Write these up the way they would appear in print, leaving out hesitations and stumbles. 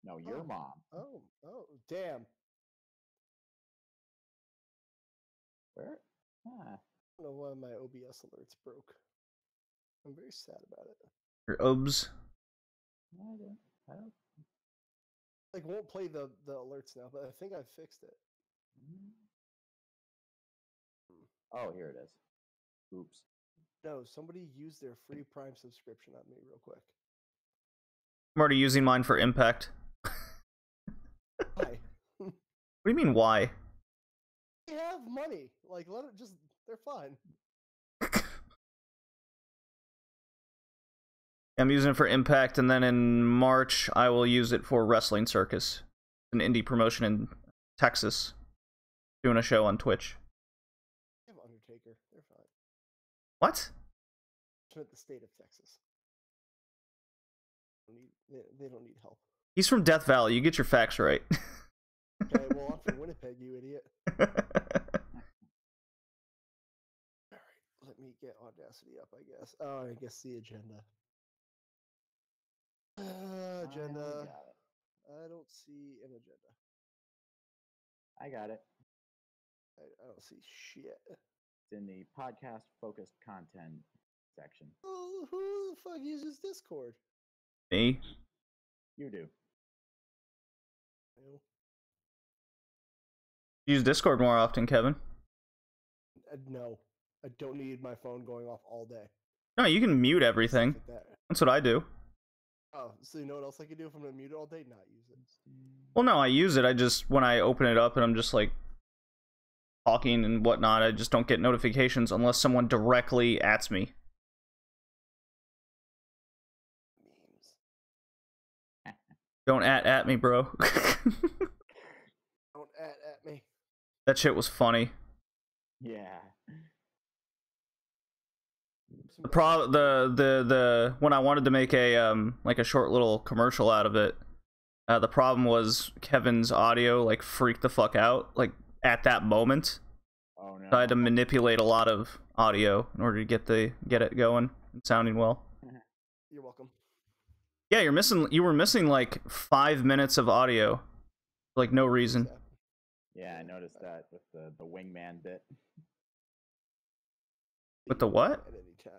No, your mom. Oh, damn. Where? I don't know why my OBS alerts broke. I'm very sad about it. Your OBS. I don't. Like, won't play the alerts now, but I think I fixed it. Oh, here it is. Oops. No, somebody used their free Prime subscription on me real quick. I'm already using mine for Impact. Why? What do you mean, why? They have money. Like, let it just. They're fine. I'm using it for Impact, and then in March, I will use it for Wrestling Circus, an indie promotion in Texas, doing a show on Twitch. They have Undertaker. They're fine. What? At the state of Texas. They don't need help. He's from Death Valley. You get your facts right. Okay, well, I'm from Winnipeg, you idiot. Alright, let me get Audacity up, I guess. Oh, I guess the agenda. Agenda. I don't see an agenda. I got it. I don't see shit. It's in the podcast focused content section. Oh, who the fuck uses Discord? Me? You do. No. Use Discord more often, Kevin. No, I don't need my phone going off all day. No, you can mute everything. Like that. That's what I do. Oh, so you know what else I can do if I'm gonna mute it all day? Not use it. Well, no, I use it. I just, when I open it up and I'm just like talking and whatnot, I just don't get notifications unless someone directly ats me. Memes. Don't at me, bro. Don't at me. That shit was funny. Yeah. The when I wanted to make a like a short little commercial out of it, the problem was Kevin's audio like freaked the fuck out like at that moment. Oh no. So I had to manipulate a lot of audio in order to get it going and sounding well. You're welcome. Yeah, you were missing like 5 minutes of audio, like no reason. Yeah, I noticed that with the wingman bit. With the what? At any time.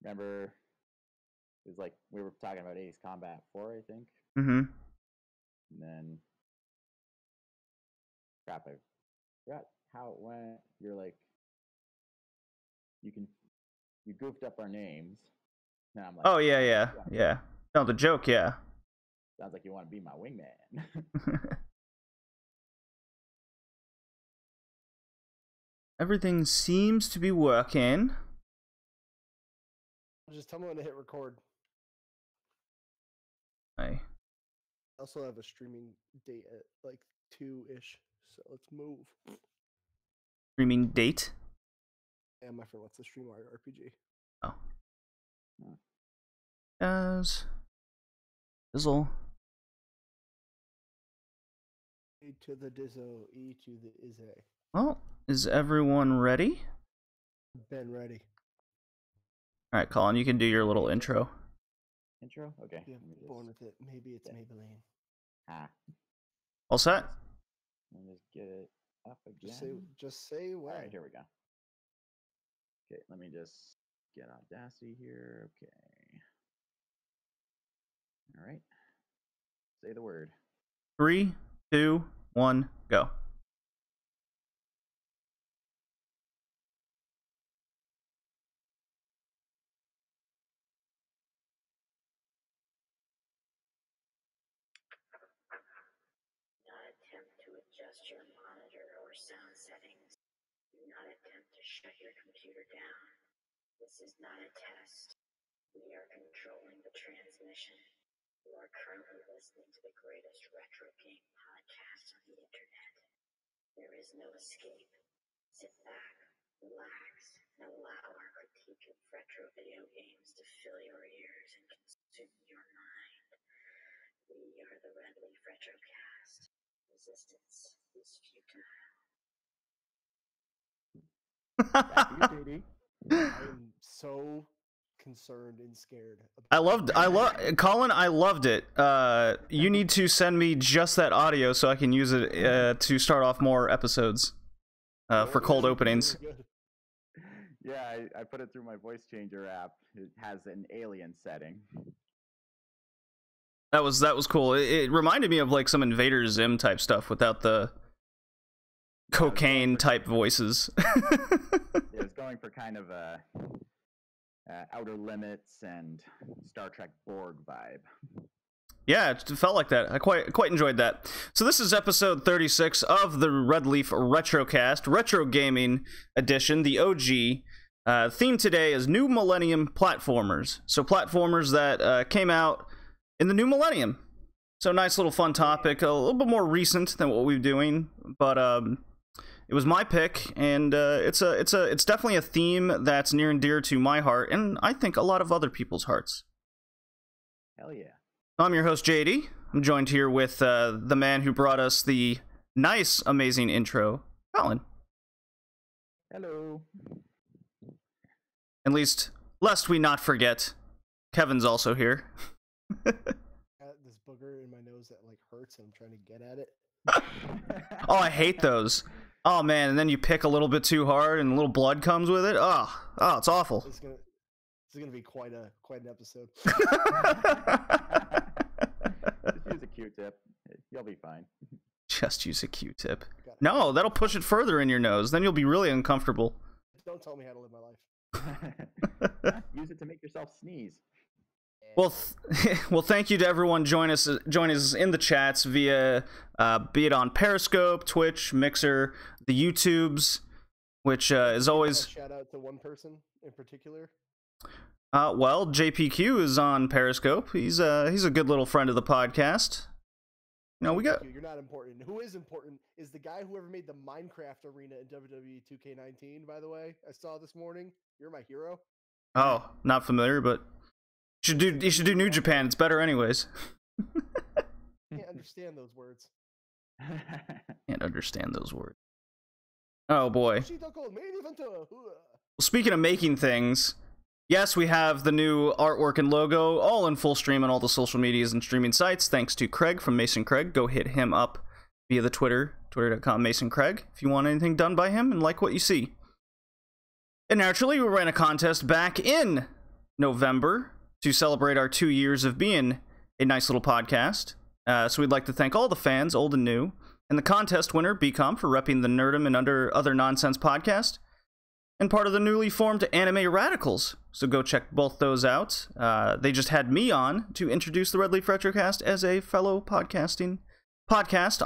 Remember, it was like we were talking about Ace Combat 4, I think. Mm-hmm. And then, crap, I forgot how it went. You're like, you goofed up our names. And I'm like, Oh yeah. No, the joke, yeah. Sounds like you want to be my wingman. Everything seems to be working. Just tell me when to hit record. I also have a streaming date at like 2-ish, so let's move. Streaming date? Yeah, my friend wants to stream our RPG. Oh. As Dizzle. E to the Dizzo, E to the Izzy. Well, is everyone ready? Ben ready. Alright, Colin, you can do your little intro. Intro? Okay. Yeah, born with it. Maybe it's Maybelline. Ah. All set? Let me just get it up again. Just say when. Alright, here we go. Okay, let me just get Audacity here. Okay. Alright. Say the word. 3, 2, 1, go. Adjust your monitor or sound settings. Do not attempt to shut your computer down. This is not a test. We are controlling the transmission. You are currently listening to the greatest retro game podcast on the internet. There is no escape. Sit back, relax, and allow our critique of retro video games to fill your ears and consume your mind. We are the Red Leaf Retrocast. Resistance is futile. Back to you, JD. I am so concerned and scared. Colin, I loved it. You need to send me just that audio so I can use it to start off more episodes for cold openings. Yeah, I put it through my voice changer app. It has an alien setting. That was cool. It reminded me of like some Invader Zim type stuff without the cocaine type voices. It was going for kind of a Outer Limits and Star Trek Borg vibe. Yeah, it felt like that. I quite enjoyed that. So this is episode 36 of the Red Leaf Retrocast, Retro Gaming Edition, the OG. Theme today is new Millennium platformers. So platformers that came out in the new Millennium. So nice little fun topic, a little bit more recent than what we're doing, but it was my pick, and it's definitely a theme that's near and dear to my heart, and I think a lot of other people's hearts. Hell yeah. I'm your host, JD. I'm joined here with the man who brought us the nice, amazing intro, Colin. Hello. At least, lest we not forget, Kevin's also here. This booger in my nose that like hurts, and I'm trying to get at it. Oh, I hate those. Oh man, and then you pick a little bit too hard, and a little blood comes with it. Oh, it's awful. This is gonna be quite an episode. Just use a Q-tip. You'll be fine. Just use a Q-tip. No, that'll push it further in your nose. Then you'll be really uncomfortable. Don't tell me how to live my life. Use it to make yourself sneeze. Well, well, thank you to everyone joining us in the chats via, be it on Periscope, Twitch, Mixer, the YouTubes, which is always. Shout out to one person in particular. Well, JPQ is on Periscope. He's a good little friend of the podcast. No, we got. You're not important. Who is important is the guy who ever made the Minecraft arena in WWE 2K19. By the way, I saw this morning. You're my hero. Oh, not familiar, but you should do New Japan. It's better, anyways. Can't understand those words. Can't understand those words. Oh boy. Well, speaking of making things. Yes, we have the new artwork and logo all in full stream on all the social medias and streaming sites. Thanks to Craig from Mason Craig. Go hit him up via the twitter.com Mason Craig, if you want anything done by him and like what you see. And naturally, we ran a contest back in November to celebrate our 2 years of being a nice little podcast. So we'd like to thank all the fans, old and new, and the contest winner, BCom, for repping the Nerdum and Other Nonsense podcast, and part of the newly formed Anime Radicals. So go check both those out. They just had me on to introduce the Red Leaf Retrocast as a fellow podcast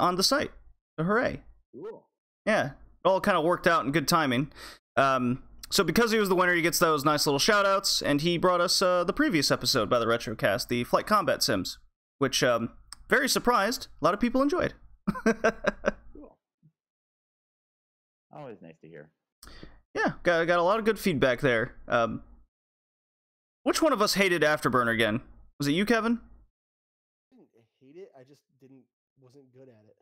on the site. So hooray. Cool. Yeah, it all kind of worked out in good timing. So because he was the winner, he gets those nice little shout-outs, and he brought us the previous episode by the Retrocast, the Flight Combat Sims, which, very surprised, a lot of people enjoyed. Cool. Always nice to hear. Yeah, got a lot of good feedback there. Which one of us hated Afterburner again? Was it you, Kevin? I didn't hate it. I just wasn't good at it.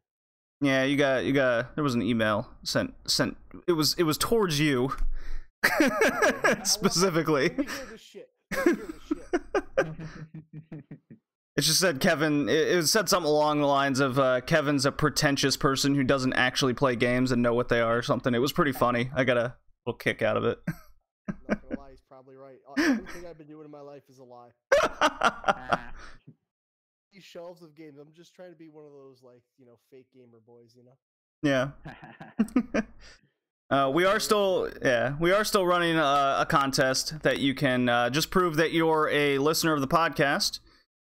Yeah, you got. There was an email sent. It was towards you. Specifically. Let me hear this shit. It just said Kevin. It said something along the lines of Kevin's a pretentious person who doesn't actually play games and know what they are or something. It was pretty funny. I got a little kick out of it. I'm not gonna lie, he's probably right. Everything I've been doing in my life is a lie. These shelves of games. I'm just trying to be one of those fake gamer boys, Yeah. We are still running a contest that you can just prove that you're a listener of the podcast.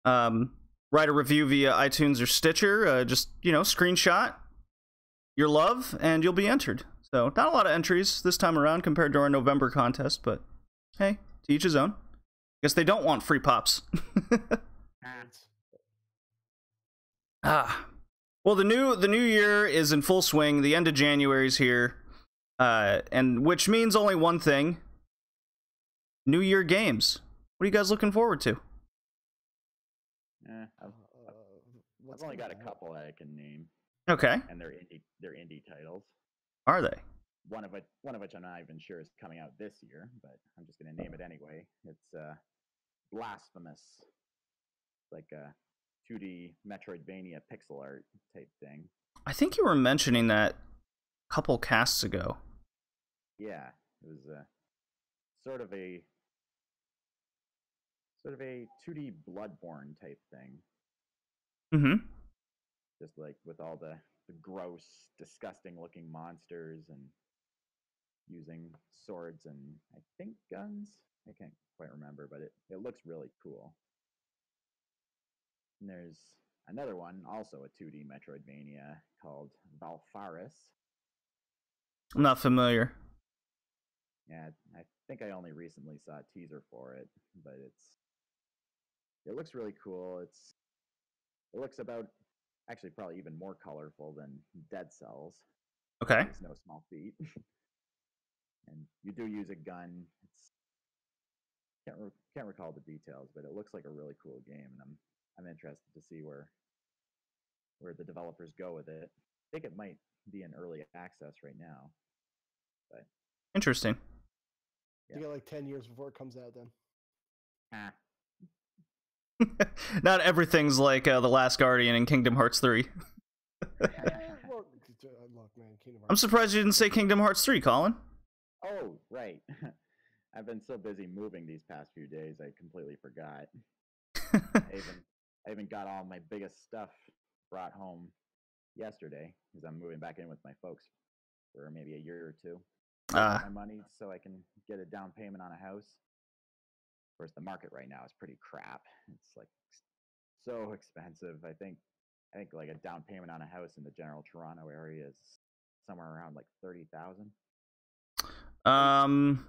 Write a review via iTunes or Stitcher. Just screenshot your love, and you'll be entered. So not a lot of entries this time around compared to our November contest, but hey, to each his own. Guess they don't want free pops. Well, the new year is in full swing. The end of January is here, and which means only one thing: New Year games. What are you guys looking forward to? I've only got a couple that I can name. Okay. And they're indie titles. Are they? one of which I'm not even sure is coming out this year, but I'm just going to name it anyway. It's Blasphemous, like a 2D Metroidvania pixel art type thing. I think you were mentioning that a couple casts ago. Yeah, it was sort of a 2D Bloodborne type thing. Mm-hmm. Just like with all the gross, disgusting looking monsters and using swords and I think guns. I can't quite remember, but it looks really cool. And there's another one, also a 2D Metroidvania called Valfaris. I'm not familiar. Yeah, I think I only recently saw a teaser for it, but it looks really cool. It looks about actually probably even more colorful than Dead Cells. Okay. It's no small feat. And you do use a gun. Can't recall the details, but it looks like a really cool game, and I'm interested to see where the developers go with it. I think it might be in early access right now. But interesting. You got like 10 years before it comes out then. Not everything's like The Last Guardian and Kingdom Hearts 3. Look, man, Kingdom Hearts. I'm surprised you didn't say Kingdom Hearts 3, Colin. Oh, right. I've been so busy moving these past few days, I completely forgot. I even got all my biggest stuff brought home yesterday because I'm moving back in with my folks for maybe a year or two. My money so I can get a down payment on a house. Of course, the market right now is pretty crap. It's like so expensive. I think like a down payment on a house in the general Toronto area is somewhere around like 30,000.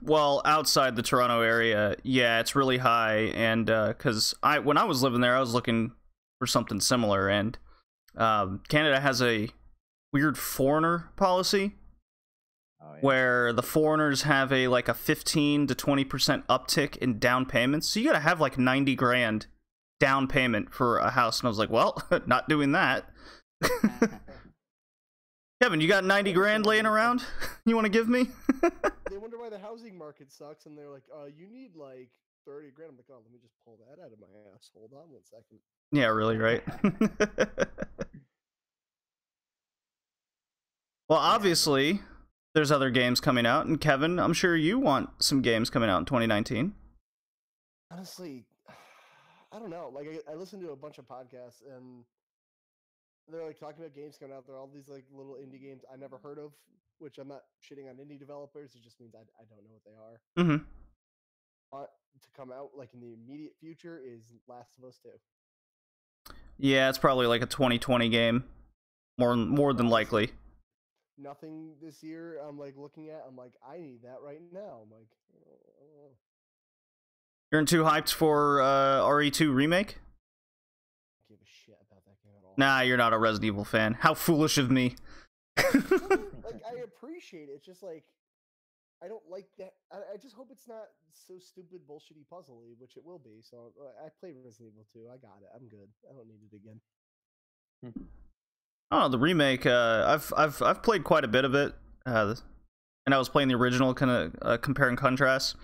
Well, outside the Toronto area, yeah, it's really high, and because when I was living there, I was looking for something similar, and Canada has a weird foreigner policy. Oh, yeah. Where the foreigners have a 15 to 20% uptick in down payments. So you gotta have like 90 grand down payment for a house. And I was like, well, not doing that. Kevin, you got 90 grand laying around? You want to give me? They wonder why the housing market sucks, and they're like, you need like 30 grand. I'm like, oh, let me just pull that out of my ass. Hold on 1 second. Yeah, really, right? Well, obviously, there's other games coming out, and Kevin, I'm sure you want some games coming out in 2019. Honestly, I don't know. Like, I listened to a bunch of podcasts, and they're like talking about games coming out. There are all these like little indie games I never heard of, which I'm not shitting on indie developers. It just means I don't know what they are. Mm-hmm. But to come out like in the immediate future is Last of Us 2. Yeah, it's probably like a 2020 game, more than likely. Nothing this year I'm like looking at. I'm like, I need that right now. I'm like, oh. You're too hyped for RE2 remake? I don't give a shit about that game at all. Nah, you're not a Resident Evil fan. How foolish of me. Like, I appreciate it. It's just like, I don't like that. I just hope it's not so stupid, bullshitty, puzzly, which it will be. So I played Resident Evil 2. I got it. I'm good. I don't need it again. Oh, the remake. I've played quite a bit of it, and I was playing the original, kind of compare and contrast.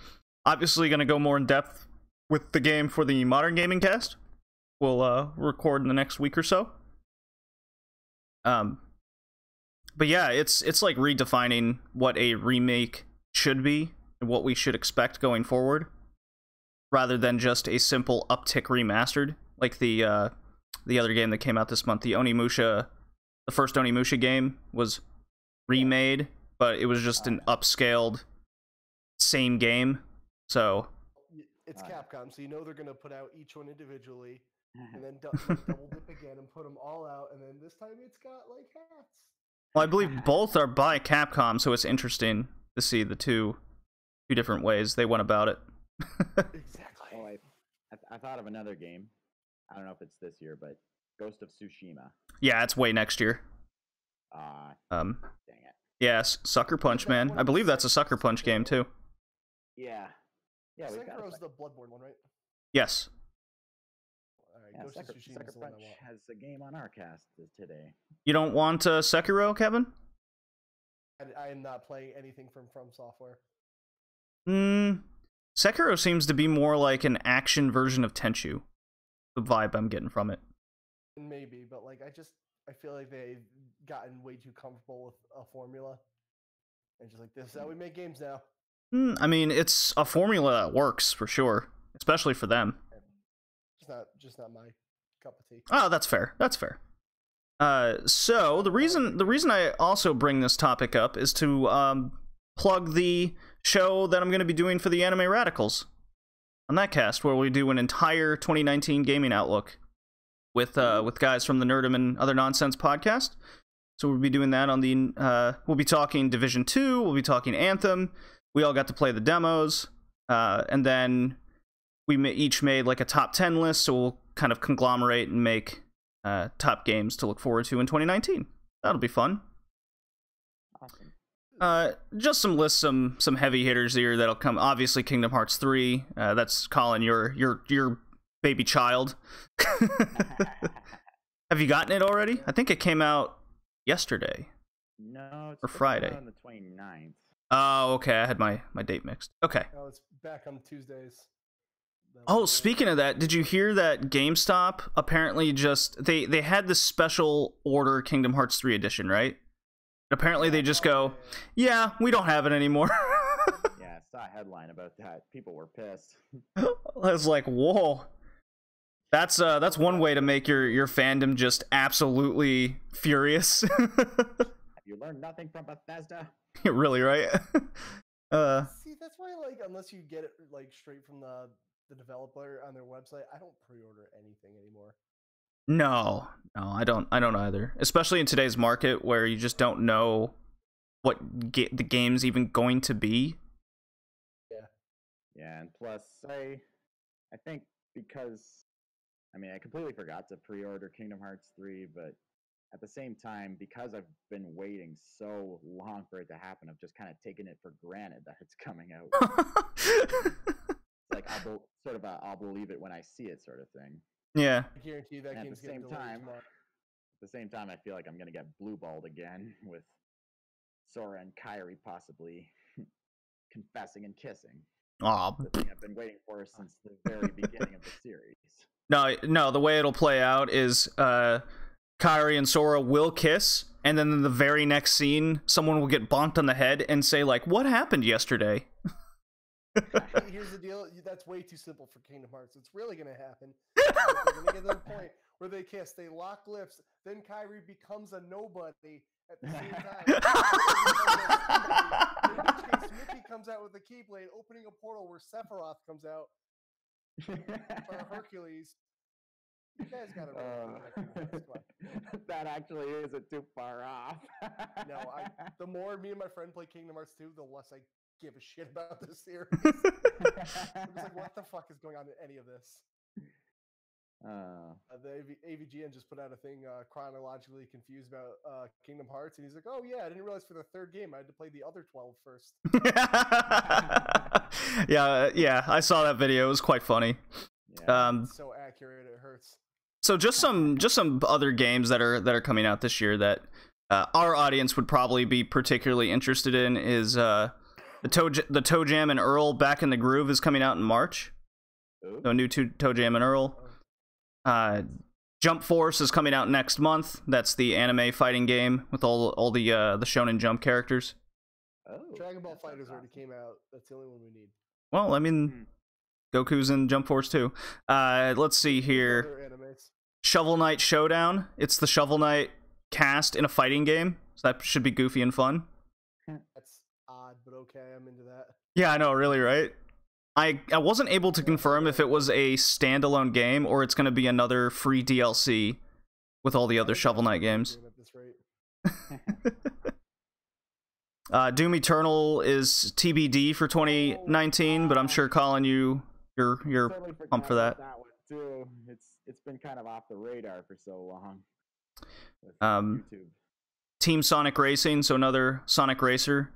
Obviously, going to go more in depth with the game for the Modern Gaming Cast. We'll record in the next week or so. But yeah, it's like redefining what a remake should be and what we should expect going forward, rather than just a simple uptick remastered, like the other game that came out this month, the Onimusha. The first Onimusha game was remade, but it was just an upscaled same game. So it's Capcom, so you know they're gonna put out each one individually, and then double dip again and put them all out, and then this time it's got like hats. Well, I believe both are by Capcom, so it's interesting to see the two different ways they went about it. Exactly. Oh, I thought of another game. I don't know if it's this year, but Ghost of Tsushima. Yeah, it's way next year. Dang it. Yes, Sucker Punch, man. I believe that's a Sucker Punch game too. Yeah. Yeah, we've got Sekiro's the Bloodborne one, right? Yes. Alright, yeah, Ghost of Tsushima Sucker is the one I Punch want. has a game on our cast today. You don't want Sekiro, Kevin? I am not playing anything from Software. Sekiro seems to be more like an action version of Tenchu. The vibe I'm getting from it. Maybe, but like I feel like they've gotten way too comfortable with a formula, and just like, this is how we make games now. I mean, it's a formula that works for sure, especially for them. Just not my cup of tea. Oh, that's fair. That's fair. So the reason I also bring this topic up is to plug the show that I'm going to be doing for the Anime Radicals on that cast, where we do an entire 2019 gaming outlook with guys from the Nerdum and Other Nonsense podcast. So we'll be doing that on the we'll be talking Division 2, we'll be talking Anthem. We all got to play the demos, and then we each made like a top 10 list, so we'll kind of conglomerate and make top games to look forward to in 2019. That'll be fun. Awesome. Just some lists, some heavy hitters here that'll come. Obviously, Kingdom Hearts 3. That's Colin, your baby child. Have you gotten it already? I think it came out yesterday. No, it's or Friday. on the 29th. Oh, okay. I had my date mixed. Okay. Oh, it's back on Tuesdays. Oh, speaking of that, did you hear that GameStop apparently just they had this special order Kingdom Hearts 3 edition, right? Apparently they just go, yeah, we don't have it anymore. Yeah, I saw a headline about that. People were pissed. I was like, whoa. That's one way to make your fandom just absolutely furious. Have you learned nothing from Bethesda? Really, right? See, that's why, like, unless you get it like straight from the developer on their website, I don't pre-order anything anymore. No, I don't either. Especially in today's market where you just don't know what the game's even going to be. Yeah, and plus, I think because, I mean, I completely forgot to pre-order Kingdom Hearts 3, but at the same time, because I've been waiting so long for it to happen, I've just kind of taken it for granted that it's coming out. It's like, I'll believe it when I see it sort of thing. Yeah. I guarantee that And game's at the same getting delayed time, tomorrow. I feel like I'm going to get blue-balled again with Sora and Kairi possibly confessing and kissing. Aw. The thing I've been waiting for since the very beginning of the series. No, the way it'll play out is Kairi and Sora will kiss, and then in the very next scene, someone will get bonked on the head and say, like, what happened yesterday? Here's the deal. That's way too simple for Kingdom Hearts. It's really going to happen. They're going to get to the point where they kiss, they lock lips, then Kairi becomes a nobody at the same time. In which case, Mickey comes out with a Keyblade, opening a portal where Sephiroth comes out, or Hercules. You guys got it right. That actually isn't too far off. No, the more me and my friend play Kingdom Hearts 2, the less I give a shit about this series. I'm just like, what the fuck is going on in any of this? The AVGN just put out a thing chronologically confused about Kingdom Hearts, and he's like, oh yeah, I didn't realize for the third game I had to play the other 12 first. yeah, I saw that video. It was quite funny. Yeah. It's so accurate, it hurts. So just some other games that are coming out this year that our audience would probably be particularly interested in is the Toe Jam and Earl Back in the Groove is coming out in March. Ooh. So a new Toe Jam and Earl. Jump Force is coming out next month. That's the anime fighting game with all the Shonen Jump characters. Oh, Dragon Ball that sounds Fighters already awesome. came out. That's the only one we need. Well, I mean, Goku's in Jump Force too. Let's see here. Other animes. Shovel Knight Showdown. It's the Shovel Knight cast in a fighting game, so that should be goofy and fun. That's odd, but okay, I'm into that. Yeah, I know, really, right? I wasn't able to confirm if it was a standalone game or it's going to be another free DLC with all the other Shovel Knight games. At this rate. Doom Eternal is TBD for 2019, but I'm sure, Colin, you're Totally forgot pumped for that. about one too. It's been kind of off the radar for so long. With YouTube. Team Sonic Racing, so another Sonic Racer.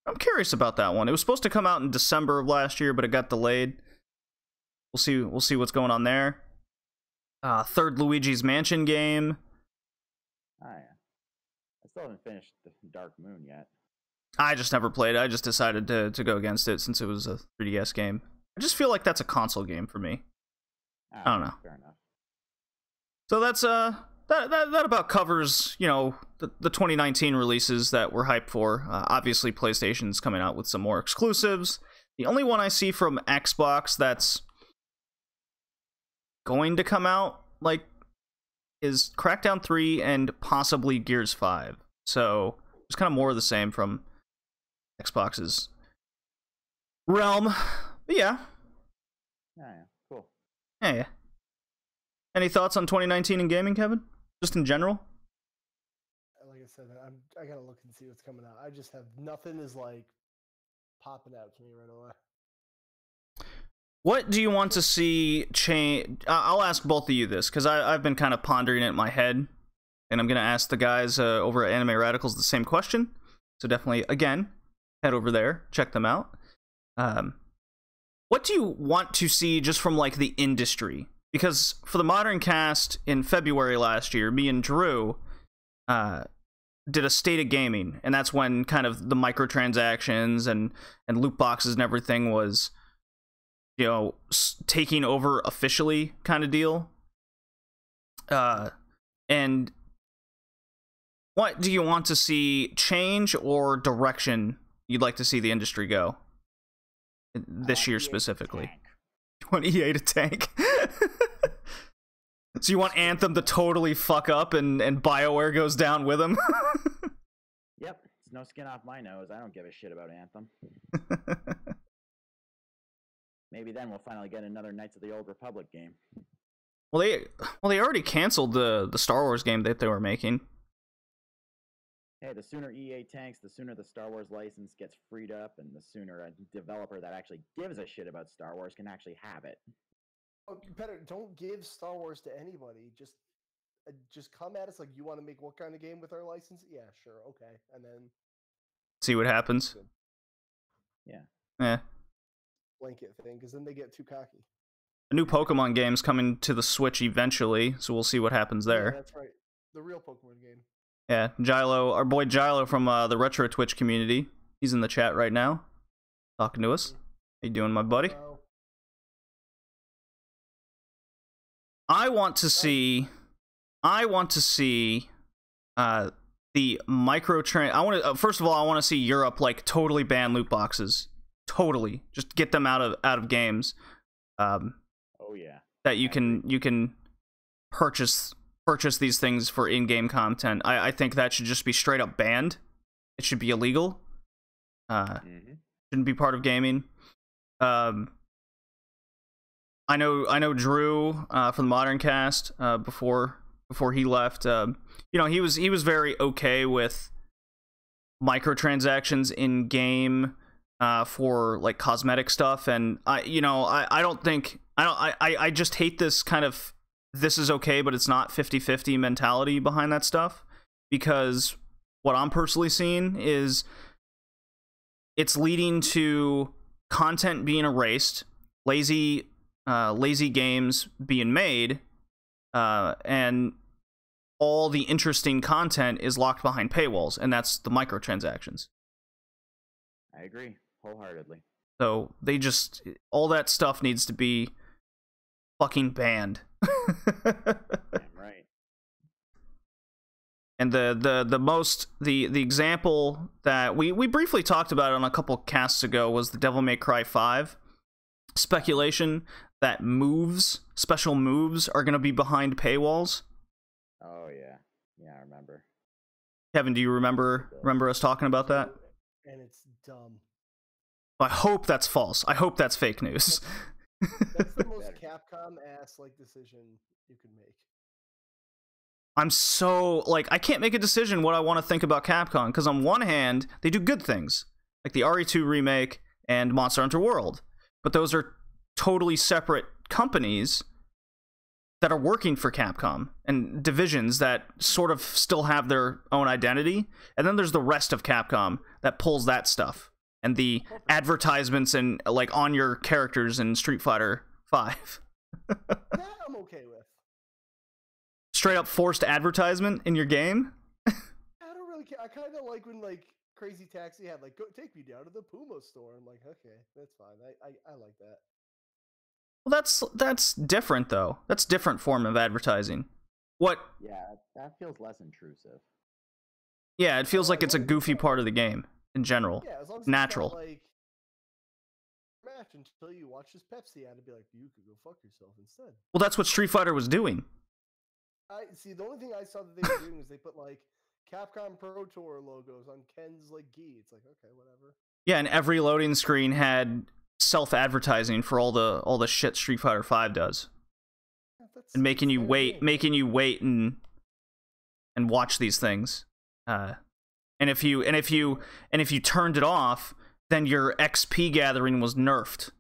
I'm curious about that one. It was supposed to come out in December of last year, but it got delayed. We'll see what's going on there. Third Luigi's Mansion game. Oh yeah. I still haven't finished the Dark Moon yet. I just never played it. I just decided to go against it since it was a 3DS game. I just feel like that's a console game for me. I don't know. Fair enough. So that's that about covers, you know, the 2019 releases that we're hyped for. Obviously, PlayStation's coming out with some more exclusives. The only one I see from Xbox that's going to come out, like, is Crackdown 3 and possibly Gears 5. So it's kind of more of the same from Xbox's realm. But yeah. Yeah, cool. Yeah. Any thoughts on 2019 in gaming, Kevin? Just in general? Like I said, I gotta look and see what's coming out. I just have nothing is like popping out to me right away. What do you want to see change? I'll ask both of you this, because I've been kind of pondering it in my head, and I'm going to ask the guys over at Anime Radicals the same question. So definitely, again, head over there, check them out. What do you want to see just from, like, the industry? Because for the Modern Cast in February last year, me and Drew did a State of Gaming, and that's when kind of the microtransactions and loot boxes and everything was, you know, taking over officially kind of deal. And what do you want to see change or direction you'd like to see the industry go this year specifically? 28 a tank. So you want Anthem to totally fuck up and BioWare goes down with them? Yep, it's no skin off my nose. I don't give a shit about Anthem. Maybe then we'll finally get another Knights of the Old Republic game. Well, they already canceled the Star Wars game that they were making. Hey, the sooner EA tanks, the sooner the Star Wars license gets freed up, and the sooner a developer that actually gives a shit about Star Wars can actually have it. Oh, better don't give Star Wars to anybody. Just come at us like, you want to make what kind of game with our license? Yeah, sure, okay, and then see what happens. Yeah. Yeah. Blanket thing, because then they get too cocky. A new Pokemon game's coming to the Switch eventually, so we'll see what happens there. Yeah, that's right. The real Pokemon game. Yeah, Gilo, our boy Gilo from the Retro Twitch community. He's in the chat right now, talking to us. How you doing, my buddy? I want to see the microtrans. First of all, I want to see Europe like totally ban loot boxes. Totally, just get them out of games. Oh yeah. That you can purchase these things for in-game content. I think that should just be straight up banned. It should be illegal. Shouldn't be part of gaming. I know Drew from the Modern Cast before he left. You know, he was very okay with microtransactions in game for like cosmetic stuff, and I just hate this kind of this is okay but it's not 50-50 mentality behind that stuff, because what I'm personally seeing is it's leading to content being erased, lazy games being made, and all the interesting content is locked behind paywalls, and that's the microtransactions. I agree wholeheartedly. So they just, all that stuff needs to be fucking banned. Right. And the example that we briefly talked about on a couple casts ago was the Devil May Cry 5 speculation that special moves are going to be behind paywalls. Oh yeah, I remember. Kevin, do you remember us talking about that? And it's dumb. I hope that's false. I hope that's fake news. That's the most Capcom ass like decision you can make. I'm so like, I can't make a decision what I want to think about Capcom, because on one hand they do good things like the RE2 remake and Monster Hunter World, but those are totally separate companies that are working for Capcom and divisions that sort of still have their own identity. And then there's the rest of Capcom that pulls that stuff and the advertisements and like on your characters in Street Fighter 5. That I'm okay with. Straight up forced advertisement in your game? I don't really care. I kind of like when like Crazy Taxi had like, go take me down to the Puma store. I'm like, okay, that's fine. I like that. Well, that's different though. That's different form of advertising. What? Yeah, that feels less intrusive. Yeah, it feels like it's a goofy part of the game in general. Yeah, as long as natural. It's not like match until you watch this Pepsi ad and be like, you could go fuck yourself instead. Well, that's what Street Fighter was doing. I see. The only thing I saw that they were doing was they put like Capcom Pro Tour logos on Ken's like gi. It's like, okay, whatever. Yeah, and every loading screen had self-advertising for all the shit Street Fighter V does. Yeah, and making you wait and watch these things. And if you turned it off, then your XP gathering was nerfed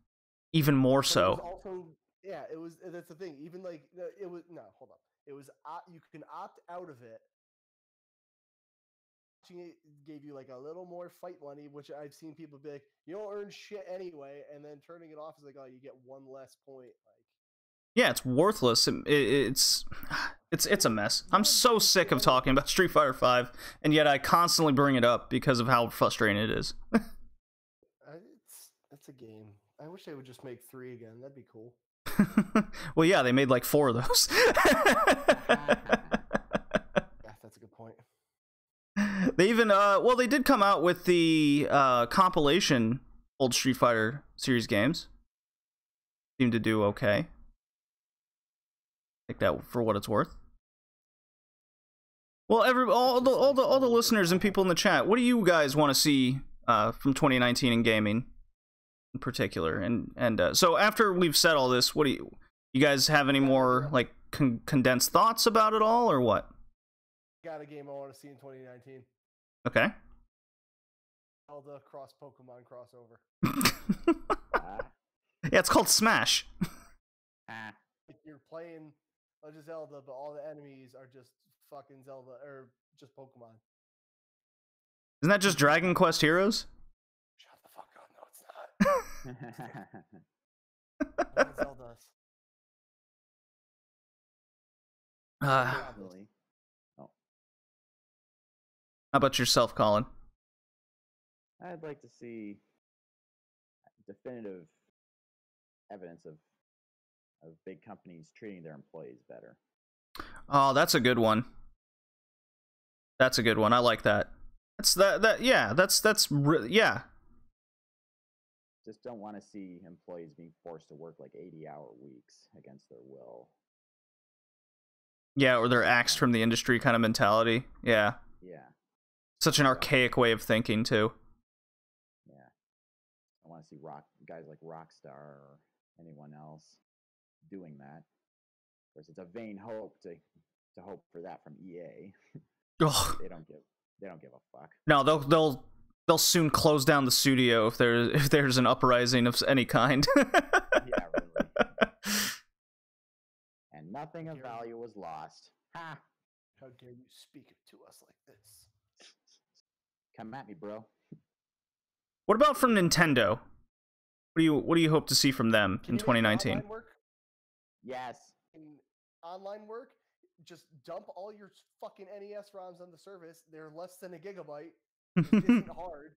even more so. It was also, yeah, it was. That's the thing. Even like it was. No, hold on. It was. You can opt out of it. It gave you like a little more fight money, which I've seen people be like, you don't earn shit anyway, and then turning it off is like, oh, you get one less point. Like, yeah, it's worthless. It's a mess. I'm so sick of talking about Street Fighter V, and yet I constantly bring it up because of how frustrating it is. It's a game. I wish they would just make 3 again. That'd be cool. Well, yeah, they made like 4 of those. Yeah, that's a good point. They even well, they did come out with the compilation old Street Fighter series games. Seemed to do okay. Take that for what it's worth. Well, all the listeners and people in the chat, what do you guys want to see from 2019 in gaming in particular? And so after we've said all this, what do you guys have any more like condensed thoughts about it all, or what? Got a game I want to see in 2019. Okay. All the cross Pokemon crossover. Yeah, it's called Smash. You're playing Legend of Zelda, but all the enemies are just fucking Zelda or just Pokemon. Isn't that just Dragon Quest Heroes? Shut the fuck up! No, it's not. What Zelda's. Probably. Oh, How about yourself, Colin? I'd like to see definitive evidence of big companies treating their employees better. Oh, that's a good one. That's a good one. I like that. Yeah. Yeah. Just don't want to see employees being forced to work like 80-hour weeks against their will. Yeah, or they're axed from the industry kind of mentality. Yeah. Yeah. Such an archaic way of thinking too. Yeah. I want to see guys like Rockstar or anyone else doing that. Of course, it's a vain hope to hope for that from EA. Ugh. They don't give a fuck. No, they'll soon close down the studio if there's an uprising of any kind. Yeah, really. And nothing of value was lost. Ha! How dare you speak to us like this? Come at me, bro. What about from Nintendo? What do you hope to see from them in 2019? Online work? Yes. In online work, just dump all your fucking NES ROMs on the service. They're less than a gigabyte. It isn't hard.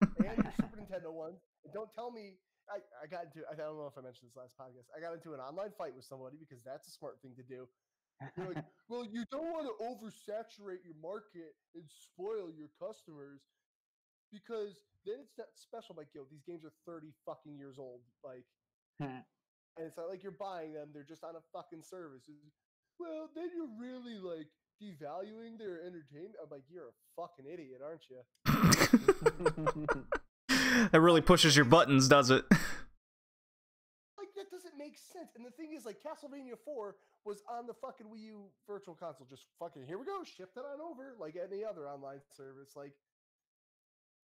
And your Super Nintendo ones. And don't tell me I got into. I don't know if I mentioned this last podcast. I got into an online fight with somebody because that's a smart thing to do. They're like, well, you don't want to oversaturate your market and spoil your customers because then it's not special. Like, yo, these games are 30 fucking years old. Like, and it's not like you're buying them. They're just on a fucking service. Well, then you're really like devaluing their entertainment. I'm like, you're a fucking idiot, aren't you? That really pushes your buttons, does it? Like, that doesn't make sense. And the thing is, like, Castlevania 4 was on the fucking Wii U Virtual Console. Just fucking, here we go, shipped it on over, like any other online service. Like,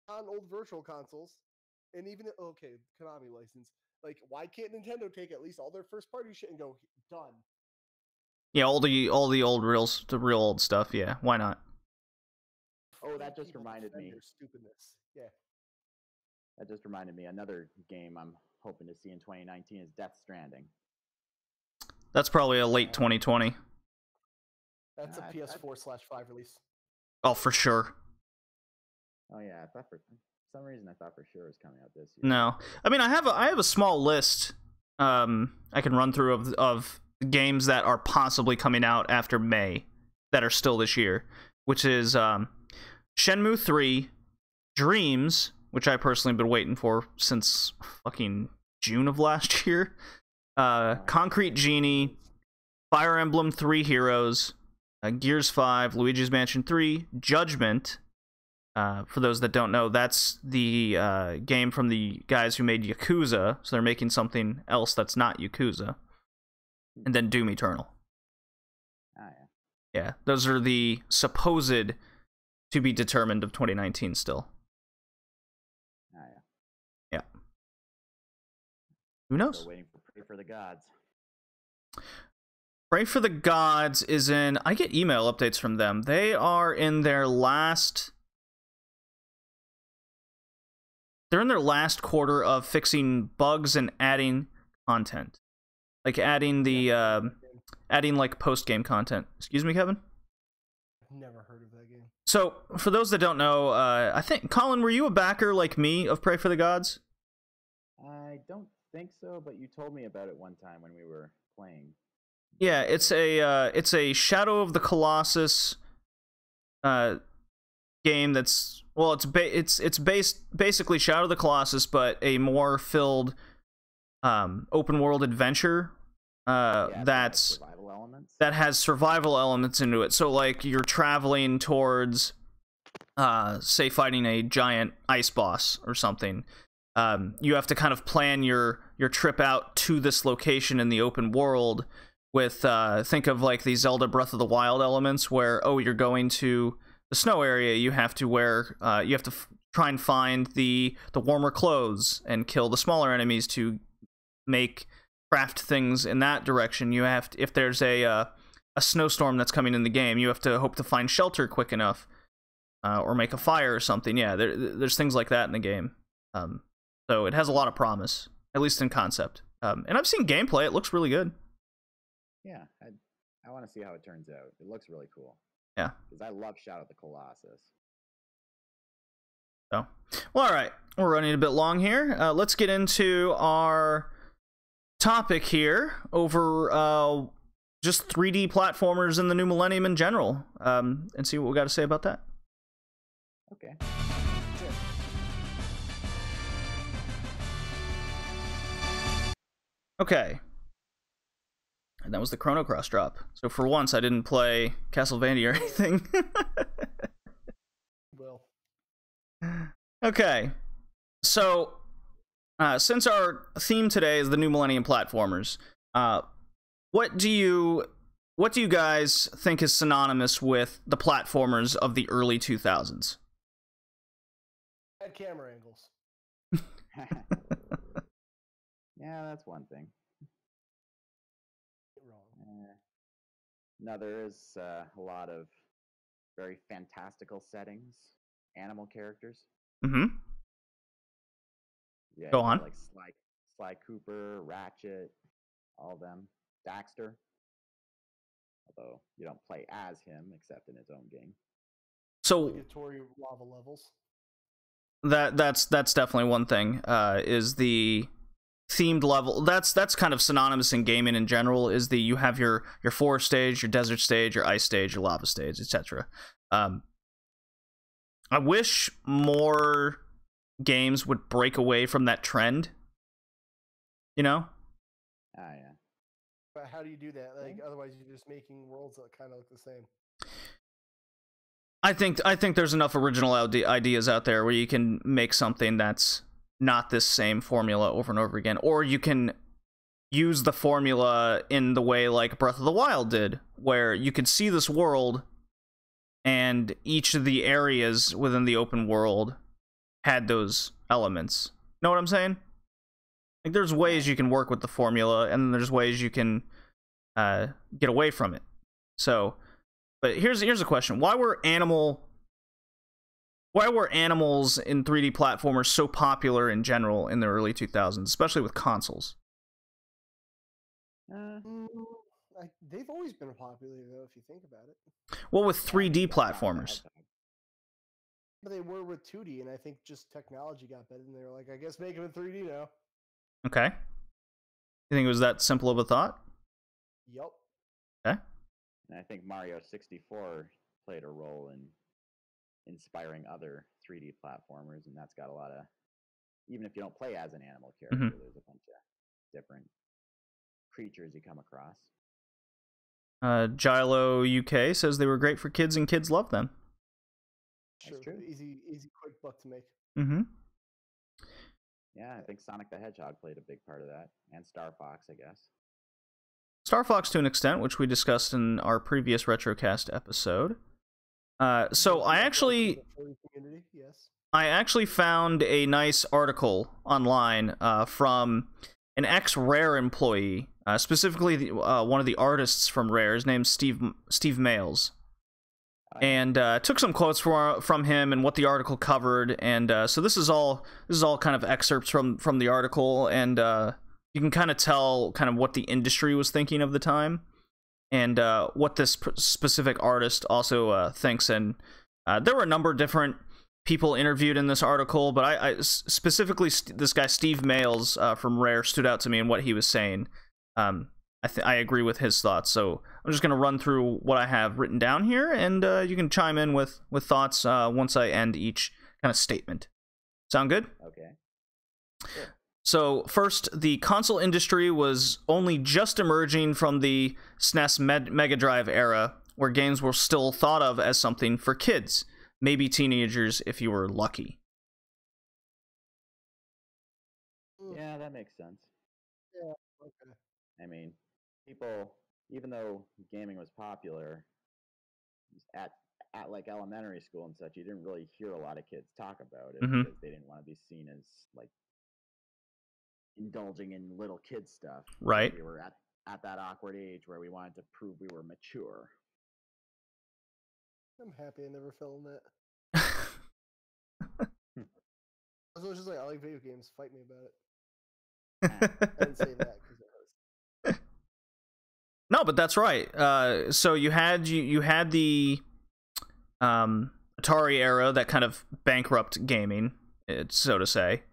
on old Virtual Consoles, and even, okay, Konami license. Like, why can't Nintendo take at least all their first-party shit and go, done? Yeah, all the old the real old stuff, yeah. Why not? Oh, that just reminded me. Stupidness. Yeah. That just reminded me. Another game I'm hoping to see in 2019 is Death Stranding. That's probably a late 2020. That's a PS4/5 release. Oh, for sure. Oh yeah, I thought for some reason I thought for sure it was coming out this year. No, I mean I have a small list I can run through of games that are possibly coming out after May that are still this year, which is Shenmue 3, Dreams, which I personally have been waiting for since fucking June of last year, Concrete Genie, Fire Emblem 3 Heroes, Gears 5, Luigi's Mansion 3, Judgment. For those that don't know, that's the game from the guys who made Yakuza, so they're making something else that's not Yakuza. And then Doom Eternal. Oh yeah. Yeah, those are the supposed to be determined of 2019 still. Oh yeah. Yeah. Who knows? Still waiting for Pray for the Gods. Pray for the Gods is in... I get email updates from them. They are in their last... They're in their last quarter of fixing bugs and adding content. Like adding the... adding like post-game content. Excuse me, Kevin? I've never heard of that game. So, for those that don't know, I think... Colin, were you a backer like me of Pray for the Gods? I don't think so, but you told me about it one time when we were playing. Yeah, it's a Shadow of the Colossus game that's, well, it's basically Shadow of the Colossus, but a more filled open world adventure that has survival elements into it. So like you're traveling towards say fighting a giant ice boss or something. You have to kind of plan your trip out to this location in the open world with think of like the Zelda Breath of the Wild elements where, oh, you're going to the snow area, you have to wear try and find the warmer clothes and kill the smaller enemies to craft things in that direction. You have to, if there's a snowstorm that's coming in the game, you have to hope to find shelter quick enough or make a fire or something. Yeah, there's things like that in the game. So it has a lot of promise, at least in concept. And I've seen gameplay. It looks really good. Yeah, I want to see how it turns out. It looks really cool. Yeah. Because I love Shadow of the Colossus. So, well, all right. We're running a bit long here. Let's get into our topic here over just 3D platformers in the new Millennium in general, and see what we got to say about that. Okay. Sure. Okay. And that was the Chrono Cross drop. So for once, I didn't play Castlevania or anything. Well. Okay. So, since our theme today is the new Millennium platformers, what do you guys think is synonymous with the platformers of the early 2000s? Bad camera angles. Yeah, that's one thing. Wrong. No, there is a lot of very fantastical settings, animal characters. Mm-hmm. Yeah, Go on. Like Sly Cooper, Ratchet, all of them. Daxter. Although you don't play as him except in his own game. So Obligatory lava levels. that's definitely one thing. Is the themed level that's kind of synonymous in gaming in general. Is you have your forest stage, your desert stage, your ice stage, your lava stage, etc. I wish more games would break away from that trend. You know? Ah, yeah. But how do you do that? Like, otherwise you're just making worlds that kind of look the same. I think there's enough original ideas out there where you can make something that's not this same formula over and over again, or you can use the formula in the way like Breath of the Wild did, where you could see this world and each of the areas within the open world had those elements. Know what I'm saying? Like, there's ways you can work with the formula, and there's ways you can get away from it. So, but here's a question: why were animals in 3D platformers so popular in general in the early 2000s, especially with consoles? They've always been popular, though, if you think about it. Well, with 3D platformers. But they were with 2D, and I think just technology got better, and they were like, I guess make them in 3D now. Okay. You think it was that simple of a thought? Yup. Okay. And I think Mario 64 played a role in inspiring other 3D platformers, and that's got a lot of, even if you don't play as an animal character, there's a bunch of different creatures you come across. Gilo UK says they were great for kids and kids loved them. Sure. Easy, quick buck to make. Mm-hmm. Yeah, I think Sonic the Hedgehog played a big part of that, and Star Fox, I guess. Star Fox to an extent, which we discussed in our previous Retrocast episode. So I actually found a nice article online from an ex-Rare employee, specifically one of the artists from Rare. His name's Steve Males, and took some quotes from him and what the article covered. And so this is all kind of excerpts from the article, and you can kind of tell kind of what the industry was thinking of the time, and what this specific artist also thinks. And there were a number of different people interviewed in this article, but I specifically this guy Steve Males from Rare stood out to me in what he was saying. I agree with his thoughts, so I'm just going to run through what I have written down here, and you can chime in with thoughts once I end each kind of statement. Sound good? Okay. Sure. So first, the console industry was only just emerging from the SNES Mega Drive era, where games were still thought of as something for kids, maybe teenagers if you were lucky. Yeah, that makes sense. Yeah, okay. I mean, people, even though gaming was popular at like elementary school and such, you didn't really hear a lot of kids talk about it because they didn't want to be seen as like indulging in little kid stuff. Right. We were at that awkward age where we wanted to prove we were mature. I'm happy I never fell in that. I was just like, I like video games. Fight me about it. I didn't say that because it hurts. No, but that's right. So you had the Atari era that kind of bankrupt gaming, so to say.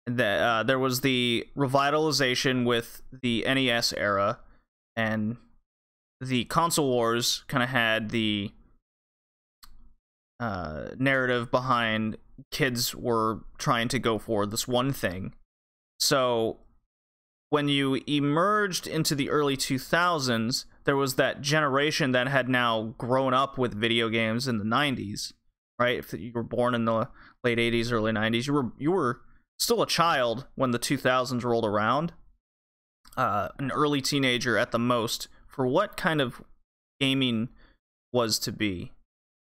That there was the revitalization with the NES era, and the console wars kind of had the narrative behind kids were trying to go for this one thing. So when you emerged into the early 2000s, there was that generation that had now grown up with video games in the 90s, right? If you were born in the late 80s, early 90s, you were still a child when the 2000s rolled around, an early teenager at the most, for what kind of gaming was to be.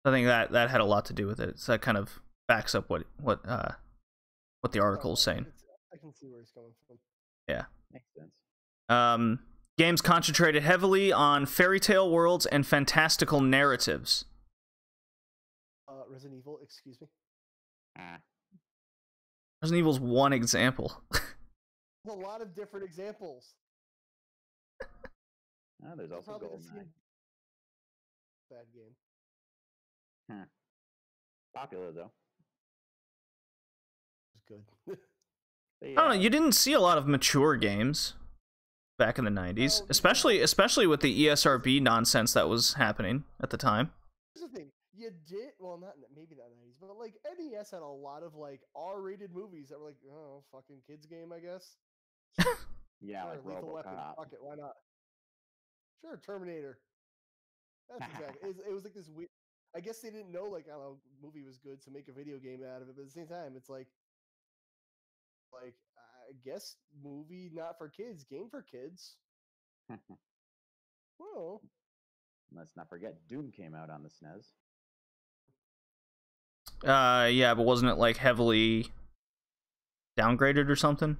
I think that had a lot to do with it. So that kind of backs up what the article is saying. I can see where he's coming from. Yeah. Makes sense. Games concentrated heavily on fairy tale worlds and fantastical narratives. Resident Evil, excuse me. Resident Evil's one example. A lot of different examples. There's also GoldenEye. Bad game. Popular though. It's good. I don't know. You didn't see a lot of mature games back in the 90s, especially with the ESRB nonsense that was happening at the time. Here's the thing. You did, well, maybe not 90s, but like NES had a lot of like R-rated movies that were like, oh, fucking kids game, I guess. Yeah, like Lethal Weapon. RoboCop. Fuck it, why not? Sure, Terminator. That's exactly. It was like this weird. I guess they didn't know like, I don't know, movie was good, so make a video game out of it. But at the same time, it's like I guess movie not for kids, game for kids. Well, let's not forget Doom came out on the SNES. Yeah, but wasn't it like heavily downgraded or something?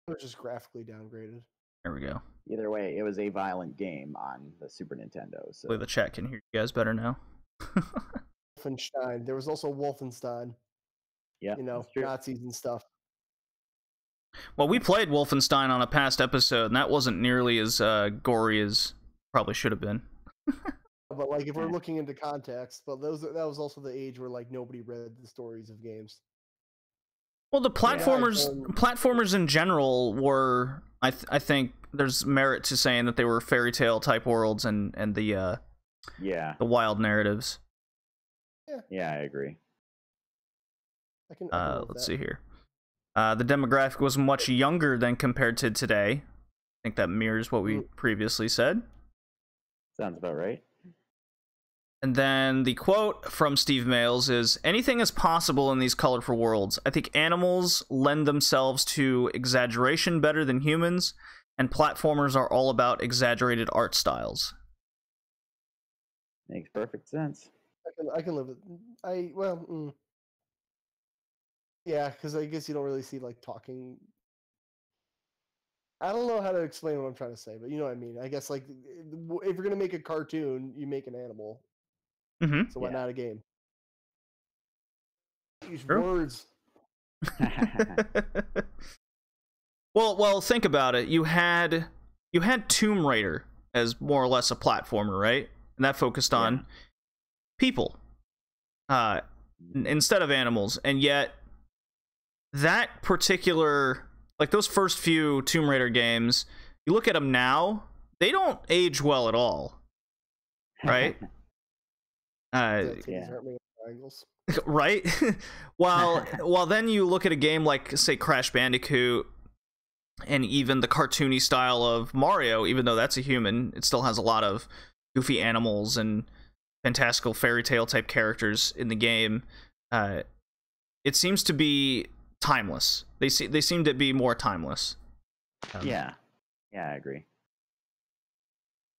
It was just graphically downgraded. There we go. Either way, it was a violent game on the Super Nintendo. So Hopefully the chat can hear you guys better now. Wolfenstein. There was also Wolfenstein. Yeah, you know, Nazis and stuff. Well, we played Wolfenstein on a past episode, and that wasn't nearly as gory as probably should have been. But but like if we're looking into context, but that was also the age where like nobody read the stories of games. Well, the platformers in general were, I think there's merit to saying that they were fairy tale type worlds and the wild narratives. Yeah, I agree. Let's see here. The demographic was much younger than compared to today. I think that mirrors what we previously said. Sounds about right. And then the quote from Steve Mails is, anything is possible in these colorful worlds. I think animals lend themselves to exaggeration better than humans, and platformers are all about exaggerated art styles. Makes perfect sense. I can live with yeah, because I guess you don't really see like talking. I don't know how to explain what I'm trying to say, but you know what I mean. I guess like if you're gonna make a cartoon, you make an animal. Mm-hmm. So why not a game? Use True. words. Well, think about it. You had Tomb Raider as more or less a platformer, right? And that focused on people instead of animals, and yet that particular, like those first few Tomb Raider games, you look at them now, they don't age well at all, right? Right. While then you look at a game like, say, Crash Bandicoot, and even the cartoony style of Mario, even though that's a human, it still has a lot of goofy animals and fantastical fairy tale type characters in the game. It seems to be timeless. They seem to be more timeless. Yeah, I agree.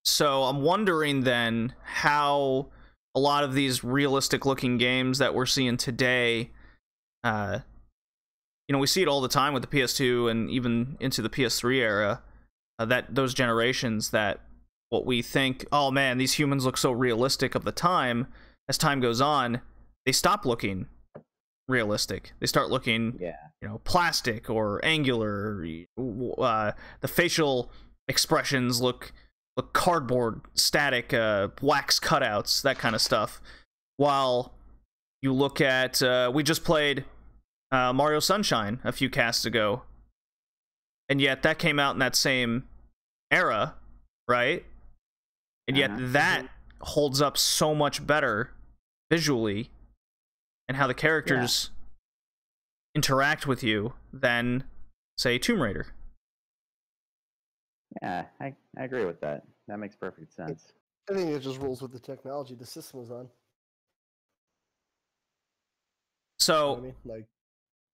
So I'm wondering then how a lot of these realistic looking games that we're seeing today, we see it all the time with the PS2 and even into the PS3 era, that those generations, that what we think, oh man, these humans look so realistic of the time, as time goes on, they stop looking realistic. They start looking, plastic or angular. The facial expressions look cardboard, static, wax cutouts, that kind of stuff. While you look at, we just played Mario Sunshine a few casts ago, and yet that came out in that same era, right? And yet that holds up so much better visually, and how the characters interact with you than, say, Tomb Raider. Yeah, I agree with that. That makes perfect sense. I think it just rolls with the technology the system was on. So, you know what I mean?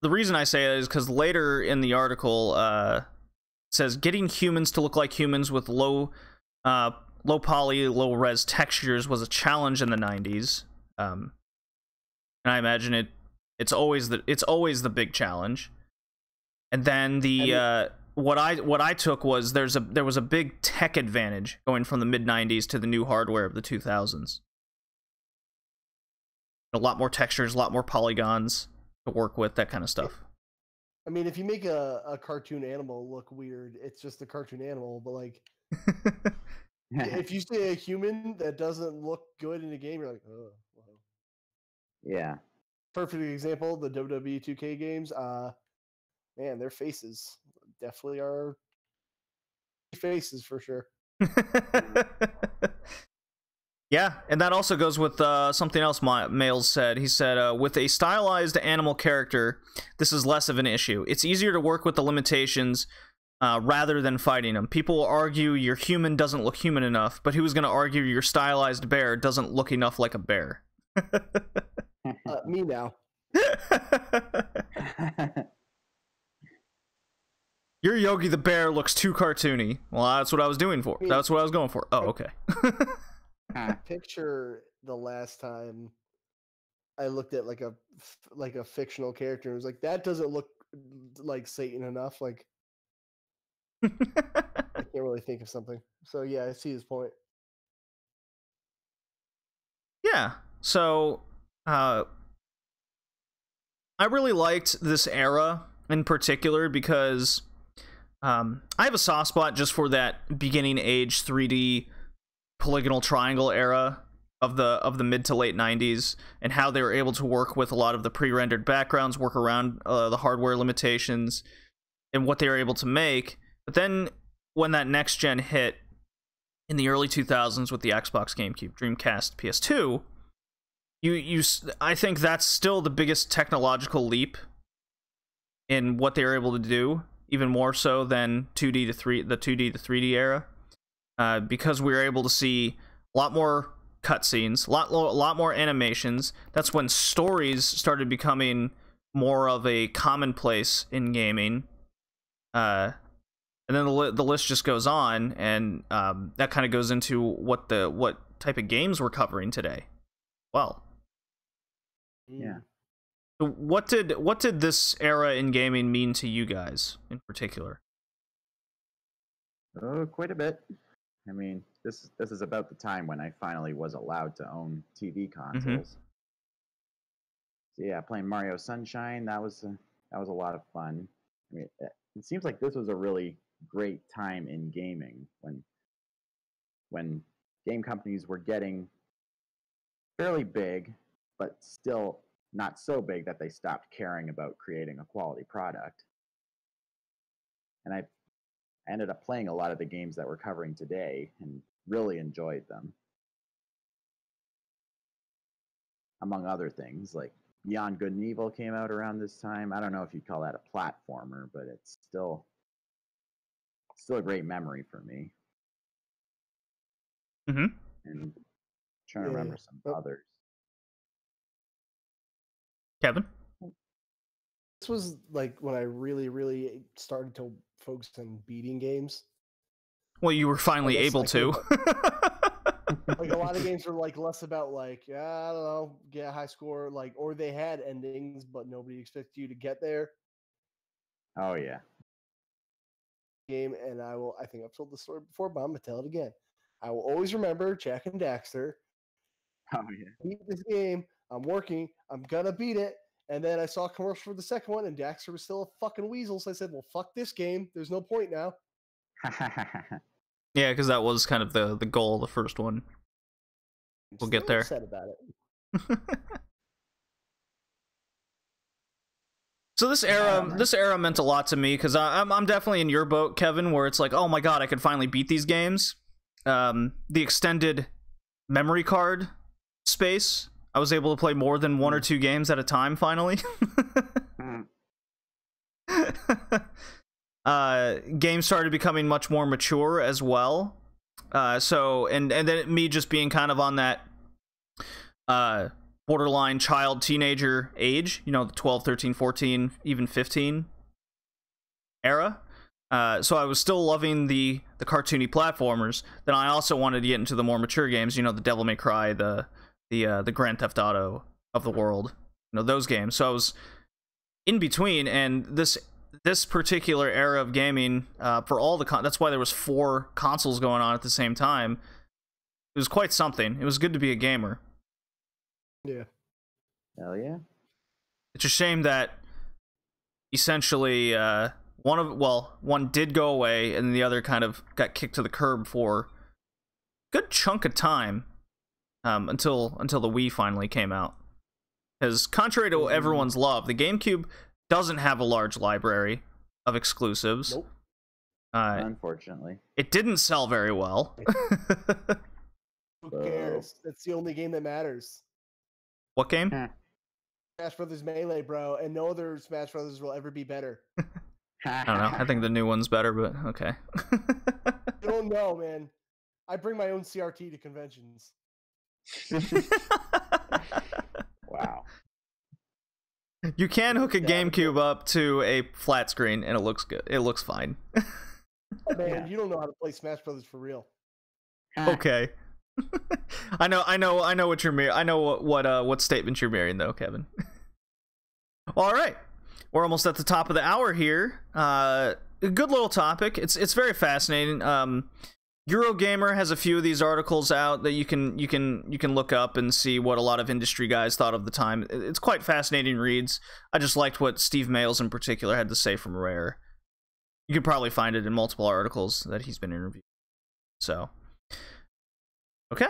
the reason I say it is because later in the article, it says getting humans to look like humans with low poly, low res textures was a challenge in the 90s. And I imagine it's always the big challenge. And then what I took was there was a big tech advantage going from the mid 90s to the new hardware of the 2000s. A lot more textures, a lot more polygons to work with, that kind of stuff. I mean, if you make a cartoon animal look weird, it's just a cartoon animal. But like, if you say a human that doesn't look good in a game, you're like, oh, wow. Yeah. Perfect example: the WWE 2K games. Man, their faces definitely are faces for sure. Yeah, and that also goes with something else Mails said. He said, with a stylized animal character, this is less of an issue. It's easier to work with the limitations rather than fighting them. People will argue your human doesn't look human enough, but who's going to argue your stylized bear doesn't look enough like a bear? Me now. Your Yogi the Bear looks too cartoony. Well, that's what I was doing for. That's what I was going for. Oh, okay. Picture the last time I looked at like a fictional character and was like, that doesn't look like Satan enough. Like, I can't really think of something. So yeah, I see his point. Yeah. So, I really liked this era in particular because I have a soft spot just for that beginning age 3D polygonal triangle era of the mid to late 90s, and how they were able to work with a lot of the pre-rendered backgrounds, work around the hardware limitations, and what they were able to make. But then when that next gen hit in the early 2000s with the Xbox, GameCube, Dreamcast, PS2, I think that's still the biggest technological leap in what they were able to do, even more so than the 2D to 3D era, because we were able to see a lot more cutscenes, a lot more animations. That's when stories started becoming more of a commonplace in gaming, and then the list just goes on, and that kind of goes into what type of games we're covering today. Well, yeah. So what did this era in gaming mean to you guys in particular? Oh, quite a bit. I mean, this is about the time when I finally was allowed to own TV consoles. So yeah, playing Mario Sunshine, that was a lot of fun. I mean, it seems like this was a really great time in gaming when game companies were getting fairly big, but still not so big that they stopped caring about creating a quality product. And I ended up playing a lot of the games that we're covering today and really enjoyed them. Among other things, like Beyond Good and Evil came out around this time. I don't know if you'd call that a platformer, but it's still a great memory for me. And I'm trying to remember some others. Kevin? This was like when I really, really started to focus on beating games. Well, you were finally able to. Like a lot of games were like less about like, I don't know, get a high score, like, or they had endings, but nobody expected you to get there. Oh yeah. Game, and I think I've told the story before, but I'm gonna tell it again. I will always remember Jack and Daxter. Oh yeah. Beat this game. I'm working. I'm gonna beat it. And then I saw a commercial for the second one, and Daxter was still a fucking weasel. So I said, well, fuck this game. There's no point now. Yeah, because that was kind of the goal of the first one. We'll get there. Upset about it. So this era meant a lot to me, because I'm definitely in your boat, Kevin, where it's like, oh my god, I could finally beat these games. The extended memory card space, I was able to play more than one or two games at a time finally. Games started becoming much more mature as well. So and then me just being kind of on that borderline child teenager age, you know, the 12, 13, 14, even 15 era. So I was still loving the cartoony platformers. Then I also wanted to get into the more mature games, you know, the Devil May Cry, the Grand Theft Auto of the world, you know, those games. So I was in between, and this particular era of gaming, for all the that's why there was 4 consoles going on at the same time. It was quite something. It was good to be a gamer. Yeah. Hell yeah. It's a shame that essentially one did go away, and the other kind of got kicked to the curb for a good chunk of time, until the Wii finally came out. Because contrary to everyone's love, the GameCube doesn't have a large library of exclusives. Nope. Unfortunately. It didn't sell very well. Who cares? That's the only game that matters. What game? Smash Brothers Melee, bro, and no other Smash Brothers will ever be better. I don't know. I think the new one's better, but okay. I don't know, man. I bring my own CRT to conventions. Wow. You can hook a GameCube up to a flat screen, and it looks good. It looks fine. Man, you don't know how to play Smash Brothers for real. Okay. I know what you're I know what statement you're mirroring though, Kevin. All right. We're almost at the top of the hour here. A good little topic. It's very fascinating. Eurogamer has a few of these articles out that you can look up and see what a lot of industry guys thought of the time. It's quite fascinating reads. I just liked what Steve Mails in particular had to say from Rare. You could probably find it in multiple articles that he's been interviewed. So, okay.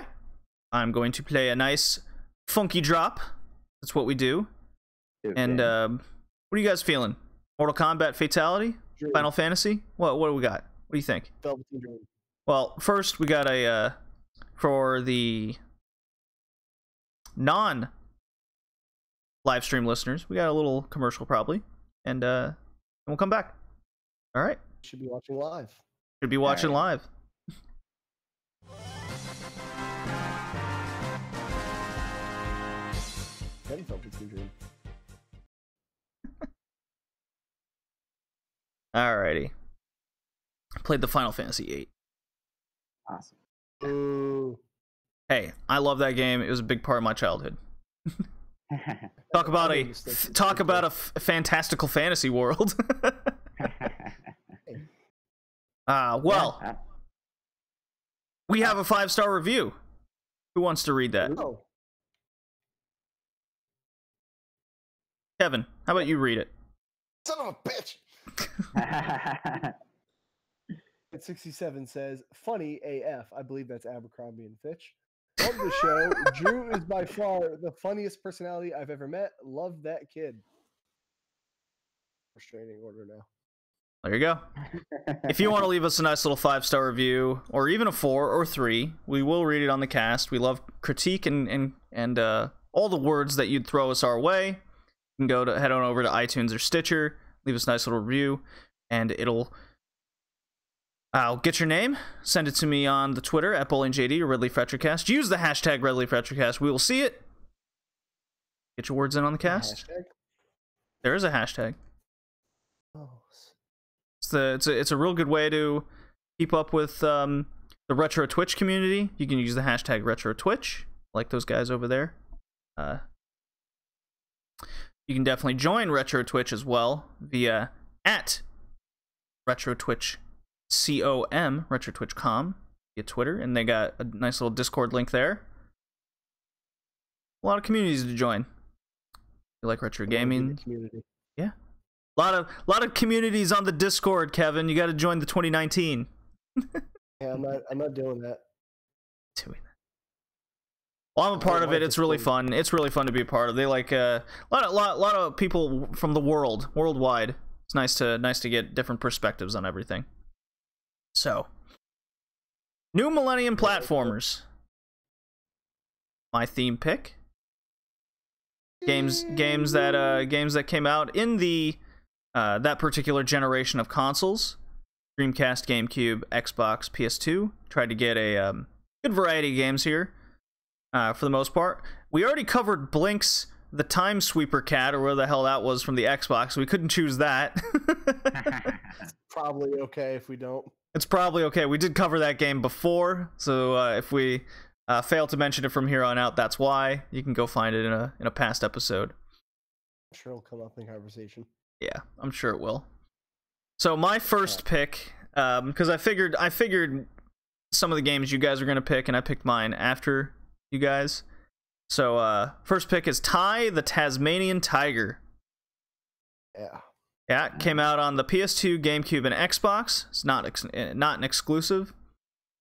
I'm going to play a nice funky drop. That's what we do. Okay. And what are you guys feeling? Mortal Kombat Fatality? Dream. Final Fantasy? What do we got? What do you think? Velveteen Dream. Well, first we got a for the non live stream listeners, we got a little commercial probably, and we'll come back. All right. Should be watching live. Should be watching live. Velveteen Dream. Alrighty. Played the Final Fantasy VIII. Awesome. Ooh. Hey, I love that game. It was a big part of my childhood. Talk about a fantastical fantasy world. Well, we have a 5-star review. Who wants to read that? Oh. Kevin, how about you read it? Son of a bitch. At 67 says, funny AF. I believe that's Abercrombie and Fitch. Love the show. Drew is by far the funniest personality I've ever met. Love that kid. Restraining order now. There you go. If you want to leave us a nice little 5-star review, or even a 4 or 3, we will read it on the cast. We love critique and all the words that you'd throw us our way. You can head on over to iTunes or Stitcher, leave us a nice little review, and I'll get your name, send it to me on the Twitter at BowlingJD or Retrocast. Use the hashtag Retrocast. We will see it. Get your words in on the cast. There is a hashtag. Oh. It's a real good way to keep up with the Retro Twitch community. You can use the hashtag Retro Twitch, like those guys over there. You can definitely join Retro Twitch as well via at Retro Twitch COM, RetroTwitch.com, via Twitter, and they got a nice little Discord link there. A lot of communities to join. You like retro gaming? Yeah. A lot of communities on the Discord, Kevin. You got to join the 2019. Yeah, I'm not doing that. Well, I'm a part of it. It's really fun. It's really fun to be a part of. They like a lot of people from the worldwide. It's nice to get different perspectives on everything. So, new Millennium platformers. My theme pick. Games that came out in the that particular generation of consoles. Dreamcast, GameCube, Xbox, PS2. Tried to get a good variety of games here. For the most part, we already covered Blink's the Time Sweeper Cat, or where the hell that was, from the Xbox. So we couldn't choose that. It's probably okay if we don't. It's probably okay. We did cover that game before, so if we fail to mention it from here on out, that's why. You can go find it in a past episode. I'm sure it'll come up in conversation. Yeah, I'm sure it will. So my first pick, because I figured some of the games you guys are gonna pick, and I picked mine after you guys. So first pick is Ty the Tasmanian Tiger. Yeah, it came out on the PS2, GameCube, and Xbox. It's not an exclusive.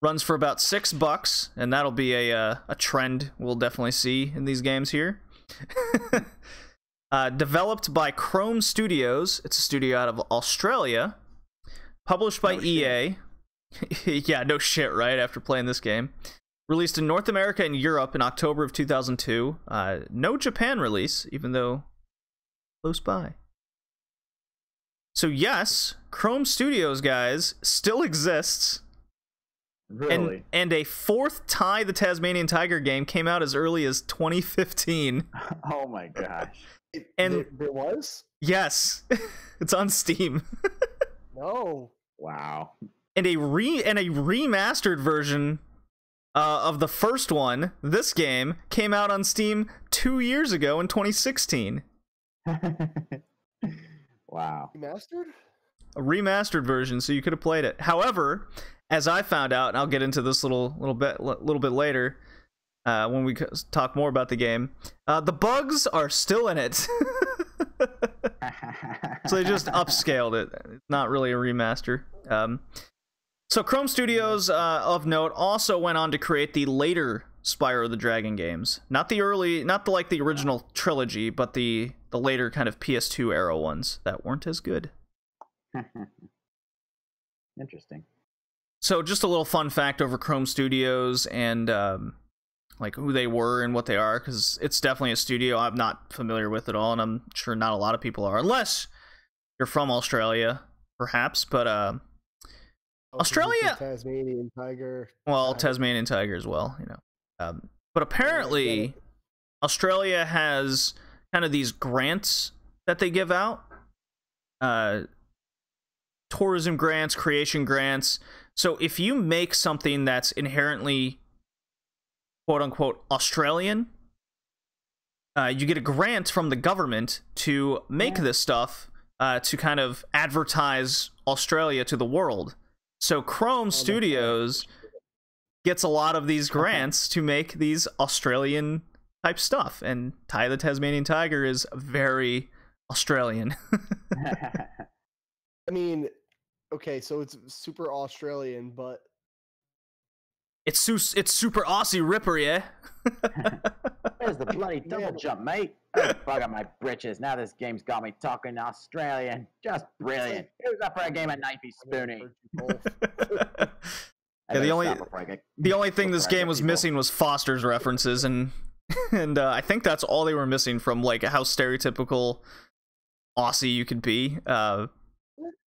Runs for about $6, and that'll be a trend we'll definitely see in these games here. Developed by Chrome Studios. It's a studio out of Australia. Published by EA. Yeah, no shit, right? After playing this game. Released in North America and Europe in October of 2002. No Japan release, even though close by. So yes, Chrome Studios, guys, still exists. Really? And a fourth Ty the Tasmanian Tiger game came out as early as 2015. Oh my gosh. And there was? Yes. It's on Steam. No. Wow. And a remastered version of the first one, this game, came out on Steam 2 years ago in 2016. Wow. Remastered? A remastered version, so you could have played it. However, as I found out, and I'll get into this little bit later, when we talk more about the game, the bugs are still in it. So they just upscaled it. It's not really a remaster. So Chrome Studios, of note, also went on to create the later Spyro the Dragon games. Not the original trilogy, but the later kind of PS2 era ones that weren't as good. Interesting. So just a little fun fact over Chrome Studios and like who they were and what they are, because it's definitely a studio I'm not familiar with at all, and I'm sure not a lot of people are, unless you're from Australia, perhaps. But Australia, Tasmanian tiger. well, Tasmanian tiger as well, you know. But apparently, Australia has kind of these grants that they give out, tourism grants, creation grants. So if you make something that's inherently quote unquote Australian, you get a grant from the government to make this stuff to kind of advertise Australia to the world. So Chrome Studios gets a lot of these grants to make these Australian type stuff, and Ty the Tasmanian Tiger is very Australian. I mean, okay, so it's super Australian, but it's super Aussie Ripper, yeah. There's the bloody double jump, mate. Oh, bugger my britches. Now this game's got me talking Australian. Just brilliant. Who's up for a game of Knifey Spoony? Yeah, the only thing this game was missing was Foster's references, and I think that's all they were missing from like how stereotypical Aussie you could be.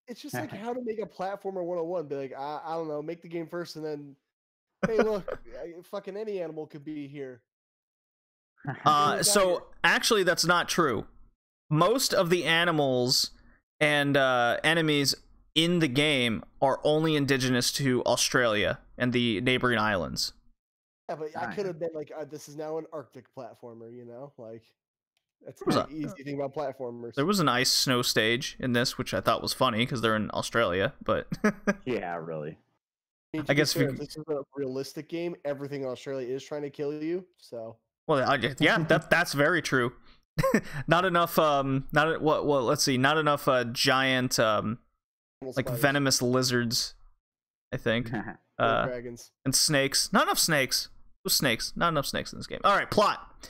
It's just like how to make a platformer 101. Be like, I don't know, make the game first, and then, hey, look, fucking any animal could be here. So actually, that's not true. Most of the animals and enemies in the game are only indigenous to Australia and the neighboring islands. Yeah, but I could have been like, this is now an Arctic platformer, you know? Like, that's the easy thing about platformers. There was an ice snow stage in this, which I thought was funny because they're in Australia, but... Yeah, really. I guess if this is a realistic game, everything in Australia is trying to kill you, so... Well, yeah, that's very true. Not enough, let's see, not enough giant, like venomous lizards, I think. Dragons. And snakes. Not enough snakes. Snakes. Not enough snakes in this game. All right, plot.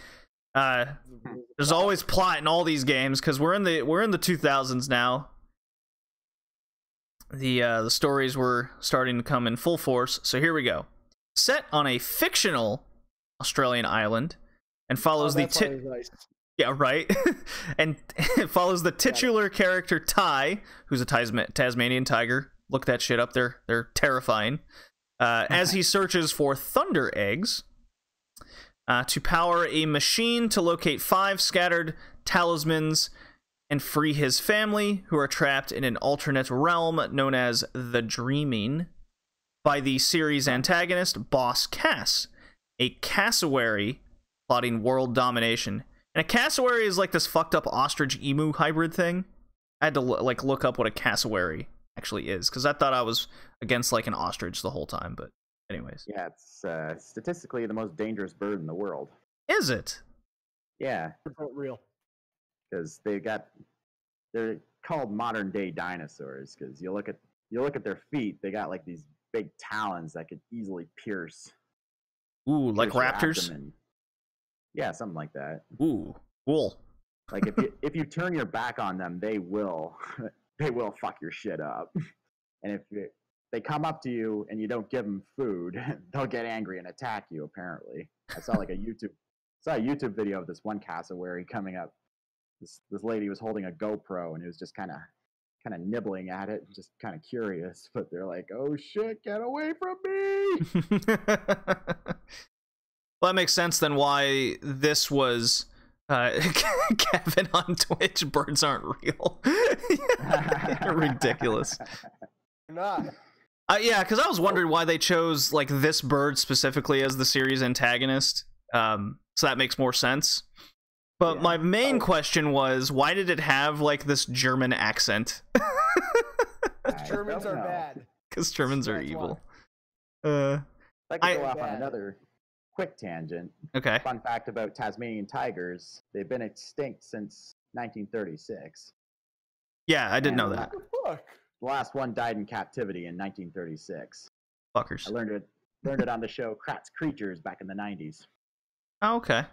There's always plot in all these games because we're in the 2000s now. The stories were starting to come in full force. So here we go. Set on a fictional Australian island, and follows nice. Yeah, right. And it follows the titular character Ty, who's a Tasmanian tiger. Look that shit up. They're terrifying. As he searches for thunder eggs to power a machine to locate 5 scattered talismans and free his family, who are trapped in an alternate realm known as the Dreaming, by the series antagonist Boss Cass, a cassowary plotting world domination. And a cassowary is like this fucked up ostrich emu hybrid thing. I had to look up what a cassowary actually is, because I thought I was against like an ostrich the whole time, but anyways. Yeah, it's statistically the most dangerous bird in the world. Is it? Yeah. Real. Because they're called modern day dinosaurs, because you look at their feet, they got like these big talons that could easily pierce. Ooh, like raptors? Abdomen. Yeah, something like that. Ooh, cool. Like if you turn your back on them, they will fuck your shit up. And if they come up to you and you don't give them food, they'll get angry and attack you. Apparently, I saw a YouTube video of this one cassowary coming up. This lady was holding a GoPro and it was just kind of nibbling at it, just kind of curious. But they're like, "Oh shit, get away from me!" Well, that makes sense then why this was Kevin on Twitch. Birds aren't real. Ridiculous. Not. Yeah, because I was wondering why they chose like this bird specifically as the series antagonist. So that makes more sense. But my main question was, why did it have like this German accent? Germans are bad. Because Germans are evil. I could go off on another quick tangent. Okay. Fun fact about Tasmanian tigers: they've been extinct since 1936. Yeah, I didn't know that. Fuck. The last one died in captivity in 1936. Fuckers. I learned Learned it on the show Kratz Creatures back in the 90s. Oh, okay.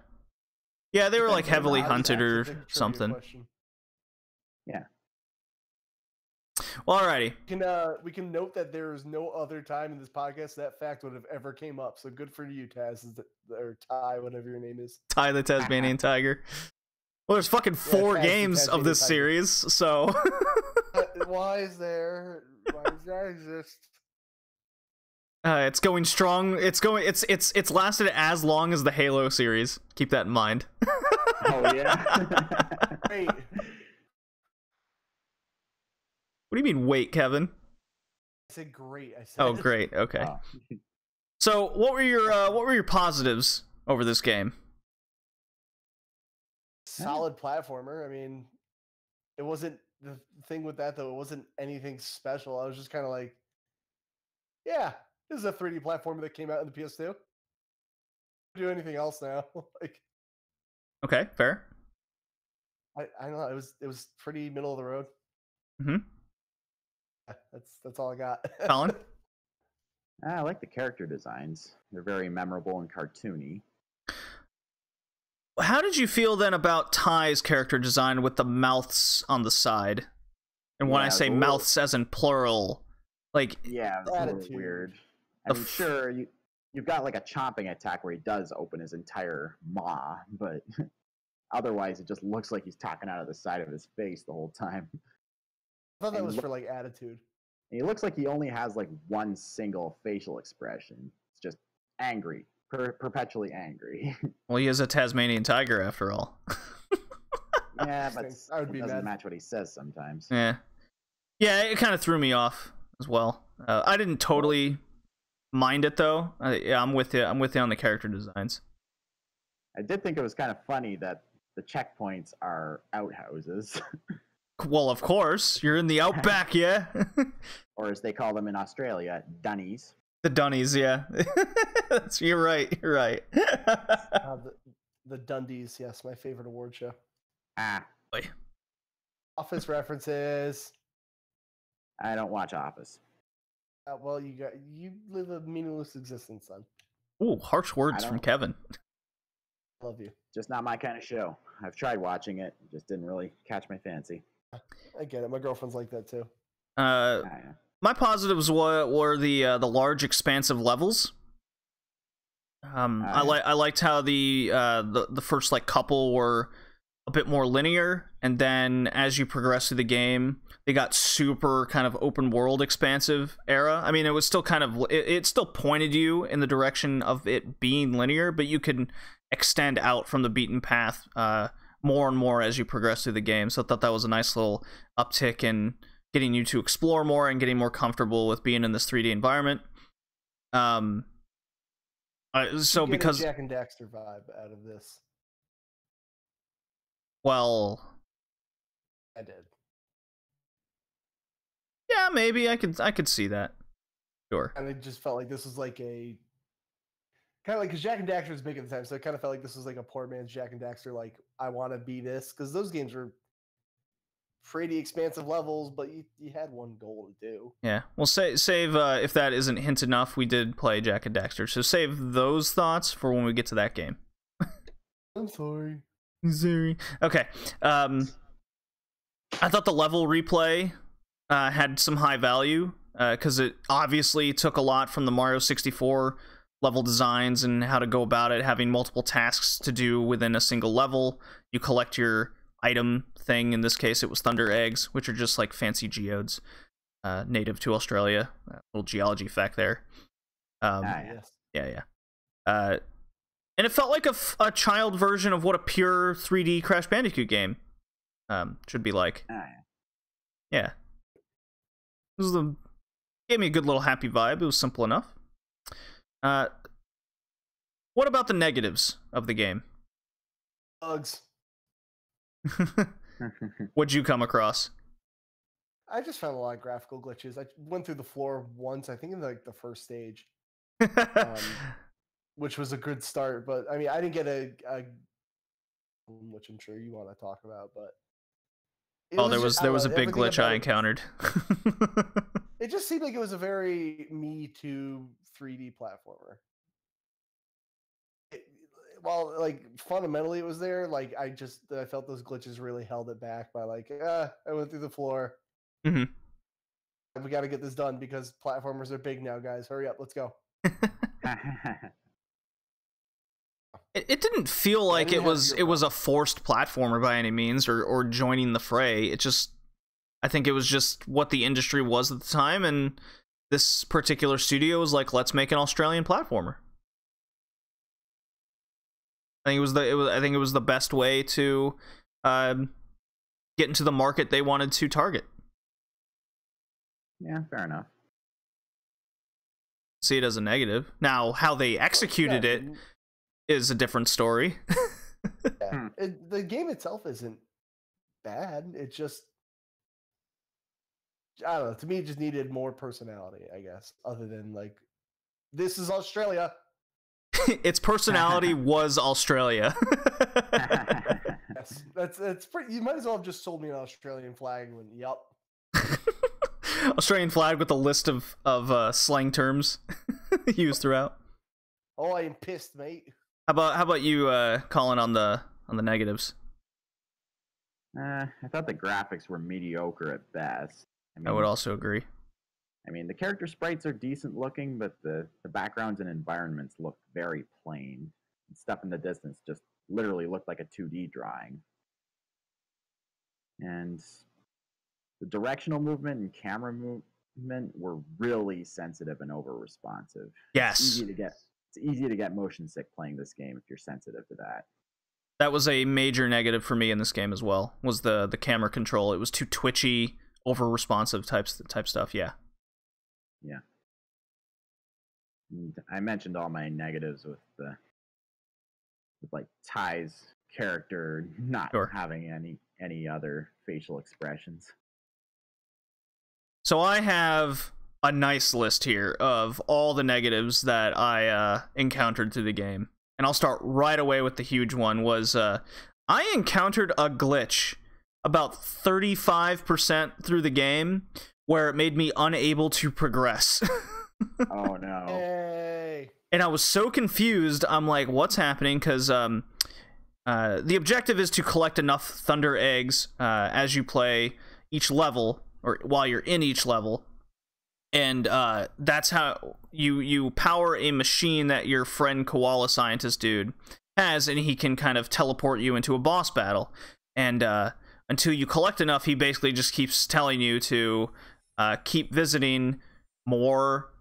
Yeah, they were like heavily That's hunted a or big trivia something. question. Yeah. Well, alrighty. We can note that there is no other time in this podcast that fact would have ever came up. So good for you, Taz, or Ty, whatever your name is. Ty the Tasmanian Tiger. Well, there's fucking 4 Taz the games of this Tasmanian Tiger. series, so Why does that exist? it's going strong. It's lasted as long as the Halo series. Keep that in mind. Oh, yeah. Wait, What do you mean, wait, Kevin? I said great. I said. Oh, great. Okay. Oh. So, what were your positives over this game? Solid platformer. I mean, it wasn't the thing with that though. It wasn't anything special. I was just kind of like, yeah, this is a 3D platformer that came out in the PS2. Do anything else now? Like, Okay, fair. I don't know. It was pretty middle of the road. Mm-hmm. Yeah, that's all I got. Colin? I like the character designs. They're very memorable and cartoony. How did you feel then about Ty's character design with the mouths on the side? And when I say mouths as in plural, like... Yeah, it's a little Attitude. weird. I mean, sure, you've got like a chomping attack where he does open his entire maw, but otherwise it just looks like he's talking out of the side of his face the whole time. I thought that was for like attitude. He looks like he only has like one single facial expression. It's just angry, perpetually angry. Well, he is a Tasmanian tiger after all. Yeah, but I would it be doesn't mad. match what he says sometimes. Yeah. Yeah, it kind of threw me off as well. I didn't totally mind it though. Yeah, I'm with you. I'm with you on the character designs. I did think it was kind of funny that the checkpoints are outhouses, Well, of course, you're in the outback, yeah. or as they call them in Australia, dunnies. The Dunnies, yeah. You're right. You're right. The Dundies, yes, my favorite award show. Ah, Office references. I don't watch Office. Well, you live a meaningless existence, son. Ooh, harsh words I from don't- Kevin. Love you. Just not my kind of show. I've tried watching it, just didn't really catch my fancy. I get it. My girlfriend's like that too. Yeah. My positives were the large, expansive levels. I liked how the first like couple were a bit more linear, and then as you progress through the game, they got super kind of open world, expansive era. I mean, it was still kind of it still pointed you in the direction of it being linear, but you could extend out from the beaten path more and more as you progress through the game. So I thought that was a nice little uptick in getting you to explore more and getting more comfortable with being in this 3D environment. So You get because a Jack and Daxter vibe out of this, well, I did. yeah, maybe I could see that. Sure. And it just felt like this was like a kind of like because Jack and Daxter was big at the time, so it kind of felt like this was like a poor man's Jack and Daxter. Like, I want to be this because those games were pretty expansive levels, but you had one goal to do. Yeah. Well, save if that isn't hint enough, we did play Jack and Daxter, so save those thoughts for when we get to that game. I'm sorry. Sorry. Okay. I thought the level replay had some high value because it obviously took a lot from the Mario 64 level designs and how to go about it, having multiple tasks to do within a single level. You collect your item thing. In this case, it was thunder eggs, which are just like fancy geodes native to Australia. Little geology fact there. Yes. Yeah. And it felt like a child version of what a pure 3D Crash Bandicoot game should be like. Yeah. Gave me a good little happy vibe. It was simple enough. What about the negatives of the game? Bugs. What'd you come across? I just found a lot of graphical glitches. I went through the floor once, I think in like the first stage, which was a good start. But I mean, I didn't get a which I'm sure you want to talk about. But there was a big glitch I encountered. It just seemed like it was a very Me Too 3D platformer. While like fundamentally it was there, like I felt those glitches really held it back by like, I went through the floor. Mm-hmm. We got to get this done because platformers are big now, guys. Hurry up, let's go. It didn't feel like it was a forced platformer by any means, or joining the fray. I think it was just what the industry was at the time, and this particular studio was like, let's make an Australian platformer. I think it was the best way to get into the market they wanted to target. Yeah, fair enough. See it as a negative. Now, how they executed it is a different story. Yeah. The game itself isn't bad. It just, I don't know. To me, it just needed more personality, I guess, other than like, this is Australia. Its personality was Australia. Yes, that's pretty. You might as well have just sold me an Australian flag. When yup. Australian flag with a list of slang terms used throughout. Oh, I am pissed, mate. How about you, Colin, on the negatives? I thought the graphics were mediocre at best. I would also agree. I mean, the character sprites are decent looking, but the backgrounds and environments look very plain. Stuff in the distance just literally looked like a 2D drawing. And the directional movement and camera movement were really sensitive and over-responsive. Yes. It's easy to get motion sick playing this game if you're sensitive to that. That was a major negative for me in this game as well, was the camera control. It was too twitchy, over-responsive type stuff, yeah. Yeah. And I mentioned all my negatives with like Ty's character not having any other facial expressions. So I have a nice list here of all the negatives that I encountered through the game. And I'll start right away with the huge one, was I encountered a glitch about 35% through the game where it made me unable to progress. Oh no. Hey. And I was so confused. I'm like, what's happening? Because the objective is to collect enough thunder eggs as you play each level, or while you're in each level. And that's how you power a machine that your friend Koala Scientist dude has, and he can kind of teleport you into a boss battle. And until you collect enough, he basically just keeps telling you to keep visiting more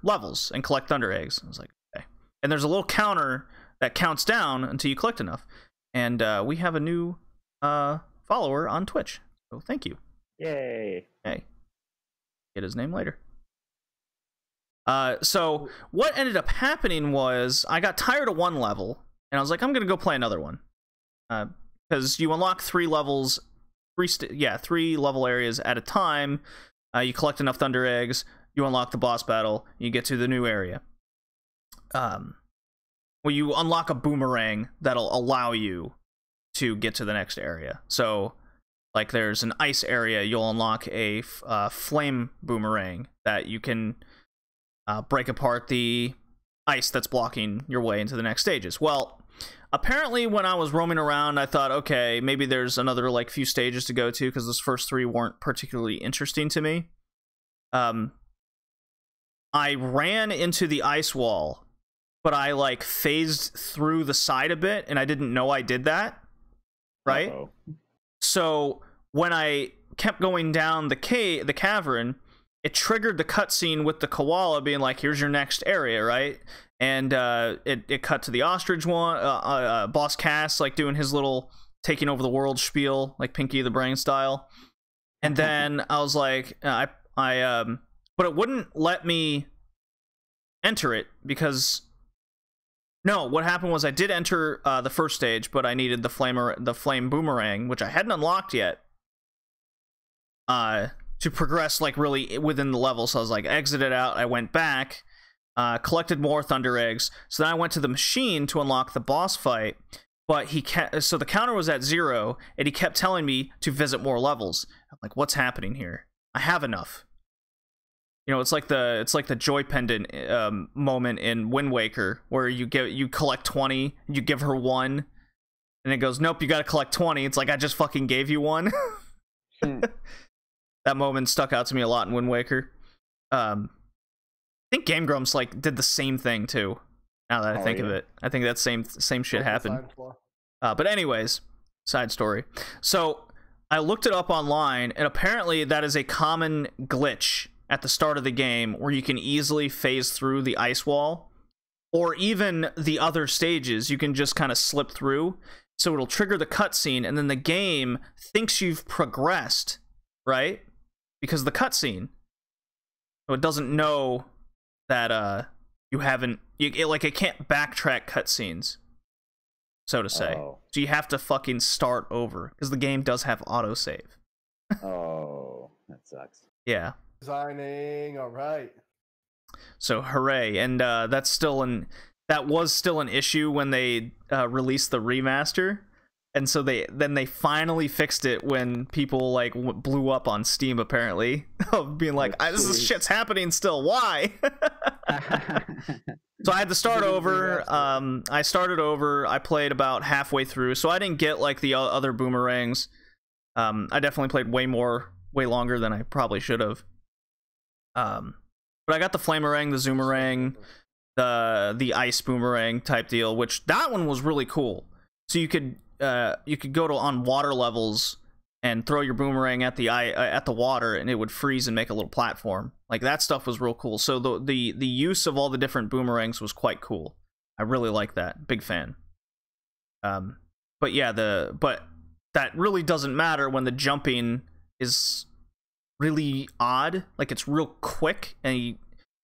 levels and collect thunder eggs. I was like, okay. And there's a little counter that counts down until you collect enough. And we have a new follower on Twitch. So thank you. Yay. Hey. Get his name later. So what ended up happening was I got tired of one level, and I was like, I'm gonna go play another one. Because you unlock 3 level areas at a time. You collect enough thunder eggs, you unlock the boss battle, you get to the new area. Well, you unlock a boomerang that'll allow you to get to the next area. So, like, there's an ice area, you'll unlock a flame boomerang that you can break apart the ice that's blocking your way into the next stages. Well, apparently when I was roaming around, I thought, okay, maybe there's another like few stages to go to, because those first 3 weren't particularly interesting to me. I ran into the ice wall, but I like phased through the side a bit, and I didn't know I did that. Right? Uh-oh. So when I kept going down the cavern, it triggered the cutscene with the koala being like, here's your next area, right? And it cut to the ostrich one, Boss Cass, like doing his little taking over the world spiel, like Pinky the Brain style. And then I was like, but it wouldn't let me enter it because, no, what happened was I did enter the first stage, but I needed the flame boomerang, which I hadn't unlocked yet, to progress like really within the level. So I was like, exited out, I went back, collected more thunder eggs. So then I went to the machine to unlock the boss fight, but so the counter was at 0, and he kept telling me to visit more levels. I'm like, what's happening here? I have enough. You know, it's like the joy pendant moment in Wind Waker, where you collect 20, you give her 1, and it goes, nope, you gotta collect 20. It's like, I just fucking gave you 1. That moment stuck out to me a lot in Wind Waker. I think Game Grumps like did the same thing too. Now that I think of it, I think that same shit happened. But anyways, side story. So I looked it up online, and apparently that is a common glitch at the start of the game where you can easily phase through the ice wall, or even the other stages. You can just kind of slip through, so it'll trigger the cutscene, and then the game thinks you've progressed, right? Because of the cutscene, so it doesn't know that you haven't. It can't backtrack cutscenes, so to say. Oh. So you have to fucking start over because the game does have autosave. Oh, that sucks. Yeah. Designing, all right. So hooray, and that was still an issue when they released the remaster, and so they finally fixed it when people like blew up on Steam, apparently, of being like, this shit's happening still. Why? So I had to start over. I started over. I played about halfway through, so I didn't get like the other boomerangs. I definitely played way longer than I probably should have. But I got the flamerang, the zoomerang, the ice boomerang type deal, which that one was really cool. So you could go on water levels and throw your boomerang at the water, and it would freeze and make a little platform. Like, that stuff was real cool. So the use of all the different boomerangs was quite cool. I really like that. Big fan. But yeah, but that really doesn't matter when the jumping is really odd. Like, it's real quick, and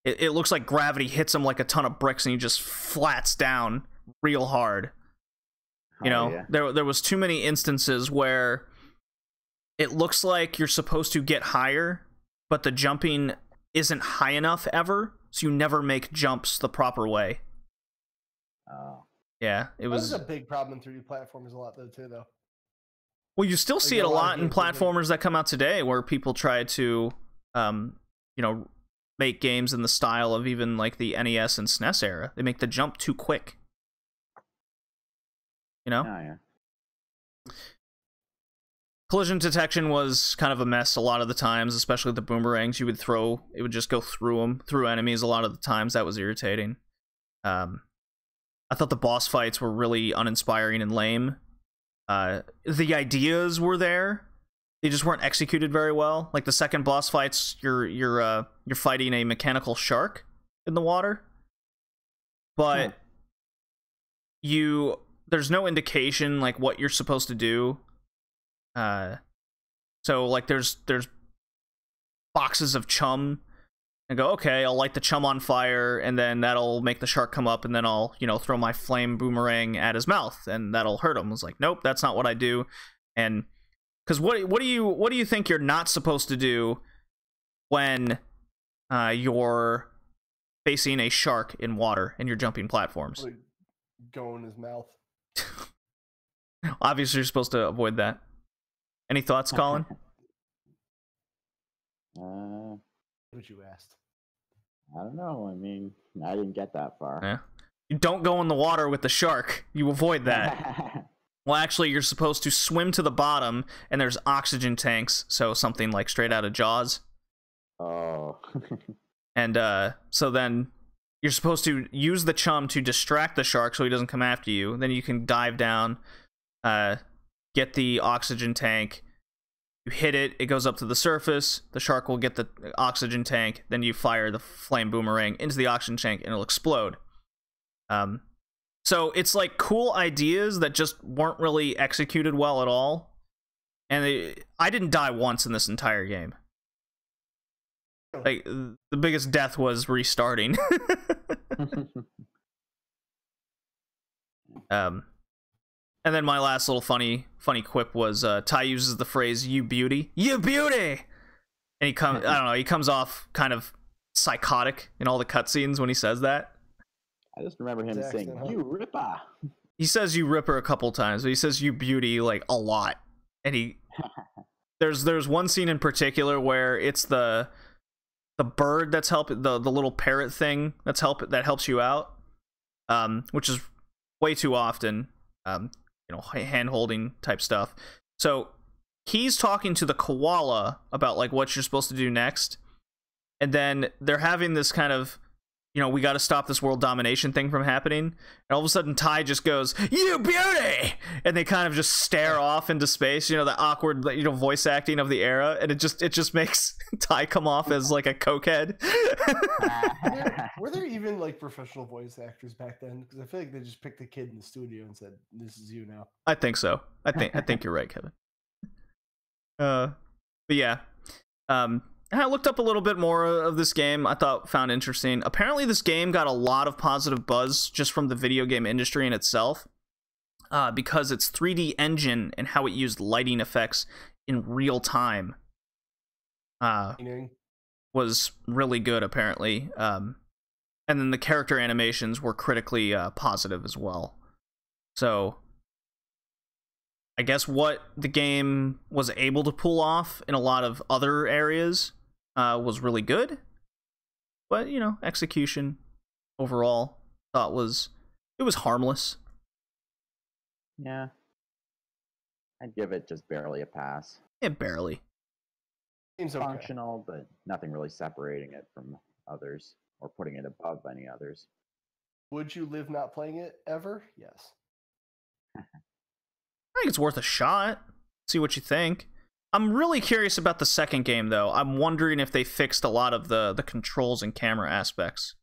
it looks like gravity hits him like a ton of bricks, and he just flats down real hard. You know, yeah. there was too many instances where it looks like you're supposed to get higher, but the jumping isn't high enough ever, so you never make jumps the proper way. Oh. Yeah, it was. That's a big problem in 3D platformers a lot, though. Well, you still see it a lot in platformers that come out today, where people try to, make games in the style of even like the NES and SNES era. They make the jump too quick. You know? Oh, yeah. Collision detection was kind of a mess a lot of the times, especially the boomerangs you would throw. It would just go through enemies a lot of the times. That was irritating. I thought the boss fights were really uninspiring and lame. The ideas were there, they just weren't executed very well. Like the second boss fights, you're fighting a mechanical shark in the water, but there's no indication like what you're supposed to do. So like there's boxes of chum, and go, okay, I'll light the chum on fire, and then that'll make the shark come up, and then I'll throw my flame boomerang at his mouth, and that'll hurt him. I was like, nope, that's not what I do. And because what do you think you're not supposed to do when you're facing a shark in water and you're jumping platforms? Go in his mouth. Obviously, you're supposed to avoid that. Any thoughts, Colin? What did you ask? I don't know. I mean, I didn't get that far. Yeah. You don't go in the water with the shark. You avoid that. Well, actually, you're supposed to swim to the bottom, and there's oxygen tanks, so something like straight out of Jaws. Oh. And so then you're supposed to use the chum to distract the shark so he doesn't come after you. Then you can dive down, get the oxygen tank. You hit it, it goes up to the surface, the shark will get the oxygen tank, then you fire the flame boomerang into the oxygen tank, and it'll explode. So it's like cool ideas that just weren't really executed well at all. And I didn't die once in this entire game. Like, the biggest death was restarting. And then my last little funny quip was Ty uses the phrase "you beauty," "you beauty," and he comes off kind of psychotic in all the cutscenes when he says that. I just remember him saying "you ripper." He says "you ripper" a couple times, but he says "you beauty" like a lot. And there's one scene in particular where it's the the bird that's helping, the little parrot thing that helps you out, which is way too often, hand holding type stuff. So he's talking to the koala about like what you're supposed to do next, and then they're having this kind of, we got to stop this world domination thing from happening, and all of a sudden Ty just goes, "You beauty," and they kind of just stare off into space, the awkward voice acting of the era, and it just makes Ty come off as like a cokehead. Were there even like professional voice actors back then? Because I feel like they just picked a kid in the studio and said, "This is you now." I think so. I think you're right, Kevin. But yeah, I looked up a little bit more of this game. I found interesting. Apparently, this game got a lot of positive buzz just from the video game industry in itself, because its 3D engine and how it used lighting effects in real time was really good, apparently. And then the character animations were critically positive as well. So I guess what the game was able to pull off in a lot of other areas was really good, but execution overall it was harmless. Yeah, I'd give it just barely a pass. Yeah, barely. Seems okay. Functional, but nothing really separating it from others or putting it above any others. Would you live not playing it ever? Yes. I think it's worth a shot. See what you think. I'm really curious about the second game, though. I'm wondering if they fixed a lot of the controls and camera aspects.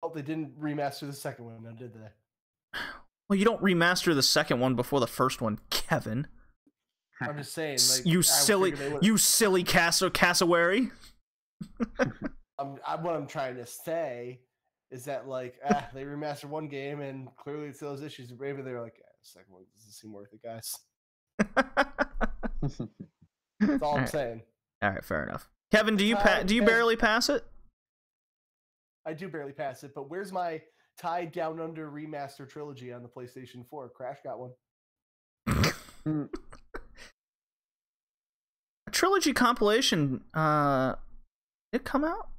Oh, they didn't remaster the second one, now did they? Well, you don't remaster the second one before the first one, Kevin. I'm just saying, like, you silly cassowary. What I'm trying to say is that, like, they remastered one game and clearly it's those issues. Maybe they're like, the second one doesn't seem worth it, guys. That's all I'm saying. All right, fair enough. Kevin, do you barely pass it? I do barely pass it, but where's my Ty Down Under remaster trilogy on the PlayStation 4? Crash got one. A trilogy compilation, did it come out?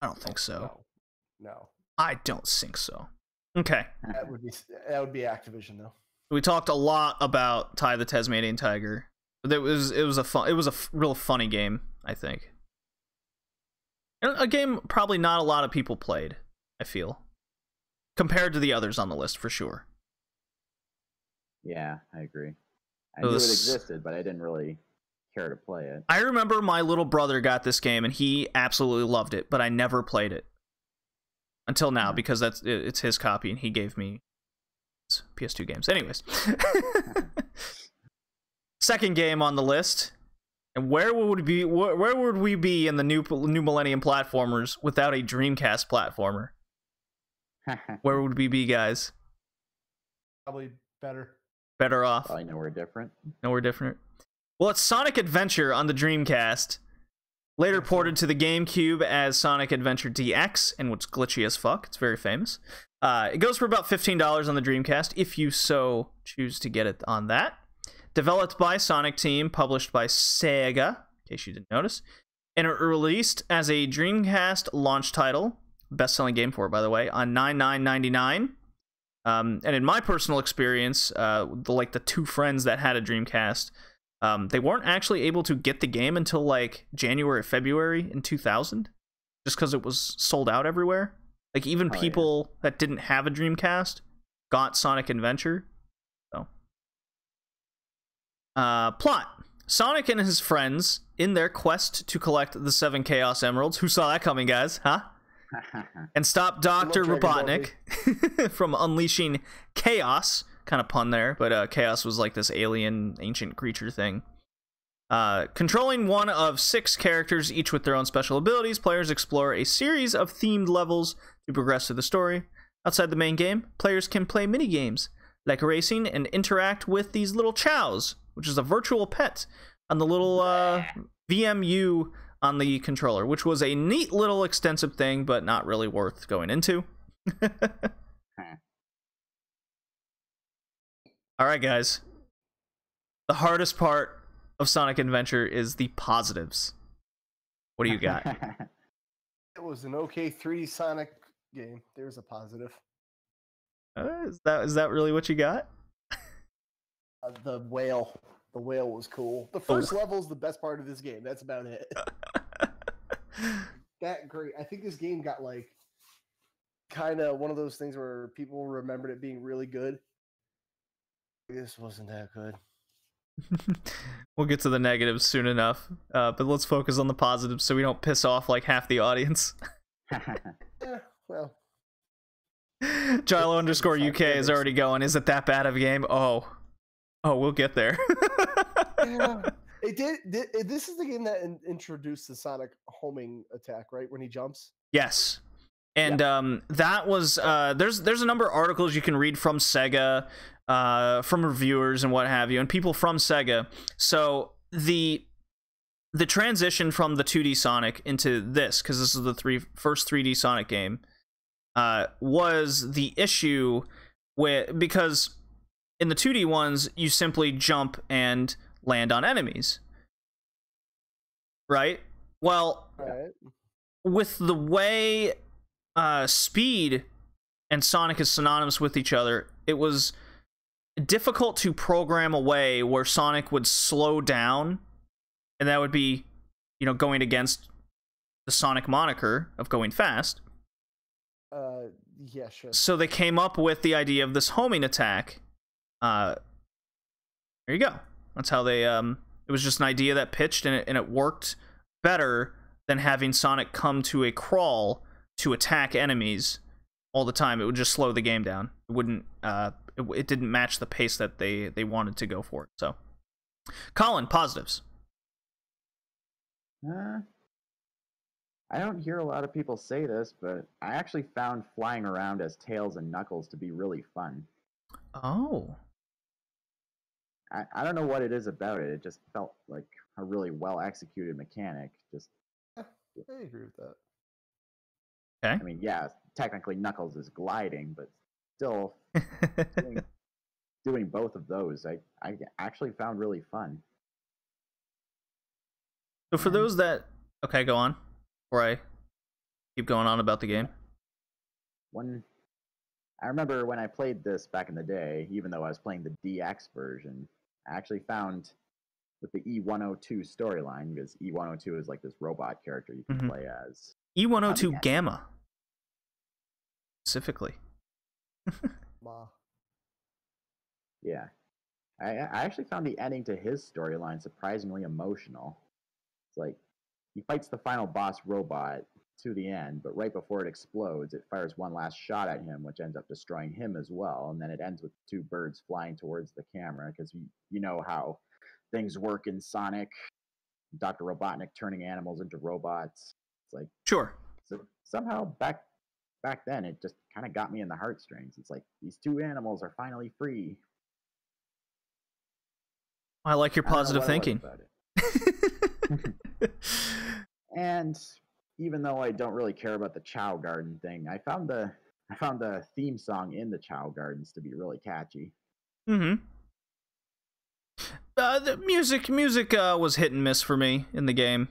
I don't think so. No. I don't think so. Okay. That would be Activision, though. We talked a lot about Ty the Tasmanian Tiger. It was a real funny game, I think. And a game probably not a lot of people played, I feel, compared to the others on the list, for sure. Yeah, I agree. I knew it existed, but I didn't really care to play it. I remember my little brother got this game, and he absolutely loved it, but I never played it. Until now, because it's his copy, and he gave me PS2 games. Anyways. Second game on the list. And where would we be in the new Millennium platformers without a Dreamcast platformer? Where would we be, guys? Probably better. Better off. Probably nowhere different. Nowhere different. Well, it's Sonic Adventure on the Dreamcast. Later ported to the GameCube as Sonic Adventure DX, and what's glitchy as fuck. It's very famous. It goes for about $15 on the Dreamcast, if you so choose to get it on that. Developed by Sonic Team, published by Sega, in case you didn't notice. And it released as a Dreamcast launch title, best-selling game for it, by the way, on $99.99. And in my personal experience, the two friends that had a Dreamcast, they weren't actually able to get the game until like January, February in 2000, just because it was sold out everywhere. Like even people that didn't have a Dreamcast got Sonic Adventure. So, plot: Sonic and his friends, in their quest to collect the 7 Chaos Emeralds, who saw that coming, guys? Huh? And stop Dr. Robotnik from unleashing chaos. Kind of pun there, but chaos was like this alien ancient creature thing. Controlling one of 6 characters, each with their own special abilities, players explore a series of themed levels to progress through the story. Outside the main game, players can play mini games like racing and interact with these little chows, which is a virtual pet on the little VMU on the controller, which was a neat little extensive thing, but not really worth going into. All right, guys. The hardest part of Sonic Adventure is the positives. What do you got? was an okay 3D Sonic game. There's a positive. Is that really what you got? The whale. The whale was cool. The first level is the best part of this game. That's about it. That great. I think this game got like kind of one of those things where people remembered it being really good. This wasn't that good. We'll get to the negatives soon enough, but let's focus on the positives so we don't piss off like half the audience. Yeah, well. Gilo underscore UK is already going. Is it that bad of a game? Oh, we'll get there. Yeah. It did. This is the game that introduced the Sonic homing attack, right? When he jumps. Yes. And that was there's a number of articles you can read from Sega, from reviewers and what have you, and people from Sega. So the transition from the 2D Sonic into this, because this is the first 3D Sonic game, was the issue because in the 2D ones you simply jump and land on enemies, right? Well, with the way Speed and Sonic is synonymous with each other, it was difficult to program a way where Sonic would slow down, and that would be, going against the Sonic moniker of going fast. Yeah, sure. So they came up with the idea of this homing attack. There you go. That's how they it was just an idea that pitched, and it worked better than having Sonic come to a crawl to attack enemies all the time. It would just slow the game down. It wouldn't it didn't match the pace that they wanted to go for it. So Colin, positives. I don't hear a lot of people say this, but I actually found flying around as Tails and Knuckles to be really fun. Oh. I don't know what it is about it. It just felt like a really well-executed mechanic. I agree with that. Okay. I mean, yeah, technically Knuckles is gliding, but still doing both of those, I actually found really fun. So for those that... Okay, go on. Before I keep going on about the game. I remember when I played this back in the day, even though I was playing the DX version, I actually found with the E102 storyline, because E102 is like this robot character you can play as. E102 Gamma. Specifically. Yeah. I actually found the ending to his storyline surprisingly emotional. It's like, he fights the final boss robot to the end, but right before it explodes, it fires one last shot at him, which ends up destroying him as well, and then it ends with two birds flying towards the camera, because you know how things work in Sonic, Dr. Robotnik turning animals into robots. It's like... Sure. So somehow back then, it just kind of got me in the heartstrings. It's like, these two animals are finally free. I like your positive thinking. And even though I don't really care about the Chow Garden thing, I found the theme song in the Chow Gardens to be really catchy. The music was hit and miss for me in the game.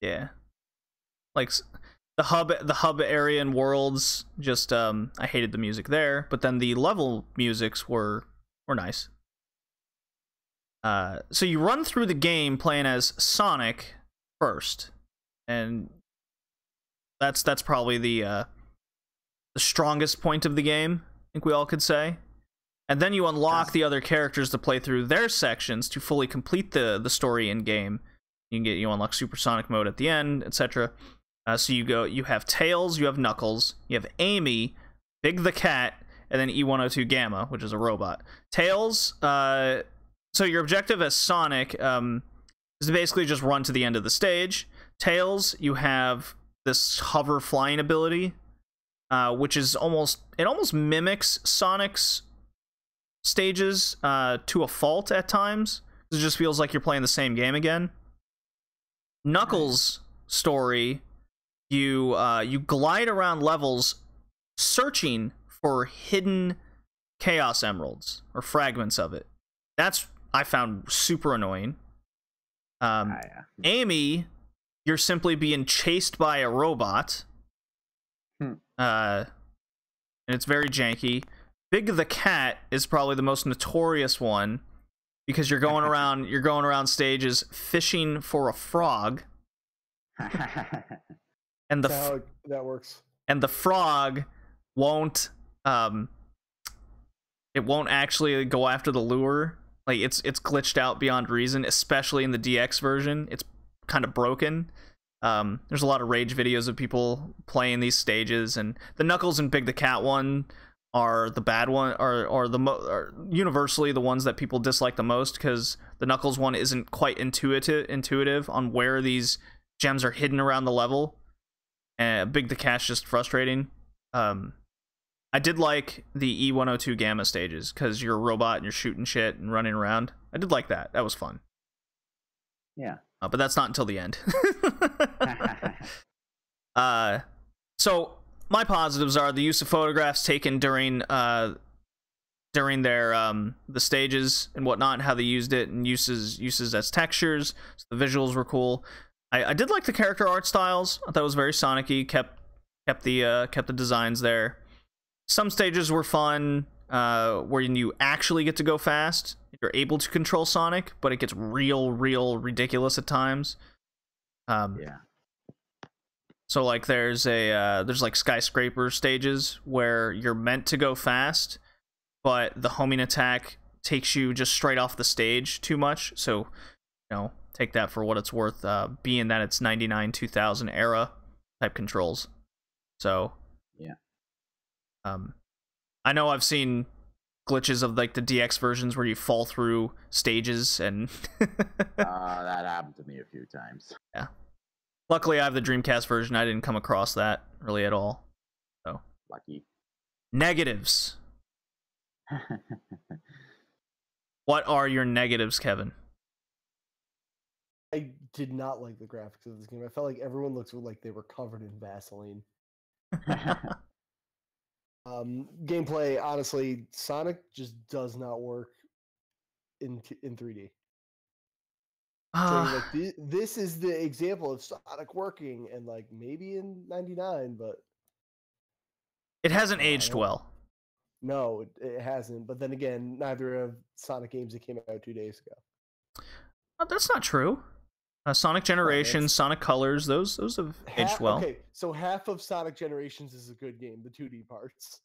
Yeah. Like the hub area and worlds, just I hated the music there, but then the level musics were nice. So you run through the game playing as Sonic first, and that's probably the strongest point of the game, I think we all could say. And then you unlock the other characters to play through their sections to fully complete the story in game. You unlock Supersonic mode at the end, etc. So you have Tails, you have Knuckles, you have Amy, Big the Cat, and then E102 Gamma, which is a robot. Tails, so your objective as Sonic is to basically just run to the end of the stage. Tails, you have this hover flying ability, which is almost mimics Sonic's stages to a fault at times. It just feels like you're playing the same game again. Knuckles' story, you glide around levels searching for hidden Chaos Emeralds or fragments of it. That's I found super annoying. Amy, you're simply being chased by a robot. And it's very janky. Big the Cat is probably the most notorious one because you're going around stages fishing for a frog. And That's how that works. And the frog won't it won't actually go after the lure. Like it's glitched out beyond reason, especially in the DX version. It's kind of broken. There's a lot of rage videos of people playing these stages, and the Knuckles and Big the Cat one are the bad one, are universally the ones that people dislike the most, because the Knuckles one isn't quite intuitive on where these gems are hidden around the level. And Big the Cat's just frustrating. I did like the E102 Gamma stages, because you're a robot and you're shooting shit and running around. I did like that. That was fun. Yeah. But that's not until the end. So my positives are the use of photographs taken during their the stages and whatnot, and how they used it, and uses as textures. So the visuals were cool. I did like the character art styles. I thought it was very Sonic-y. Kept the designs there. Some stages were fun, where you actually get to go fast. You're able to control Sonic, but it gets real ridiculous at times. Yeah. So like there's like skyscraper stages where you're meant to go fast, but the homing attack takes you just straight off the stage too much. So, take that for what it's worth, being that it's 99 2000 era type controls. So yeah. I know I've seen glitches of like the DX versions where you fall through stages and that happened to me a few times. Yeah. Luckily I have the Dreamcast version. I didn't come across that really at all. So lucky. Negatives. What are your negatives, Kevin? I did not like the graphics of this game. I felt like everyone looks like they were covered in Vaseline. Gameplay, honestly, Sonic just does not work in 3D. So, this is the example of Sonic working, and like maybe in '99, but it hasn't aged well. No, it hasn't. But then again, neither of Sonic games that came out 2 days ago. That's not true. Sonic Generations, Sonic Colors, those have aged well. Okay, so half of Sonic Generations is a good game, the 2D parts.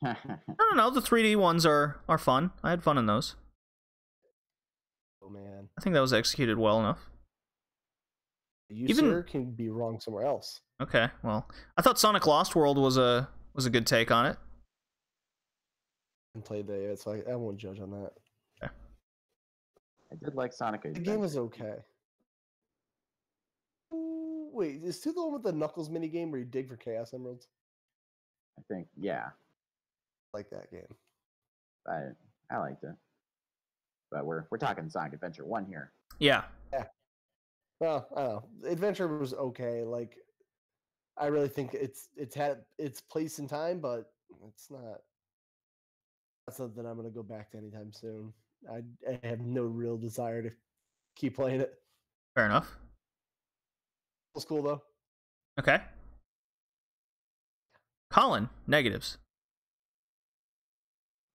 I don't know, the 3D ones are fun. I had fun in those. Oh man. I think that was executed well enough. Sir, can be wrong somewhere else. Okay, well, I thought Sonic Lost World was a good take on it. I haven't played that yet, so I won't judge on that. Okay. I did like Sonic Adventure. The game was okay. Wait, is 2 the one with the Knuckles minigame where you dig for Chaos Emeralds? I think, yeah. I like that game. I liked it. But we're talking Sonic Adventure 1 here. Yeah. Yeah. Well, I don't know. Adventure was okay. Like, I really think it's had its place in time, but it's not something I'm going to go back to anytime soon. I have no real desire to keep playing it. Fair enough. It was cool, though. Okay. Colin, negatives.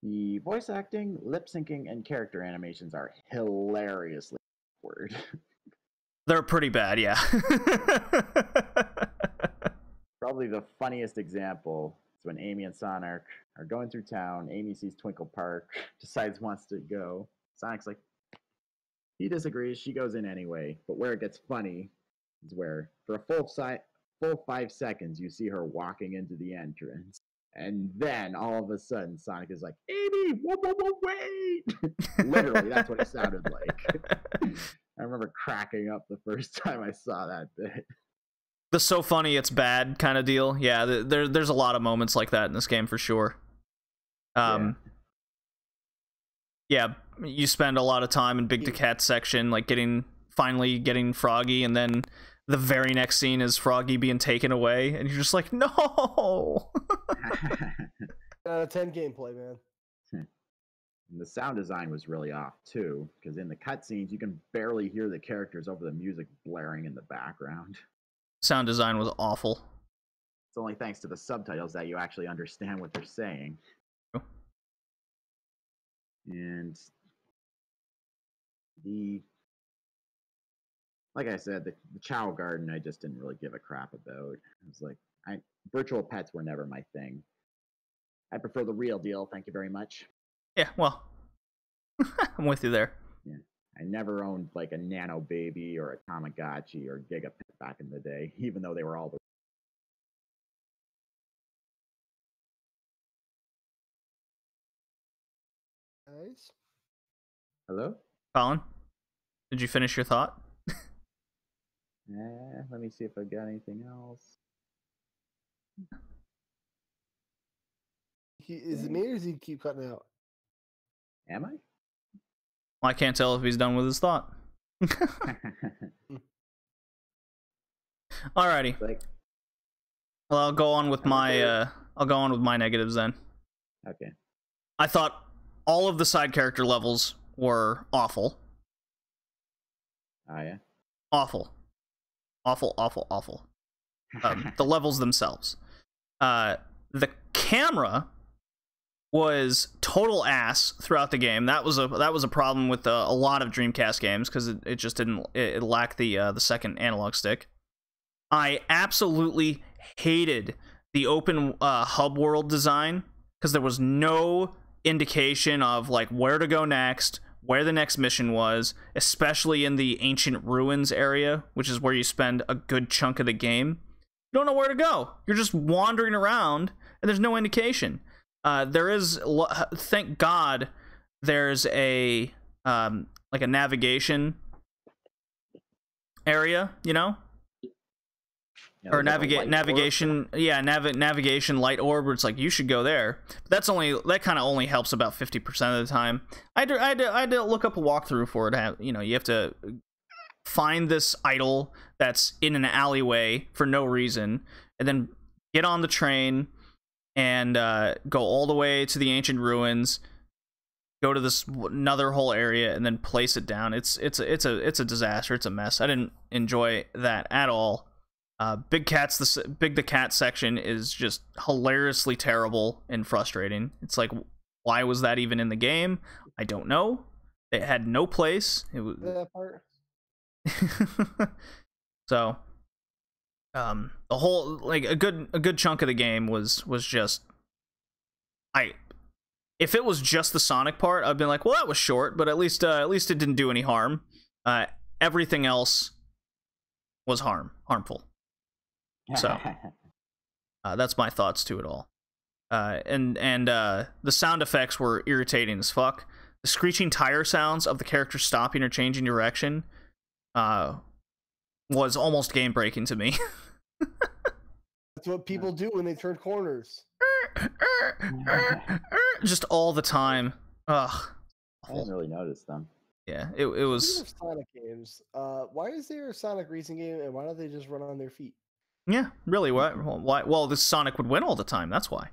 The voice acting, lip syncing, and character animations are hilariously awkward. They're pretty bad, yeah. Probably the funniest example is when Amy and Sonic are going through town. Amy sees Twinkle Park, decides wants to go. Sonic's like, he disagrees. She goes in anyway. But where it gets funny is where, for a full 5 seconds, you see her walking into the entrance. And then, all of a sudden, Sonic is like, Amy, wait! Literally, that's what it sounded like. I remember cracking up the first time I saw that bit. The so funny it's bad kind of deal. Yeah, there's a lot of moments like that in this game for sure. Yeah, you spend a lot of time in Big the Cat section, like finally getting Froggy, and then the very next scene is Froggy being taken away, and you're just like, no! 10 gameplay, man. And the sound design was really off too, because in the cutscenes you can barely hear the characters over the music blaring in the background. Sound design was awful. It's only thanks to the subtitles that you actually understand what they're saying. Oh. And like I said, the Chow Garden I just didn't really give a crap about. It was like, virtual pets were never my thing. I prefer the real deal, thank you very much. Yeah, well, I'm with you there. Yeah, I never owned like a Nano Baby or a Tamagotchi or Gigapet back in the day, even though they were all the... Nice. Hello? Colin, did you finish your thought? Let me see if I got anything else. Is it me or does he keep cutting out? Am I? Well, I can't tell if he's done with his thought. Alrighty. Like, Well, I'll go on with my negatives then. okay. I thought all of the side character levels were awful. Oh yeah. Awful. Awful. The levels themselves. The camera was total ass throughout the game. That was a problem with a lot of Dreamcast games because it just didn't, it lacked the second analog stick. I absolutely hated the open hub world design because there was no indication of like where to go next, where the next mission was, especially in the ancient ruins area, which is where you spend a good chunk of the game. You don't know where to go. You're just wandering around and there's no indication. There is, thank God, there's a like a navigation area, you know, Yeah, or there's like a light navigation, orb. yeah, navigation light orb. Where it's like you should go there. But that kind of only helps about 50% of the time. I had to look up a walkthrough for it. You know, you have to find this idol that's in an alleyway for no reason, and then get on the train and go all the way to the ancient ruins, go to this another whole area, and then place it down. It's a disaster. It's a mess. I didn't enjoy that at all. Big the cat section is just hilariously terrible and frustrating. It's like, why was that even in the game? I don't know. It had no place. It was That part. So the whole, like, a good chunk of the game was just, if it was just the Sonic part, I'd been like, well, that was short, but at least it didn't do any harm. Everything else was harmful. So that's my thoughts to it all. And the sound effects were irritating as fuck. The screeching tire sounds of the character stopping or changing direction was almost game breaking to me. That's what people do when they turn corners. Just all the time. Ugh. I didn't really notice them. Yeah, it was. Speaking of Sonic games, why is there a Sonic racing game and why don't they just run on their feet? Yeah, really. Why? Well, this Sonic would win all the time. That's why.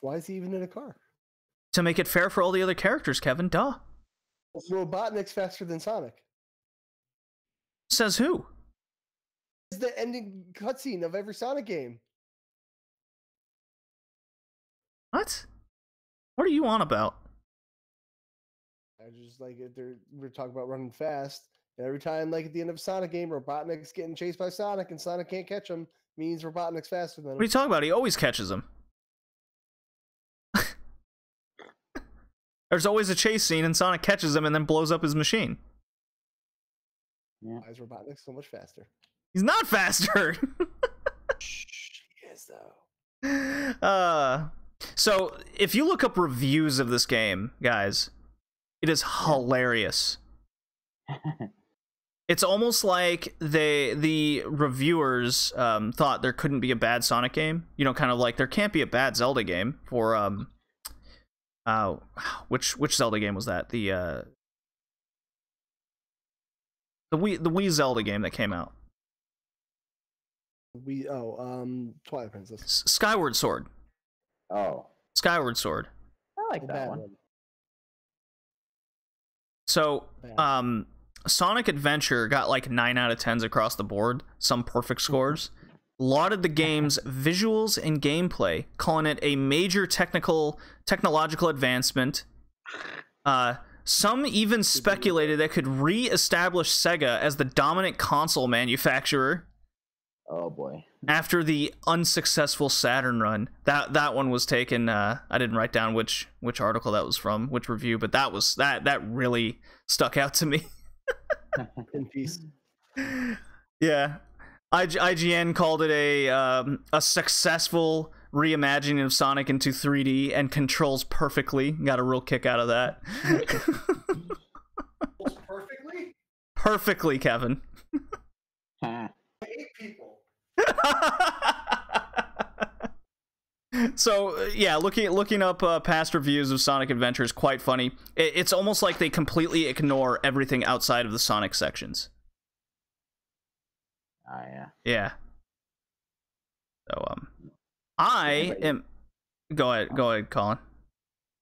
Why is he even in a car? To make it fair for all the other characters, Kevin. Duh. Robotnik's faster than Sonic. Says who? It's the ending cutscene of every Sonic game. What? What are you on about? I just like it. We're talking about running fast, and every time, like at the end of a Sonic game, Robotnik's getting chased by Sonic, and Sonic can't catch him. Means Robotnik's faster than him. What are you talking about? He always catches him. There's always a chase scene, and Sonic catches him and then blows up his machine. Yeah. Why is Robotnik so much faster? He's not faster. Shh, he is though. So if you look up reviews of this game, guys, it is hilarious. It's almost like the reviewers thought there couldn't be a bad Sonic game. You know, kind of like there can't be a bad Zelda game for which Zelda game was that? The Wii Zelda game that came out. Twilight Princess. Skyward Sword. Oh. Skyward Sword. like The that bad one. one. So, Bad. Sonic Adventure got like 9 out of 10s across the board, some perfect scores. Lauded the game's visuals and gameplay, calling it a major technological advancement. Some even speculated that could re-establish Sega as the dominant console manufacturer Oh boy. after the unsuccessful Saturn run. That one was taken. I didn't write down which article that was from, which review, but that really stuck out to me. In peace. Yeah, IGN called it a successful reimagining of Sonic into 3D and controls perfectly. Got a real kick out of that. Perfectly? Perfectly, Kevin. I hate people. So yeah, looking up past reviews of Sonic Adventure is quite funny. It's almost like they completely ignore everything outside of the Sonic sections. Oh yeah. Yeah. So I am. Go ahead, Colin.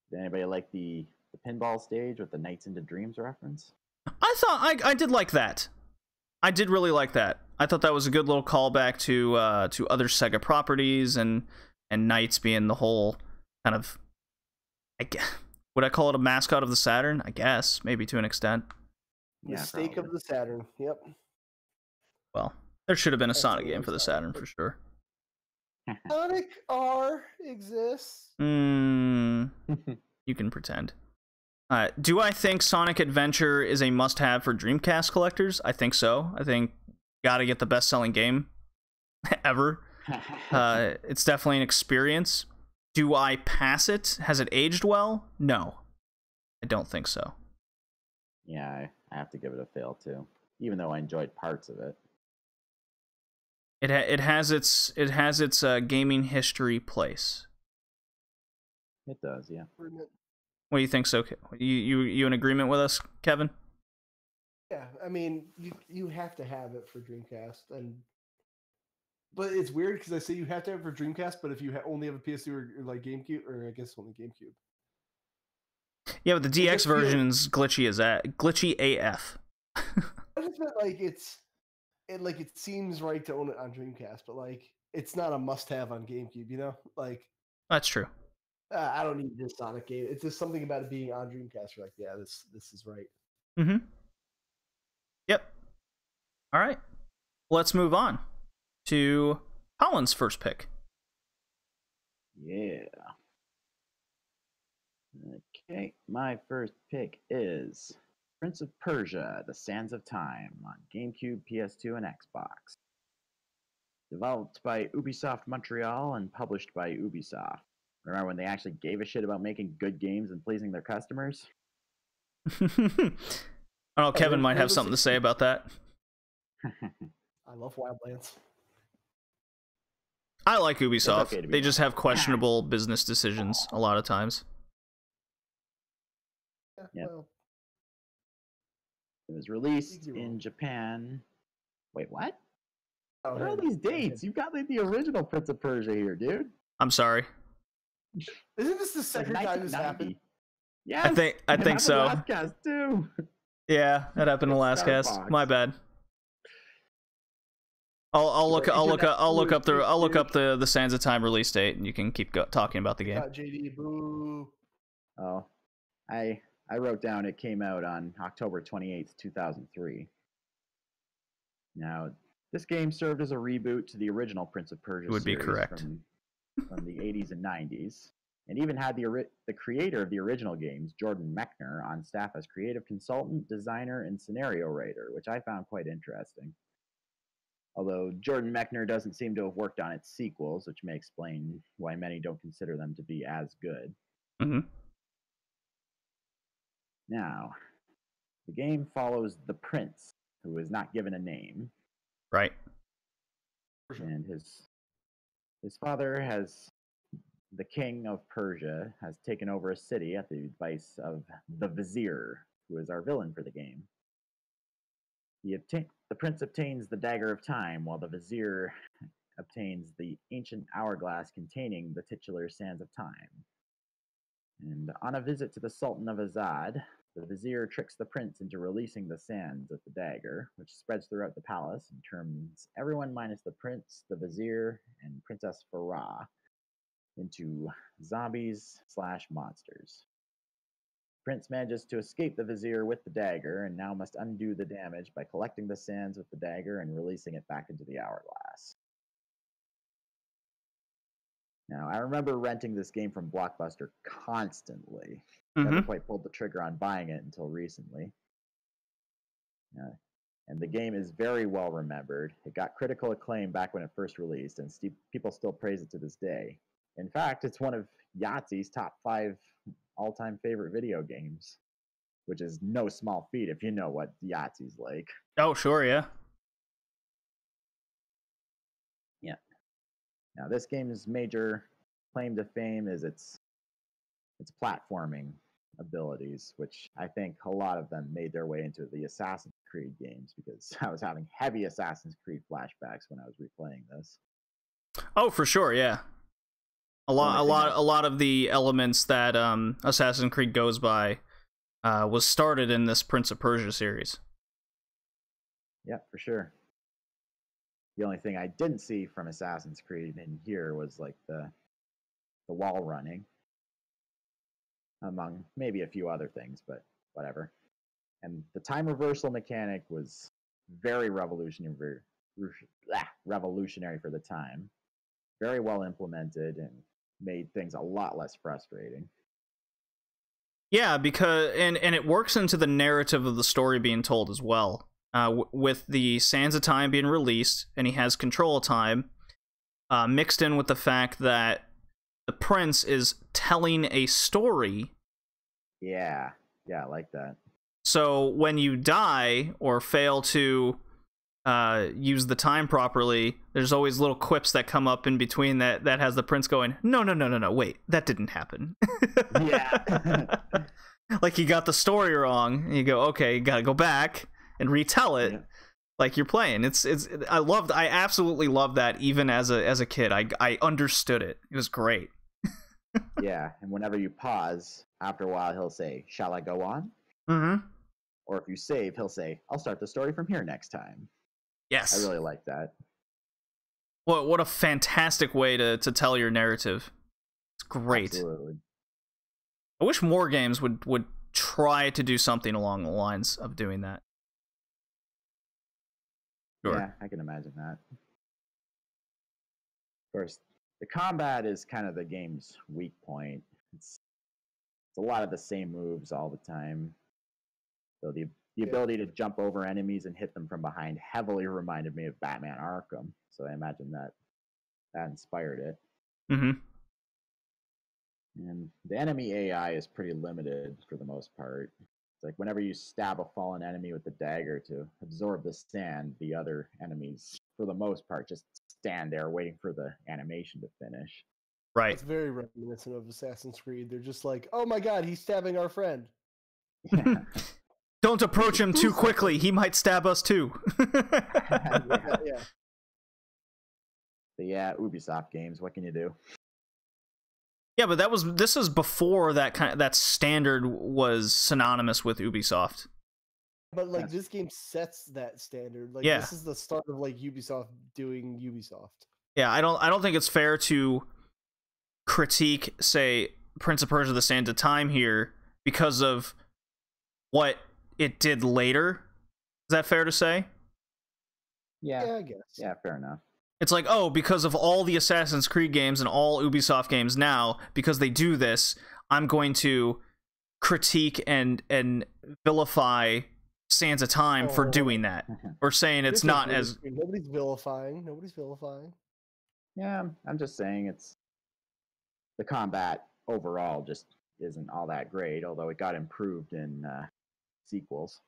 Did anybody like the pinball stage with the Nights into Dreams reference? I thought I did like that. I did really like that. I thought that was a good little callback to other Sega properties and Knights being the whole kind of, would I call it a mascot of the Saturn? I guess, maybe to an extent. The Yeah, stake of probably. the Saturn. Yep. Well, there should have been a That's Sonic what game it for the was. Saturn for sure. Sonic R exists. You can pretend. Do I think Sonic Adventure is a must-have for Dreamcast collectors? I think so. I think gotta get the best-selling game ever. It's definitely an experience. Do I pass it? Has it aged well? No, I don't think so. Yeah, I have to give it a fail too, even though I enjoyed parts of it. It has its gaming history place. It does, yeah. What do you think? So you in agreement with us, Kevin? Yeah, I mean, you have to have it for Dreamcast, but it's weird because I say you have to have it for Dreamcast, but if you only have a PS2 or like GameCube, or I guess only GameCube. Yeah, but the DX just feel- version's glitchy AF. I just meant like it seems right to own it on Dreamcast, but like it's not a must-have on GameCube. You know, like That's true. I don't need this Sonic game. It's just something about it being on Dreamcast. You're like, yeah, this is right. Mm-hmm. Yep. All right. Let's move on to Colin's first pick. Yeah. Okay, my first pick is Prince of Persia: The Sands of Time on GameCube, PS2, and Xbox. Developed by Ubisoft Montreal and published by Ubisoft. Remember when they actually gave a shit about making good games and pleasing their customers? I don't know, Kevin might have something to say about that. I love Wildlands. I like Ubisoft. okay to be They just have questionable business decisions a lot of times. Yeah, Yep. well, It was released You're in wrong. Japan. Wait, what? oh, What are all hey, these dates? You've got like the original Prince of Persia here, dude. I'm sorry. Isn't this the second time this happened? Yes, I think it happened so. Last cast too. Yeah, that happened in the last cast. My bad. I'll look up the Sands of Time release date, and you can keep talking about the game. JD, boo. Oh, I wrote down it came out on October 28th, 2003. Now, this game served as a reboot to the original Prince of Persia Would be series correct. from the 80s and 90s, and even had the creator of the original games, Jordan Mechner, on staff as creative consultant, designer, and scenario writer, which I found quite interesting. Although Jordan Mechner doesn't seem to have worked on its sequels, which may explain why many don't consider them to be as good. Mm-hmm. Now, the game follows the prince, who is not given a name, Right. and his father the king of Persia has taken over a city at the advice of the vizier, who is our villain for the game. The prince obtains the Dagger of Time, while the vizier obtains the ancient hourglass containing the titular Sands of Time. And on a visit to the Sultan of Azad, the vizier tricks the prince into releasing the sands of the dagger, which spreads throughout the palace and turns everyone minus the prince, the vizier, and Princess Farah into zombies/monsters. Prince manages to escape the vizier with the dagger and now must undo the damage by collecting the sands with the dagger and releasing it back into the hourglass. Now, I remember renting this game from Blockbuster constantly. Never quite pulled the trigger on buying it until recently. And the game is very well remembered. It got critical acclaim back when it first released, and people still praise it to this day. In fact, it's one of Yahtzee's top 5 all-time favorite video games, which is no small feat if you know what Yahtzee's like. Oh, sure, yeah. Yeah. Now, this game's major claim to fame is its platforming abilities, which I think a lot of them made their way into the Assassin's Creed games, because I was having heavy Assassin's Creed flashbacks when I was replaying this. Oh, for sure, yeah. A lot of the elements that Assassin's Creed goes by was started in this Prince of Persia series. Yeah, for sure. The only thing I didn't see from Assassin's Creed in here was like the wall running, among maybe a few other things, but whatever. And the time reversal mechanic was very revolutionary for the time. Very well implemented and made things a lot less frustrating. Yeah, because and it works into the narrative of the story being told as well. With the Sands of Time being released, and he has control of time, mixed in with the fact that the prince is telling a story. Yeah, I like that. So when you die or fail to use the time properly, there's always little quips that come up in between that has the prince going, no, wait, that didn't happen. Yeah. Like you got the story wrong, and you go, okay, you gotta go back and retell it like you're playing. I absolutely loved that. Even as a kid, I understood it. It was great. Yeah, and whenever you pause, after a while, he'll say, "Shall I go on?" Mm-hmm. Or if you save, he'll say, "I'll start the story from here next time." Yes. I really like that. What a fantastic way to tell your narrative. It's great. Absolutely. I wish more games would try to do something along the lines of doing that. Sure. Yeah, I can imagine that. Of course, the combat is kind of the game's weak point. It's a lot of the same moves all the time. So the ability to jump over enemies and hit them from behind heavily reminded me of Batman Arkham. So I imagine that inspired it. Mm-hmm. And the enemy AI is pretty limited for the most part. It's like whenever you stab a fallen enemy with the dagger to absorb the sand, the other enemies, for the most part, just stand there waiting for the animation to finish. Right. It's very reminiscent of Assassin's Creed. They're just like, oh my god, he's stabbing our friend. Yeah. Don't approach him too quickly. He might stab us too. Yeah. But yeah, Ubisoft games, what can you do? Yeah, but this is before that standard was synonymous with Ubisoft. But like this game sets that standard. Like this is the start of like Ubisoft doing Ubisoft. Yeah, I don't think it's fair to critique, say, Prince of Persia: The Sands of Time here because of what it did later. Is that fair to say? Yeah, I guess. Yeah, fair enough. It's like, oh, because of all the Assassin's Creed games and all Ubisoft games now, because they do this, I'm going to critique and vilify Sands of Time for doing that. Or saying it's not as... Nobody's vilifying. Yeah, I'm just saying it's... The combat overall just isn't all that great, although it got improved in sequels.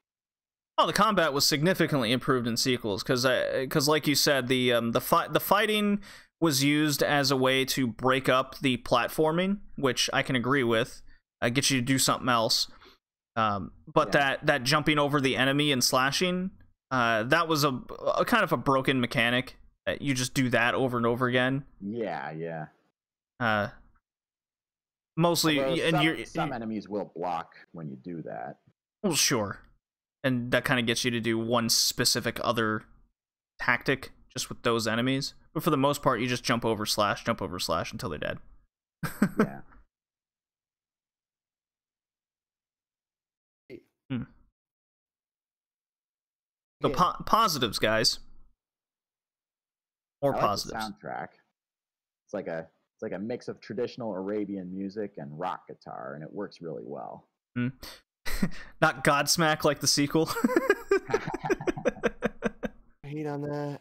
Oh, the combat was significantly improved in sequels because, like you said, the fighting was used as a way to break up the platforming, which I can agree with. Get you to do something else. But that jumping over the enemy and slashing, that was a kind of a broken mechanic. You just do that over and over again. Yeah. Mostly, and some enemies will block when you do that. Well, sure. And that kind of gets you to do one specific other tactic just with those enemies. But for the most part, you just jump over slash until they're dead. Yeah. So positives, guys. More positives. The soundtrack. It's like a mix of traditional Arabian music and rock guitar, and it works really well. Not Godsmack like the sequel. Hate on that.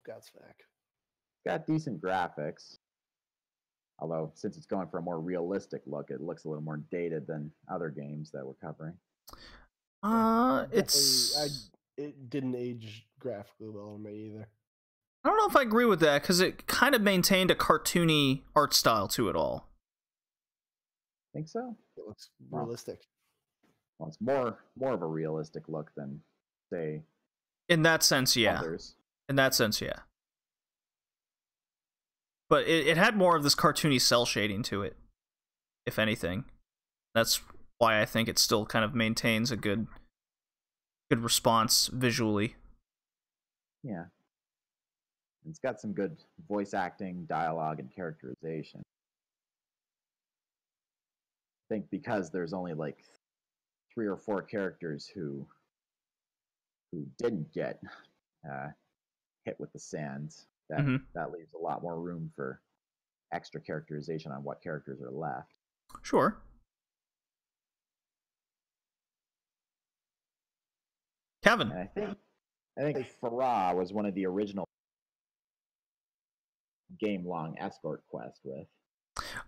Godsmack. Got decent graphics. Although, since it's going for a more realistic look, it looks a little more dated than other games that we're covering. It didn't age graphically well on me either. I don't know if I agree with that, because it kind of maintained a cartoony art style to it all. Think so? It looks realistic. Well, it's more of a realistic look than, say, in that sense, yeah. Others. In that sense, yeah. But it had more of this cartoony cell shading to it, if anything. That's why I think it still kind of maintains a good response visually. Yeah. It's got some good voice acting, dialogue, and characterization. I think because there's only like 3 or 4 characters who didn't get hit with the sands, that leaves a lot more room for extra characterization on what characters are left. Sure. Kevin. And I think Farah was one of the original game-long escort quest with.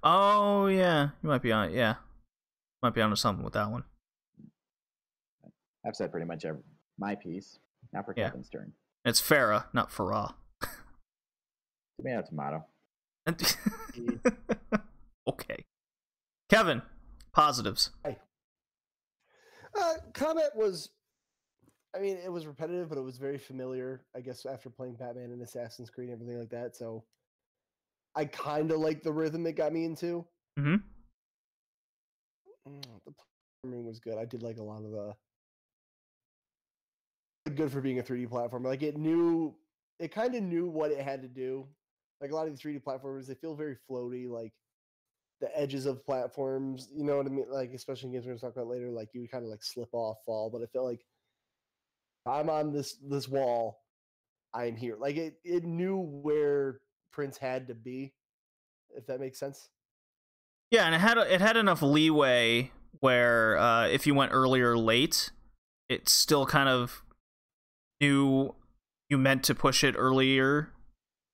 Oh yeah, you might be on. Yeah, might be onto something with that one. I've said pretty much my piece. Now for Kevin's turn. It's Farah, not Farah. Tomato. Okay. Kevin, positives. Hi. Combat was, I mean, it was repetitive, but it was very familiar, I guess, after playing Batman and Assassin's Creed and everything like that, so I kind of like the rhythm it got me into. Mm-hmm. The platforming was good. I did like a lot of the... Good for being a 3D platformer. Like, it kind of knew what it had to do. Like, a lot of these 3D platformers, they feel very floaty, like, the edges of platforms, you know what I mean? Like, especially in games we're going to talk about later, like, you would kind of, like, slip off, fall, but it felt like I'm on this wall, I'm here. Like, it knew where Prince had to be, if that makes sense. Yeah, and it had enough leeway where if you went early or late, it still kind of knew you meant to push it earlier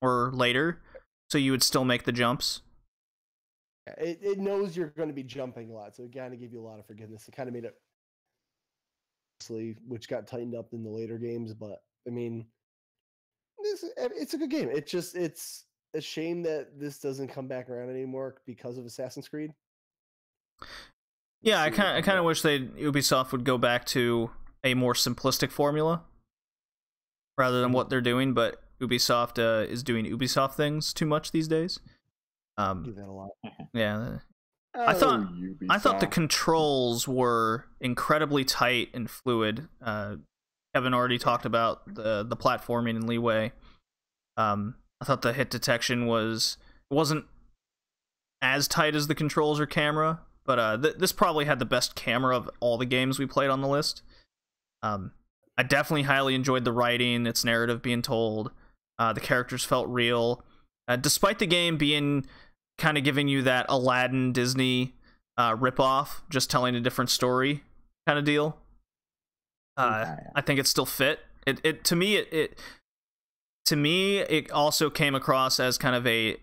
or later, so you would still make the jumps. It knows you're going to be jumping a lot, so it kind of gave you a lot of forgiveness. It kind of made it, which got tightened up in the later games, but I mean, it's a good game. It's a shame that this doesn't come back around anymore because of Assassin's Creed. Yeah, I kind of wish Ubisoft would go back to a more simplistic formula rather than what they're doing, but Ubisoft is doing Ubisoft things too much these days. Do that a lot. Yeah. I thought the controls were incredibly tight and fluid. Kevin already talked about the platforming and leeway. I thought the hit detection wasn't as tight as the controls or camera, but this probably had the best camera of all the games we played on the list. I definitely highly enjoyed the writing, its narrative being told. The characters felt real. Despite the game being kind of giving you that Aladdin Disney ripoff, just telling a different story kind of deal, I think it still fit. To me, it also came across as kind of a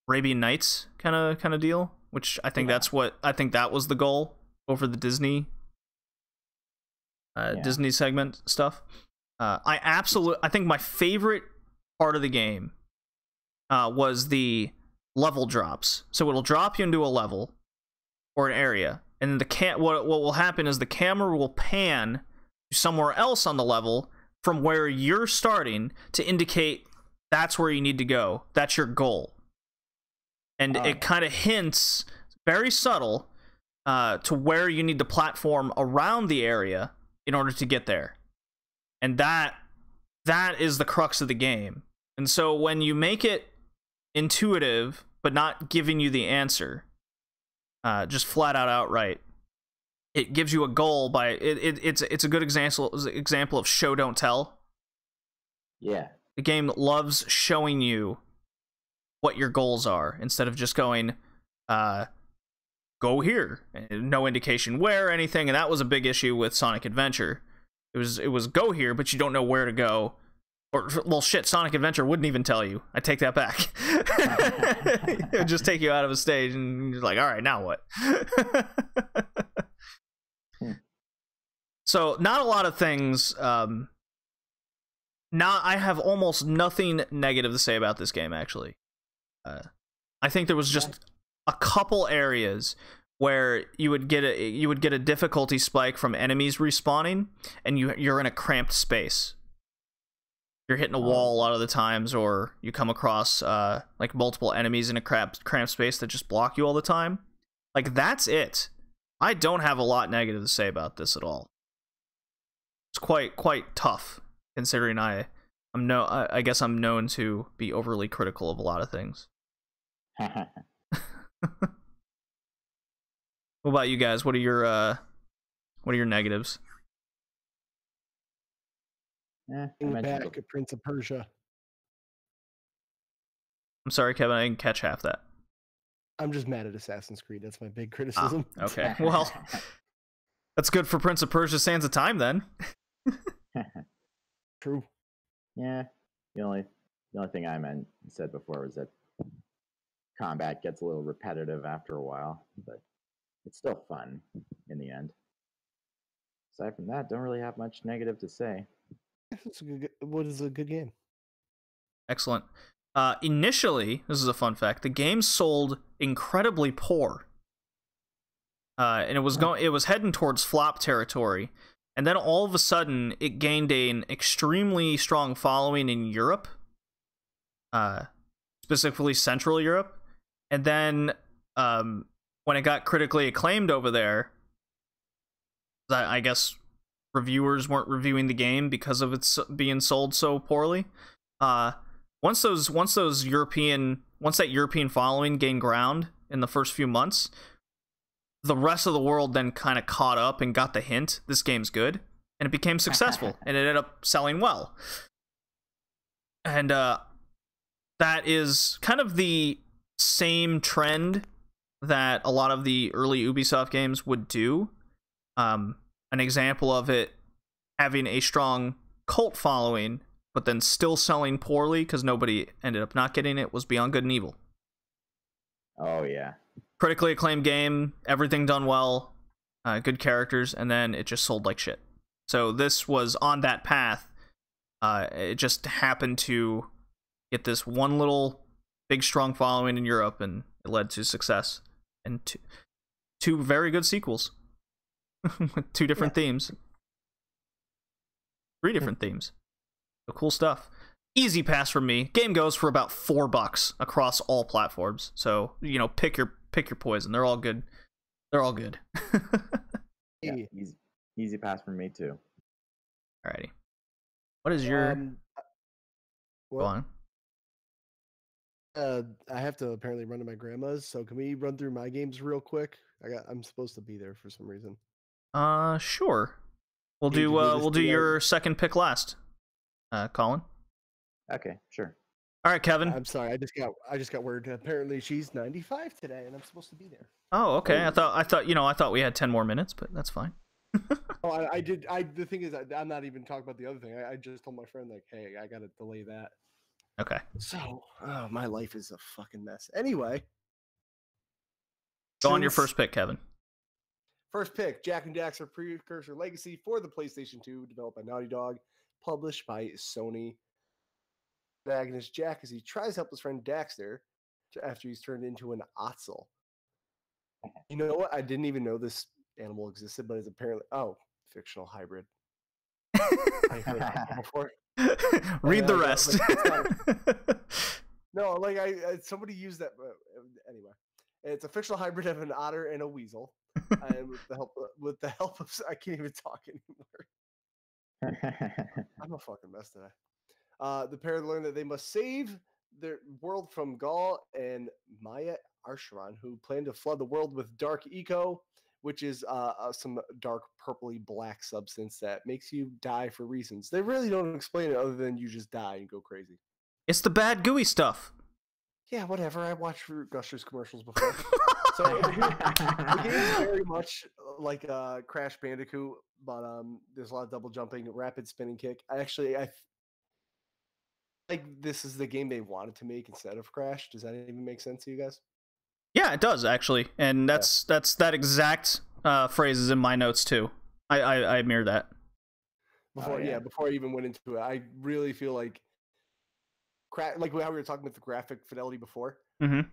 Arabian Nights kind of deal, which I think that was the goal over the Disney Disney segment stuff. I think my favorite part of the game was the level drops. So it'll drop you into a level or an area, and then what will happen is the camera will pan to somewhere else on the level, from where you're starting to indicate that's where you need to go. That's your goal. And it kind of hints, very subtle, to where you need to platform around the area in order to get there. And that is the crux of the game. And so when you make it intuitive, but not giving you the answer, just flat out outright, it gives you a goal by it's a good example of show don't tell. Yeah. The game loves showing you what your goals are instead of just going go here, no indication where or anything. And that was a big issue with Sonic Adventure. It was go here, but you don't know where to go. Or, well, shit, Sonic Adventure wouldn't even tell you. I take that back. It would just take you out of a stage and you're like, all right, now what? So, not a lot of things. I have almost nothing negative to say about this game, actually. I think there was just a couple areas where you would get a difficulty spike from enemies respawning, and you're in a cramped space. You're hitting a wall a lot of the times, or you come across like multiple enemies in a cramped space that just block you all the time. Like, that's it. I don't have a lot negative to say about this at all. It's quite tough, considering I guess I'm known to be overly critical of a lot of things. What about you guys? What are your negatives? Back at Prince of Persia. I'm sorry, Kevin, I didn't catch half that. I'm just mad at Assassin's Creed. That's my big criticism. Okay, well, that's good for Prince of Persia: Sands of Time, then. True. Yeah. The only thing I said before was that combat gets a little repetitive after a while, but it's still fun in the end. Aside from that, don't really have much negative to say. What is a good game? Excellent. Initially, this is a fun fact, the game sold incredibly poor. And it was heading towards flop territory. And then all of a sudden, it gained an extremely strong following in Europe, specifically Central Europe. And then when it got critically acclaimed over there, I guess reviewers weren't reviewing the game because of its being sold so poorly. Once that European following gained ground in the first few months, the rest of the world then kind of caught up and got the hint, this game's good, and it became successful, and it ended up selling well. And that is kind of the same trend that a lot of the early Ubisoft games would do. An example of it having a strong cult following, but then still selling poorly because nobody ended up not getting it, was Beyond Good and Evil. Oh, yeah. Critically acclaimed game, everything done well, good characters, and then it just sold like shit. So this was on that path. It just happened to get this one little big strong following in Europe, and it led to success. And two very good sequels. With 2 different themes. 3 different themes. So cool stuff. Easy pass from me. Game goes for about $4 across all platforms. So, pick your poison. They're all good. They're all good. Yeah, easy pass from me too. Alrighty. What is your Go on? I have to apparently run to my grandma's, so can we run through my games real quick? I'm supposed to be there for some reason. Sure. We'll Can you do do this your second pick last. Colin. Okay, sure. All right, Kevin. I'm sorry, I just got word. Apparently, she's 95 today, and I'm supposed to be there. Oh, okay. I thought we had 10 more minutes, but that's fine. Oh, I did. The thing is, I'm not even talking about the other thing. I just told my friend, like, hey, I gotta delay that. Okay. So, my life is a fucking mess. Anyway, Go on your first pick, Kevin. First pick, Jak and Daxter Precursor Legacy for the PlayStation 2, developed by Naughty Dog, published by Sony. Protagonist Jak as he tries to help his friend Daxter after he's turned into an Otzel. You know what? I didn't even know this animal existed, but it's apparently fictional hybrid. I heard that before. Read the Yeah, rest. No, like I somebody used that anyway. It's a fictional hybrid of an otter and a weasel, and with the help of I can't even talk anymore. I'm a fucking mess today. The pair learn that they must save their world from Gaul and Maya Arsharan, who plan to flood the world with dark eco, which is some dark purpley black substance that makes you die for reasons. They really don't explain it other than you just die and go crazy. It's the bad gooey stuff. Yeah, whatever. I watched Root Gushers commercials before. So the game is very much like Crash Bandicoot, but there's a lot of double jumping, rapid spinning kick. I like this is the game they wanted to make instead of Crash. Does that even make sense to you guys? Yeah, it does actually, and that's that exact phrase is in my notes too. I mirror that. Before I even went into it, I really feel like like how we were talking about the graphic fidelity before. Mm-hmm.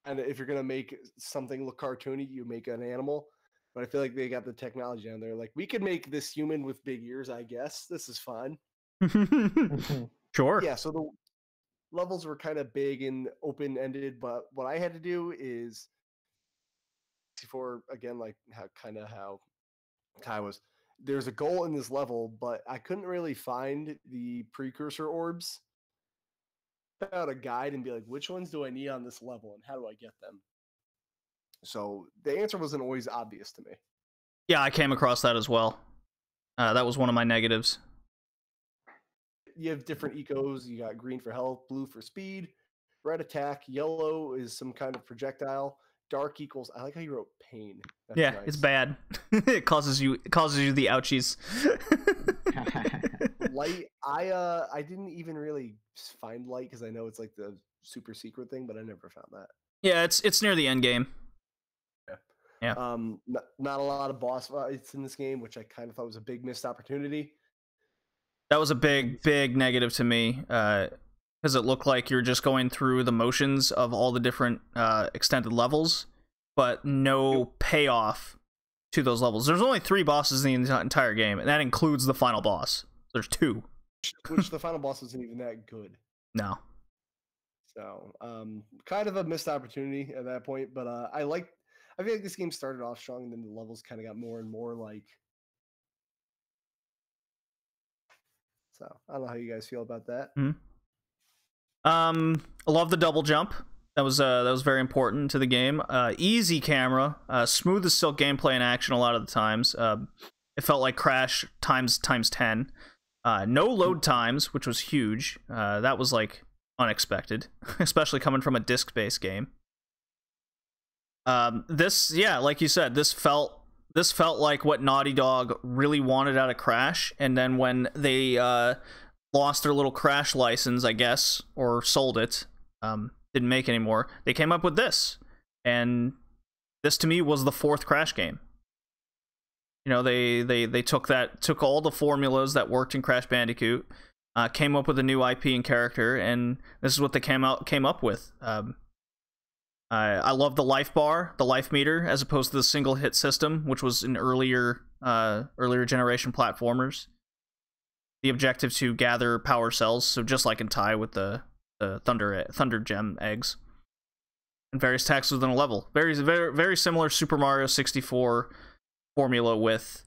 And if you're gonna make something look cartoony, you make an animal. But I feel like they got the technology down there. Like we could make this human with big ears. I guess this is fine. Sure. Yeah. So the levels were kind of big and open ended, but what I had to do is before again, like how Kai was. There's a goal in this level, but I couldn't really find the precursor orbs. Out a guide and be like, which ones do I need on this level and how do I get them? So the answer wasn't always obvious to me. Yeah, I came across that as well. That was one of my negatives. You have different ecos. You got green for health, blue for speed, red attack, yellow is some kind of projectile, dark equals. I like how you wrote pain. That's yeah, nice. It's bad. It causes you the ouchies. Light, I didn't even really find light because I know it's like the super secret thing, but I never found that. Yeah, it's near the end game. Yeah. Not a lot of boss fights in this game, which I kind of thought was a big missed opportunity. That was a big negative to me, because it looked like you're just going through the motions of all the different extended levels, but no payoff to those levels. There's only 3 bosses in the entire game, and that includes the final boss. There's 2. Which the final boss wasn't even that good. No. So, kind of a missed opportunity at that point, but I feel like this game started off strong, and then the levels kind of got more and more like. So I don't know how you guys feel about that. Mm-hmm. I love the double jump. That was very important to the game. Easy camera, smooth as silk gameplay and action a lot of the times. It felt like Crash times 10. No load times, which was huge. That was like unexpected, especially coming from a disc-based game. Like you said, this felt like what Naughty Dog really wanted out of Crash, and then when they lost their little Crash license, I guess, or sold it, didn't make anymore, they came up with this, and this to me was the 4th Crash game. You know, they took all the formulas that worked in Crash Bandicoot, came up with a new IP and character, and this is what they came up with. I love the life bar, the life meter, as opposed to the single hit system, which was in earlier generation platformers. The objective to gather power cells, so just like in Tai with the Thunder Gem eggs, and various attacks within a level. Very similar Super Mario 64 formula with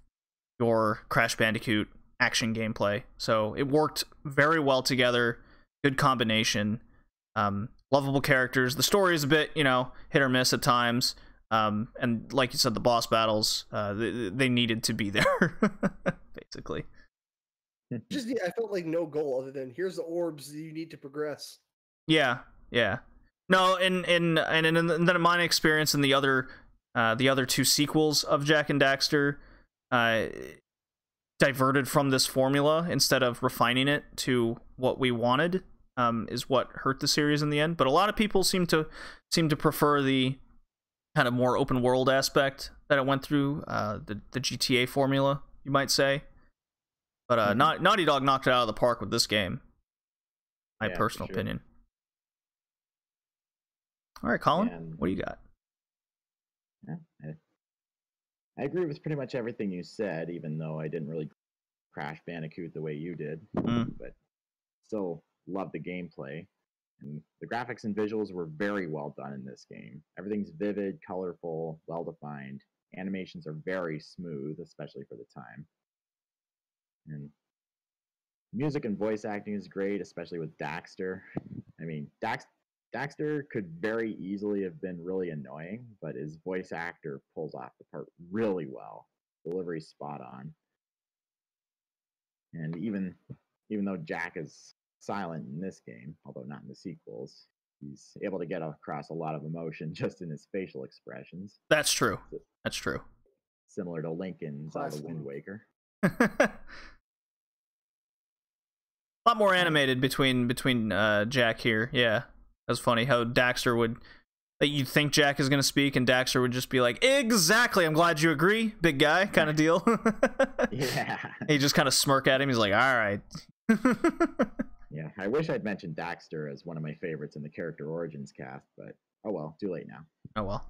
your Crash Bandicoot action gameplay. So it worked very well together. Good combination. Lovable characters. The story is a bit, hit or miss at times. And like you said, the boss battles, they needed to be there, basically. I felt like no goal other than here's the orbs you need to progress. Yeah. No, and then in my experience in the other 2 sequels of Jak and Daxter, diverted from this formula instead of refining it to what we wanted. Is what hurt the series in the end. But a lot of people seem to prefer the kind of more open world aspect that it went through, the GTA formula, you might say. But Naughty Dog knocked it out of the park with this game. My personal opinion. All right, Colin, what do you got? Yeah, I agree with pretty much everything you said, even though I didn't really Crash Bandicoot the way you did, Mm. but still love the gameplay. And the graphics and visuals were very well done in this game. Everything's vivid, colorful, well defined. Animations are very smooth, especially for the time. And music and voice acting is great, especially with Daxter. I mean, Daxter could very easily have been really annoying, but his voice actor pulls off the part really well. Delivery's spot on. And even though Jack is silent in this game, although not in the sequels, he's able to get across a lot of emotion just in his facial expressions. That's true. That's true. Similar to Link in Zelda Wind Waker. A lot more animated between Jack here. Yeah, that's funny how Daxter would. Like, you'd think Jack is gonna speak, and Daxter would just be like, "Exactly. I'm glad you agree, big guy," kind of deal. Yeah. He just kind of smirk at him. He's like, "All right." Yeah, I wish I'd mentioned Daxter as one of my favorites in the Character Origins cast, but oh well, too late now. Oh well.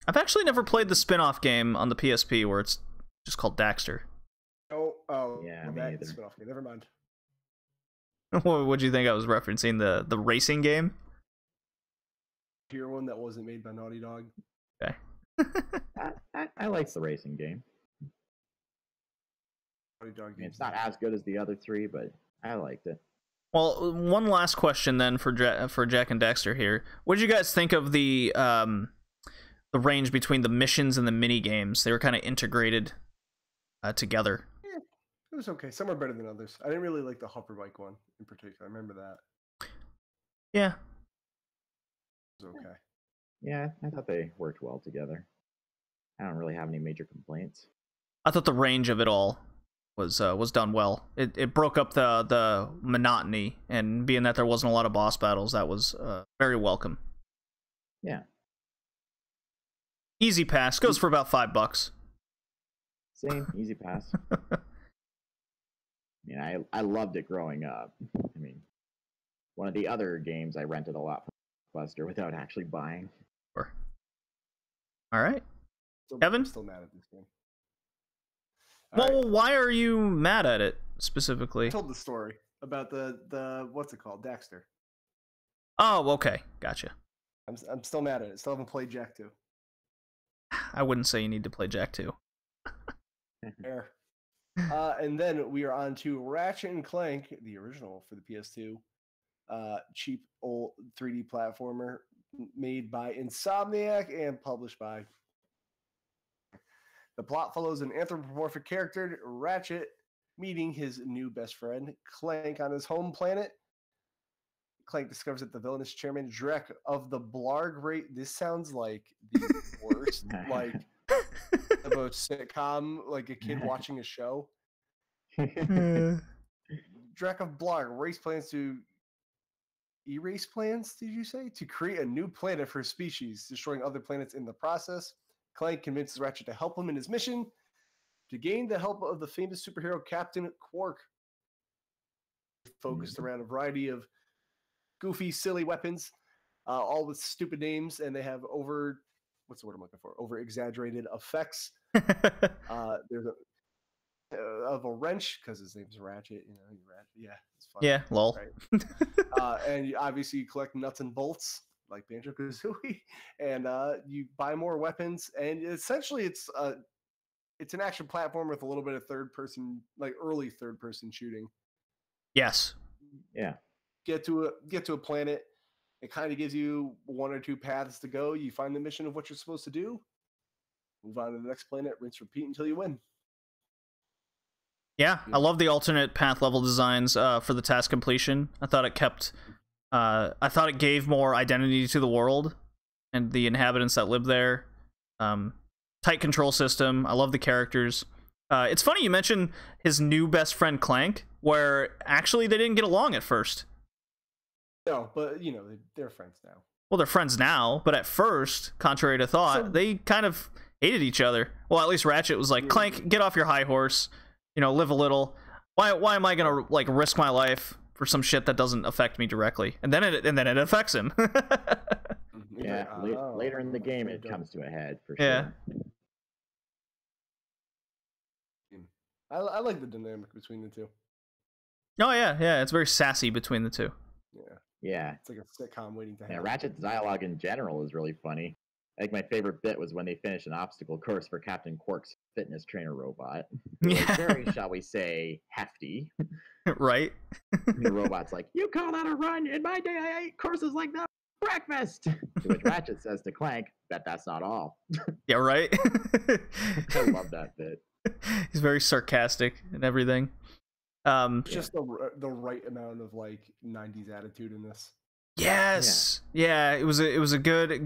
I've actually never played the spin-off game on the PSP where it's just called Daxter. Oh, Yeah, well, me that either. is spin-off game. Never mind. What do you think I was referencing? The racing game? Hear one that wasn't made by Naughty Dog. Okay. I like the racing game. Naughty Dog I mean, games. it's not as good as the other three, but I liked it. Well, one last question then for Jack and Daxter here. What did you guys think of the range between the missions and the mini games? They were kind of integrated together. Yeah, it was okay. Some are better than others. I didn't really like the hover bike one in particular. I remember that. Yeah. It was okay. Yeah, I thought they worked well together. I don't really have any major complaints. I thought the range of it all was done well. It broke up the monotony, and being that there wasn't a lot of boss battles, that was very welcome. Yeah. Easy pass goes for about $5. Same, easy pass. Yeah, I loved it growing up. I mean, one of the other games I rented a lot from Buster without actually buying. Sure. All right. I'm Kevin? still mad at this game. All Well, right. why are you mad at it specifically? I told the story about the what's it called, Daxter. Oh, okay, gotcha. I'm still mad at it. Still haven't played Jack 2. I wouldn't say you need to play Jack 2. Fair. And then we are on to Ratchet and Clank, the original for the PS2. Cheap old 3D platformer made by Insomniac and published by. The plot follows an anthropomorphic character, Ratchet, meeting his new best friend, Clank, on his home planet. Clank discovers that the villainous chairman, Drek of the Blarg rate. This sounds like the worst, like of a sitcom, like a kid watching a show. Drek of Blarg erase plans, did you say? To create a new planet for his species, destroying other planets in the process. Clank convinces Ratchet to help him in his mission to gain the help of the famous superhero Captain Quark. Focused around a variety of goofy, silly weapons, all with stupid names, and they have what's the word I'm looking for? Over-exaggerated effects. There's of a wrench, because his name's Ratchet, Ratchet. Yeah, it's fun. Yeah, lol. Right? And obviously you collect nuts and bolts, like Banjo-Kazooie, and you buy more weapons, and essentially it's an action platform with a little bit of early third-person shooting. Yes. Yeah. Get to a planet. It kind of gives you one or two paths to go. You find the mission of what you're supposed to do. Move on to the next planet. Rinse, repeat until you win. Yeah, I love the alternate path level designs for the task completion. I thought it gave more identity to the world and the inhabitants that live there. Tight control system. I love the characters. It's funny you mentioned his new best friend Clank, where actually they didn't get along at first. No, but they're friends now. Well, they're friends now, but at first, contrary to thought, they kind of hated each other. Well, at least Ratchet was like, Clank, get off your high horse. Live a little. Why am I gonna risk my life for some shit that doesn't affect me directly? And then it affects him. Yeah, later in the game it comes to a head for yeah. sure. I like the dynamic between the two. Oh yeah, it's very sassy between the two. Yeah. It's like a sitcom waiting to happen. Yeah, Ratchet's dialogue in general is really funny. I think my favorite bit was when they finished an obstacle course for Captain Quark's fitness trainer robot. It was very, shall we say, hefty. Right? The robot's like, "You call that a run? In my day, I ate courses like that for breakfast." To which Ratchet says to Clank, "Bet that's not all." Yeah, right? I love that bit. He's very sarcastic and everything. Just the right amount of like 90s attitude in this. Yes. Yeah, it was a good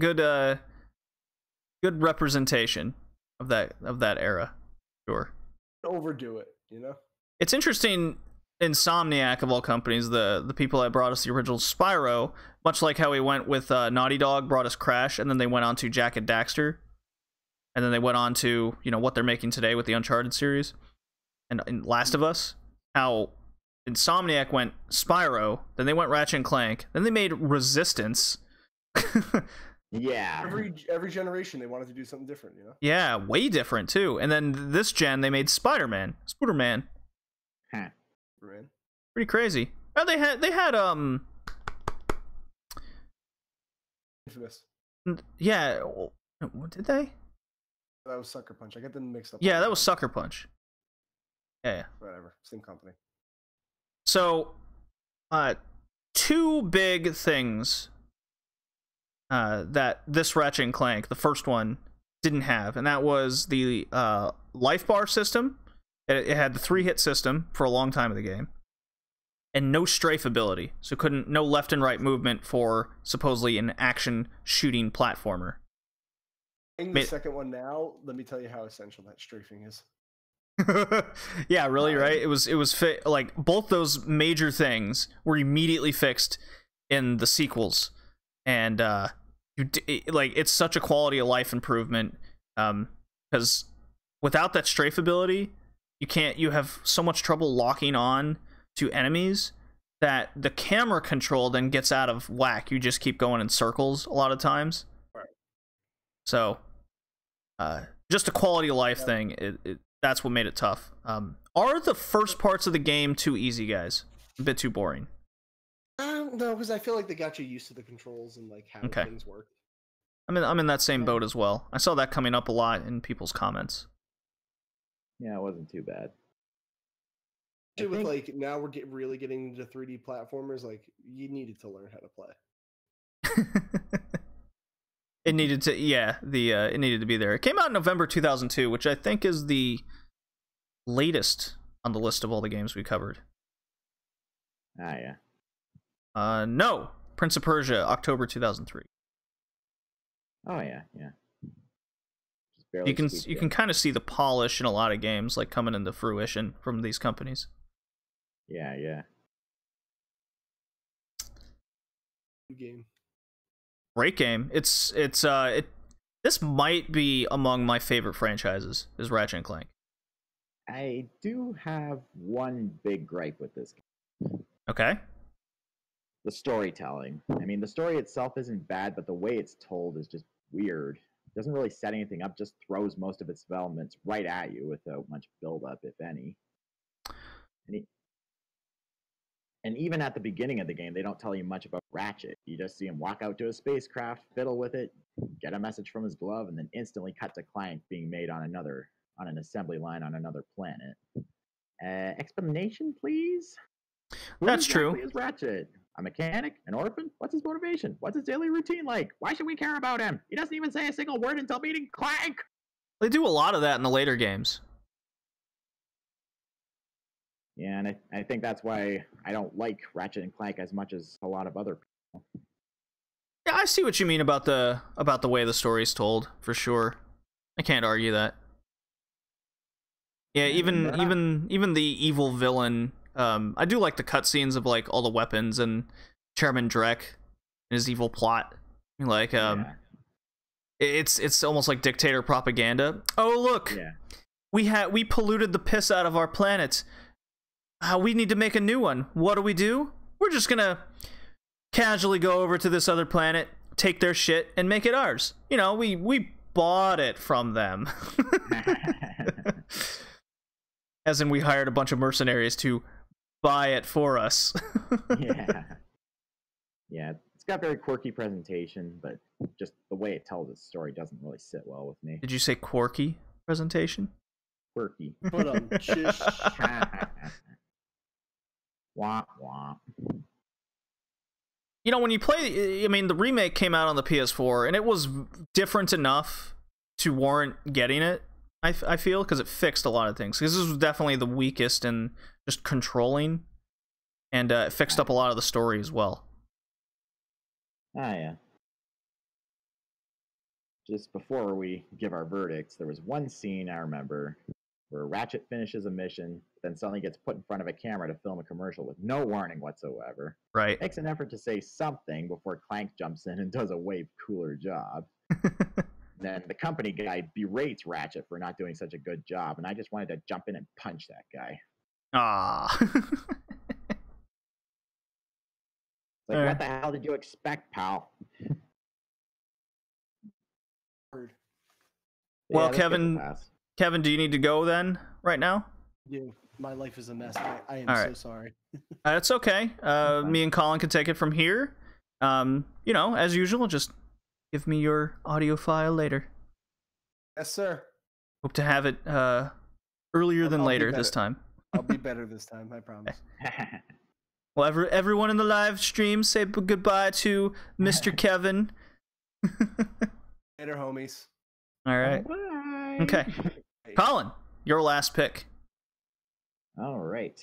representation of that era. Sure. Overdo it, you know? It's interesting, Insomniac of all companies, the people that brought us the original Spyro, much like how we went with Naughty Dog brought us Crash, and then they went on to Jak and Daxter, and then they went on to, you know, what they're making today with the Uncharted series and Last of Us. How Insomniac went Spyro, then they went Ratchet and Clank, then they made Resistance. Yeah. Every generation they wanted to do something different, you know? Yeah, way different too. And then this gen they made Spider-Man. Huh. Man. Pretty crazy. Oh, they had Infamous. yeah, did they? That was Sucker Punch. I get them mixed up. Yeah, that was Sucker Punch. Yeah. Whatever. Same company. So, two big things that this Ratchet and Clank, the first one, didn't have, and that was the life bar system. It had the 3-hit system for a long time of the game, and no strafe ability, so no left and right movement for supposedly an action shooting platformer. Playing the second one now, let me tell you how essential that strafing is. Yeah, really, right? It was like both those major things were immediately fixed in the sequels, and it's such a quality of life improvement, because without that strafe ability, you have so much trouble locking on to enemies that the camera control then gets out of whack. You just keep going in circles a lot of times. Right. So just a quality of life thing. That's what made it tough. Are the first parts of the game too easy, guys? A bit too boring? No, because I feel like they got you used to the controls and like how things work. I'm in that same boat as well. I saw that coming up a lot in people's comments. Yeah, it wasn't too bad. With like now we're really getting into 3D platformers. Like you needed to learn how to play. It needed to, it needed to be there. It came out in November 2002, which I think is the latest on the list of all the games we covered. Ah, yeah. No, Prince of Persia, October 2003. Oh yeah. You can kind of see the polish in a lot of games like coming into fruition from these companies. Yeah. Good game. Great game. This might be among my favorite franchises, is Ratchet and Clank. I do have one big gripe with this game. Okay. The storytelling. I mean, the story itself isn't bad, but the way it's told is just weird. It doesn't really set anything up, just throws most of its developments right at you without much build-up, if any. And even at the beginning of the game, they don't tell you much about Ratchet. You just see him walk out to a spacecraft, fiddle with it, get a message from his glove, and then instantly cut to Clank being made on an assembly line on another planet. Explanation, please? That's true. Who exactly is Ratchet? A mechanic? An orphan? What's his motivation? What's his daily routine like? Why should we care about him? He doesn't even say a single word until meeting Clank! They do a lot of that in the later games. Yeah, and I think that's why I don't like Ratchet and Clank as much as a lot of other people. Yeah, I see what you mean about the way the story's told, for sure. I can't argue that. Yeah, even the evil villain. I do like the cutscenes of like all the weapons and Chairman Drek and his evil plot. Like, it's almost like dictator propaganda. Oh look, we polluted the piss out of our planet. We need to make a new one. What do? We're just gonna casually go over to this other planet, take their shit, and make it ours. You know, we bought it from them. As in, we hired a bunch of mercenaries to buy it for us. Yeah. Yeah, it's got very quirky presentation, but just the way it tells its story doesn't really sit well with me. Did you say quirky presentation? Quirky. But shish. Womp womp. You know, when you play, I mean, the remake came out on the PS4, and it was different enough to warrant getting it, I feel, because it fixed a lot of things. Because this was definitely the weakest in just controlling, and it fixed up a lot of the story as well. Ah, yeah. Just before we give our verdicts, there was one scene I remember where Ratchet finishes a mission, then suddenly gets put in front of a camera to film a commercial with no warning whatsoever. Right. Makes an effort to say something before Clank jumps in and does a way cooler job. Then the company guy berates Ratchet for not doing such a good job, and I just wanted to jump in and punch that guy. Ah. Like, what the hell did you expect, pal? Well, Yeah, Kevin, do you need to go then right now? Dude, my life is a mess. I am All right. so sorry. It's okay. Me and Colin can take it from here. You know, as usual, just give me your audio file later. Yes, sir. Hope to have it earlier than I'll be later better. this time. I'll be better this time, I promise. Well, everyone in the live stream, say goodbye to Mr. Kevin. Later, homies. All right. Bye. Okay. Colin, your last pick. All right.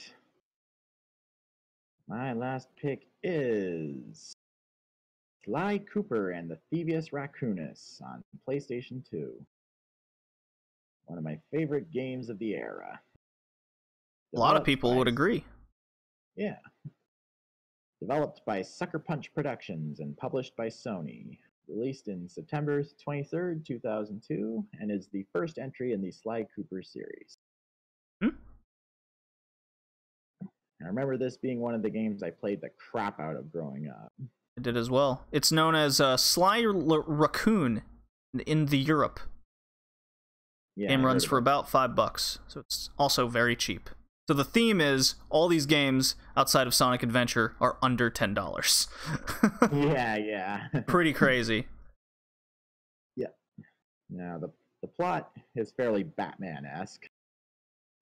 My last pick is Sly Cooper and the Thievius Raccoonus on PlayStation 2. One of my favorite games of the era. A lot of Developed people by- would agree. Yeah. Developed by Sucker Punch Productions and published by Sony. Released in September 23rd, 2002, and is the first entry in the Sly Cooper series. I remember this being one of the games I played the crap out of growing up. I did as well. It's known as Sly Raccoon in the Europe. Yeah, Game I runs heard for about about $5, so it's also very cheap. So the theme is all these games outside of Sonic Adventure are under $10. Yeah. Pretty crazy. Yeah. Now, the plot is fairly Batman-esque.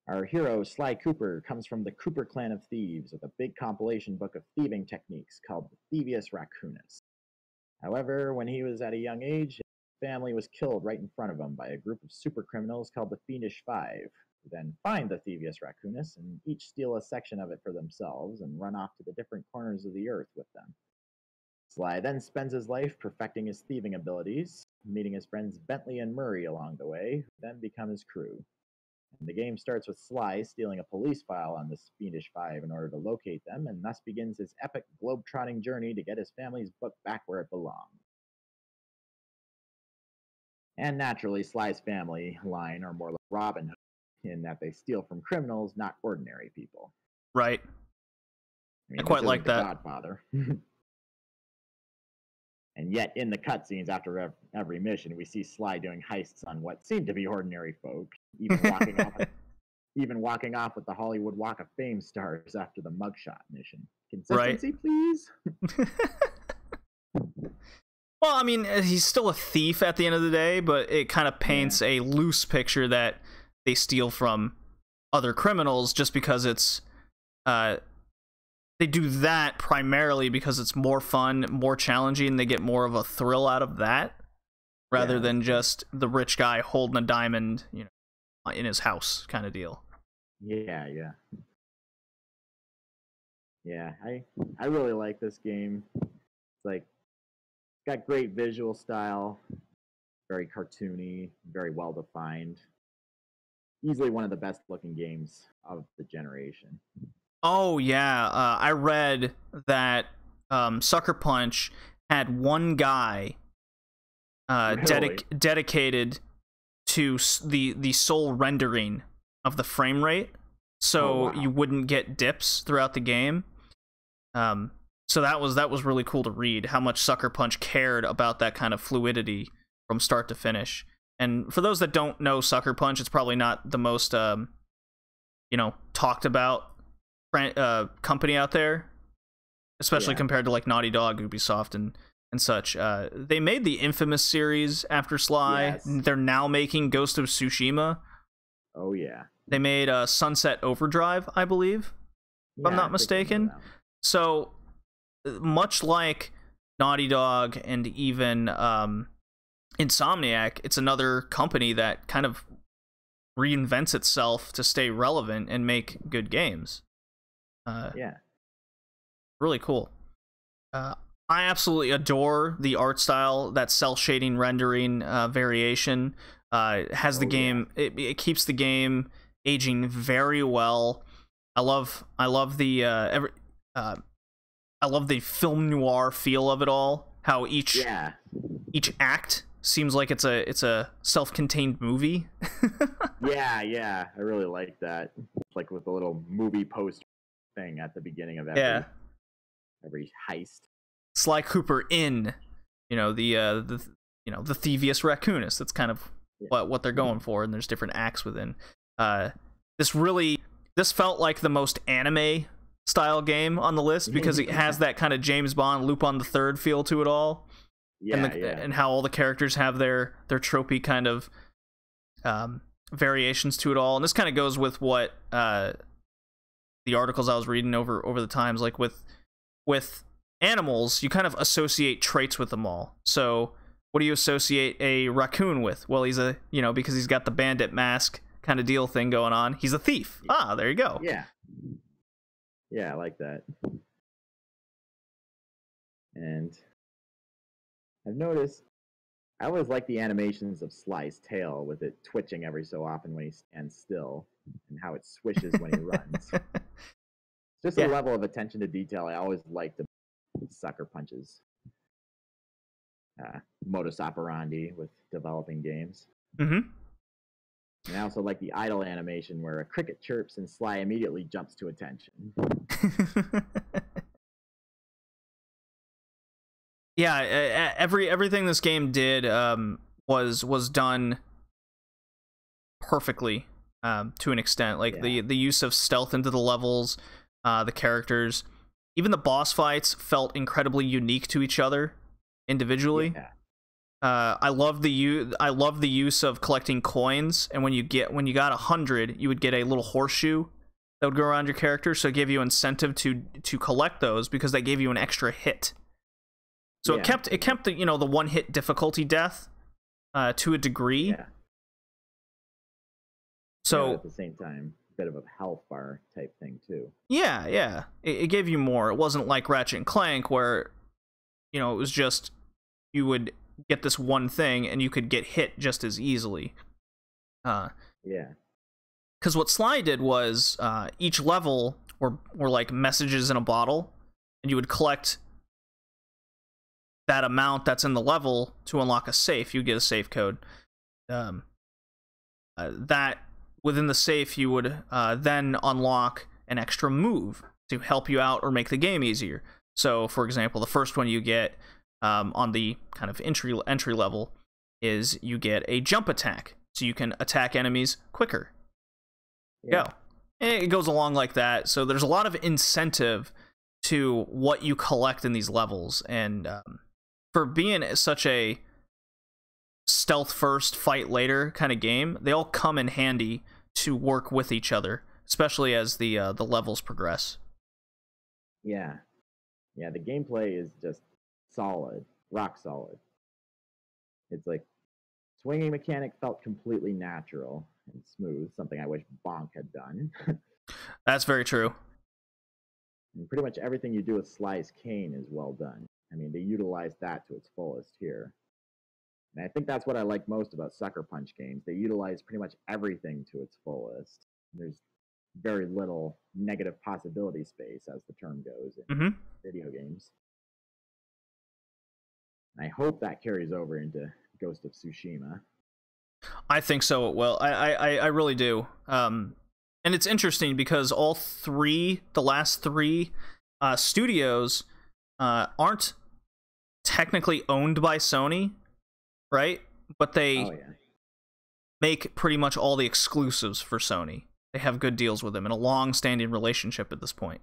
Our hero, Sly Cooper, comes from the Cooper clan of thieves with a big compilation book of thieving techniques called the Thievius Raccoonus. However, when he was at a young age, his family was killed right in front of him by a group of super criminals called the Fiendish Five, who then find the Thievius Raccoonus and each steal a section of it for themselves and run off to the different corners of the earth with them. Sly then spends his life perfecting his thieving abilities, meeting his friends Bentley and Murray along the way, who then become his crew. And the game starts with Sly stealing a police file on the Fiendish Five in order to locate them, and thus begins his epic globe-trotting journey to get his family's book back where it belongs. And naturally, Sly's family line are more like Robin Hood, in that they steal from criminals, not ordinary people. Right. I quite this like isn't The that. Godfather. And yet, in the cutscenes after every mission, we see Sly doing heists on what seem to be ordinary folk, even walking off with the Hollywood Walk of Fame stars after the mugshot mission. Consistency, please. Well, I mean, he's still a thief at the end of the day, but it kind of paints a loose picture that they steal from other criminals just because it's they do that primarily because it's more fun, more challenging, they get more of a thrill out of that rather than just the rich guy holding a diamond, you know, in his house kind of deal. Yeah. I really like this game. It's like got great visual style, very cartoony, very well defined. Easily one of the best looking games of the generation. Oh yeah, I read that Sucker Punch had one guy Really? dedicated to the sole rendering of the frame rate, so you wouldn't get dips throughout the game. So that was really cool to read how much Sucker Punch cared about that kind of fluidity from start to finish. And for those that don't know Sucker Punch, it's probably not the most talked about company out there, especially compared to like Naughty Dog, Ubisoft, and such. They made the infamous series after Sly. Yes. They're now making Ghost of Tsushima. Oh yeah. They made Sunset Overdrive, I believe, if I'm not mistaken. So much like Naughty Dog and even Insomniac, it's another company that kind of reinvents itself to stay relevant and make good games. Really cool. I absolutely adore the art style, that cell shading rendering variation. Has the game, it keeps the game aging very well. I love the I love the film noir feel of it all. How each act seems like it's a self-contained movie. yeah, I really like that. Like with the little movie poster thing at the beginning of every heist. Sly Cooper in, the thievius raccoonus. That's kind of what they're going for, and there's different acts within. This felt like the most anime style game on the list because it has that kind of James Bond Lupin the Third feel to it all. And how all the characters have their tropey kind of variations to it all. And this kind of goes with what the articles I was reading over the times, like with animals, you kind of associate traits with them all. So what do you associate a raccoon with? Well, he's because he's got the bandit mask kind of deal thing going on. He's a thief. Ah, there you go. Yeah, I like that. And I've noticed, I always like the animations of Sly's tail with it twitching every so often when he stands still, and how it swishes when he runs. Just a level of attention to detail I always like the sucker punches. Modus operandi with developing games. Mm-hmm. And I also like the idle animation where a cricket chirps and Sly immediately jumps to attention. Yeah, everything this game did was done perfectly to an extent. Like the use of stealth into the levels, the characters, even the boss fights felt incredibly unique to each other individually. I love the use of collecting coins, and when you got 100, you would get a little horseshoe that would go around your character, so it gave you incentive to collect those because they gave you an extra hit. So it kept the the one hit difficulty death to a degree. So at the same time, a bit of a health bar type thing too. Yeah. It gave you more. It wasn't like Ratchet and Clank where it was just you would get this one thing and you could get hit just as easily. Because what Sly did was each level were like messages in a bottle, and you would collect that amount that's in the level to unlock a safe. You get a safe code. That within the safe you would then unlock an extra move to help you out or make the game easier. So, for example, the first one you get on the kind of entry level is you get a jump attack, so you can attack enemies quicker. Go. And it goes along like that. So there's a lot of incentive to what you collect in these levels, and for being such a stealth first, fight later kind of game, they all come in handy to work with each other, especially as the levels progress. Yeah, the gameplay is just solid, rock solid. It's like swinging mechanic felt completely natural and smooth, something I wish Bonk had done. That's very true. And pretty much everything you do with Sly's cane is well done. I mean, they utilize that to its fullest here. And I think that's what I like most about Sucker Punch games. They utilize pretty much everything to its fullest. There's very little negative possibility space, as the term goes, in video games. And I hope that carries over into Ghost of Tsushima. I think so it will. I really do. And it's interesting because the last three studios aren't technically owned by Sony, right? But they make pretty much all the exclusives for Sony. they have good deals with him and a long-standing relationship at this point.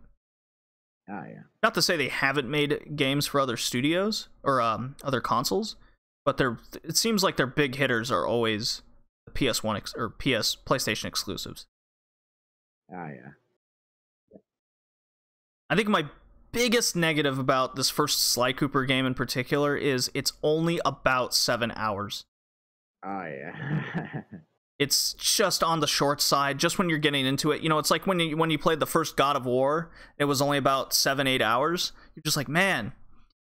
Oh yeah. Not to say they haven't made games for other studios or other consoles, but it seems like their big hitters are always the PS1 or PlayStation exclusives. Oh yeah. I think my biggest negative about this first Sly Cooper game in particular is it's only about 7 hours. Oh yeah. It's just on the short side, just when you're getting into it. You know, it's like when you played the first God of War, it was only about 7-8 hours. You're just like, man,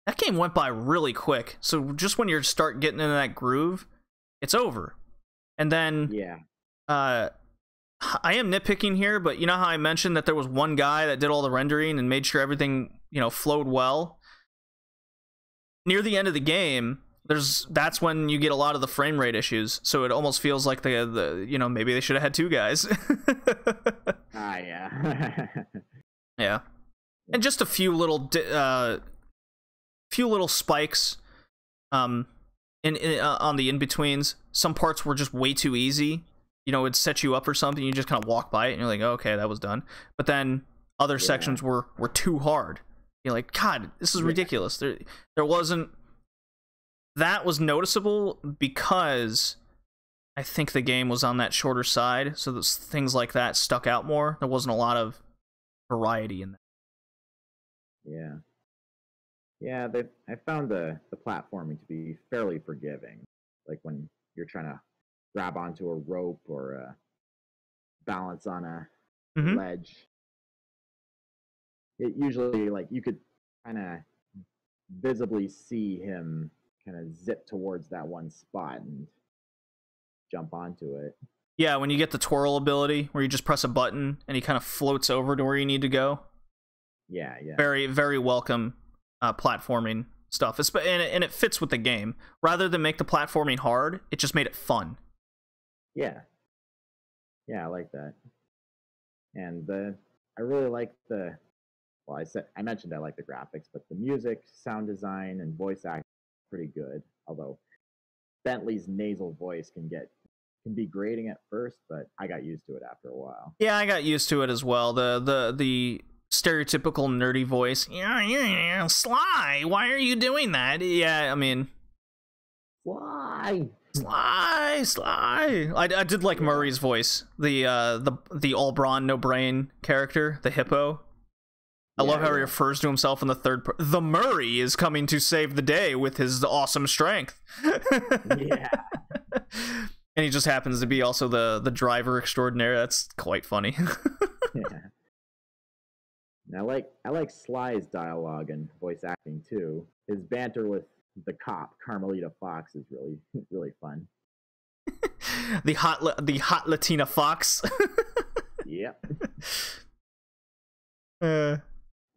that game went by really quick. So just when you start getting into that groove, it's over. And then yeah. I am nitpicking here, but you know how I mentioned that there was one guy that did all the rendering and made sure everything, you know, flowed well? Near the end of the game, that's when you get a lot of the frame rate issues. So it almost feels like the you know, maybe they should have had two guys. Yeah. Yeah. And just a few little spikes on the in-betweens. Some parts were just way too easy. You know, it'd set you up for something, you just kind of walk by it and you're like, oh, okay, that was done. But then other sections were too hard. You're like, God, this is ridiculous. There wasn't... That was noticeable because I think the game was on that shorter side, so that things like that stuck out more. There wasn't a lot of variety in that. Yeah. Yeah, I found the platforming to be fairly forgiving. Like when you're trying to grab onto a rope or balance on a ledge. It usually, like, you could kind of visibly see him kind of zip towards that one spot and jump onto it. Yeah, when you get the twirl ability, where you just press a button and he kind of floats over to where you need to go. Yeah, yeah. Very, very welcome platforming stuff. And it fits with the game. Rather than make the platforming hard, it just made it fun. Yeah. Yeah, I like that. And I really like well, I mentioned I like the graphics, but the music, sound design, and voice acting are pretty good. Although Bentley's nasal voice can be grating at first, but I got used to it after a while. Yeah, I got used to it as well. The stereotypical nerdy voice. Yeah, Sly, why are you doing that? Yeah, I mean, Sly. I did like Murray's voice, the all brawn no brain character, the hippo. I love how he refers to himself in the third person. The Murray is coming to save the day with his awesome strength. Yeah. And he just happens to be also the driver extraordinaire. That's quite funny. Yeah. And I like Sly's dialogue and voice acting too. His banter with the cop Carmelita Fox is really fun. the hot Latina Fox. Yep.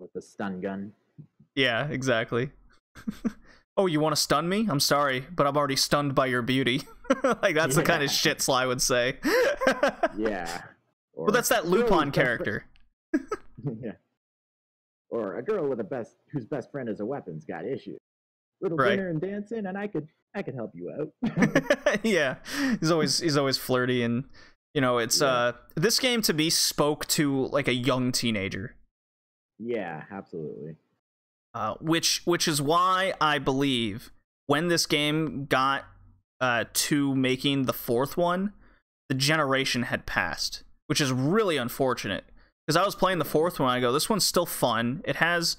With the stun gun. Yeah, exactly. Oh, you want to stun me? I'm sorry, but I'm already stunned by your beauty. Like, that's the kind of shit Sly would say. Yeah. Well, that's that Lupin character. Yeah. Or a girl whose best friend is a weapon's got issues. Little dinner and dancing, and I could help you out. Yeah, he's always flirty, and you know, it's this game to me spoke to like a young teenager. Yeah, absolutely. Which is why I believe when this game got to making the fourth one, the generation had passed, which is really unfortunate. Because I was playing the fourth one, I go, this one's still fun. It has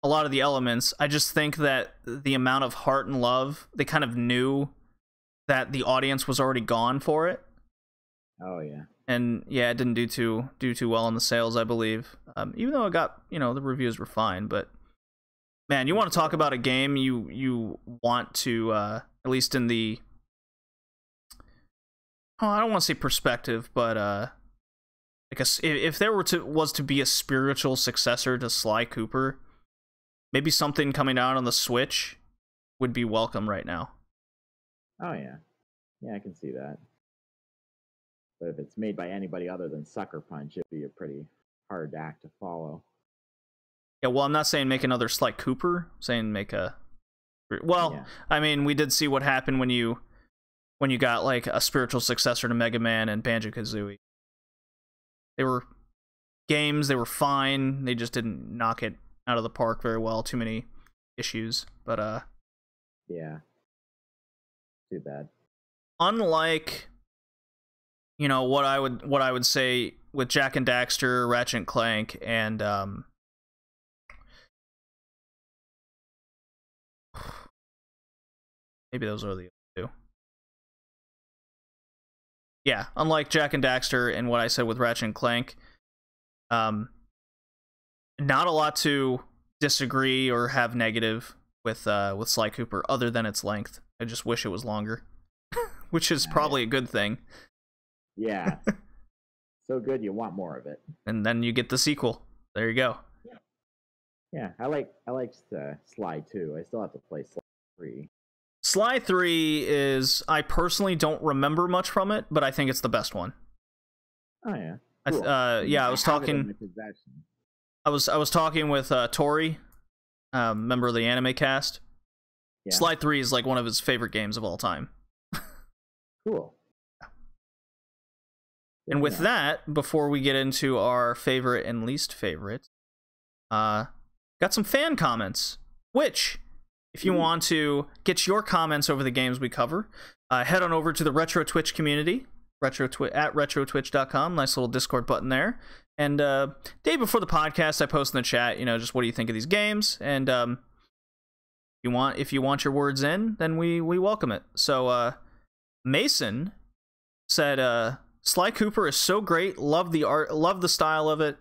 a lot of the elements. I just think that the amount of heart and love, they kind of knew that the audience was already gone for it. Oh yeah. And yeah, it didn't do too well on the sales, I believe. Even though it got, you know, the reviews were fine, but man, you want to talk about a game you want to at least in the I don't want to say perspective, but if there was to be a spiritual successor to Sly Cooper, maybe something coming out on the Switch would be welcome right now. Oh yeah. Yeah, I can see that. But if it's made by anybody other than Sucker Punch, it'd be a pretty hard act to follow. Yeah, well, I'm not saying make another Sly Cooper. I'm saying make a... Well, yeah. I mean, we did see what happened when you got, like, a spiritual successor to Mega Man and Banjo-Kazooie. They were games, they were fine. They just didn't knock it out of the park very well. Too many issues. But yeah. Too bad. Unlike, you know, what I would say with Jak and Daxter, Ratchet and Clank, and maybe those are the other two. Yeah, unlike Jak and Daxter and what I said with Ratchet and Clank, not a lot to disagree or have negative with Sly Cooper other than its length. I just wish it was longer, which is probably a good thing. Yeah. So good, you want more of it. And then you get the sequel. There you go. Yeah, I liked Sly 2. I still have to play Sly 3. Sly 3 is, I personally don't remember much from it, but I think it's the best one. Oh yeah. Cool. I was talking with Tori, member of the Anime Cast. Yeah. Sly 3 is like one of his favorite games of all time. Cool. And with that, before we get into our favorite and least favorite, got some fan comments, which, if you want to get your comments over the games we cover, head on over to the Retro Twitch community, at retrotwitch.com. Nice little Discord button there. And day before the podcast, I post in the chat, you know, just what do you think of these games? And if you want your words in, then we welcome it. So Mason said, Sly Cooper is so great. Love the art, love the style of it.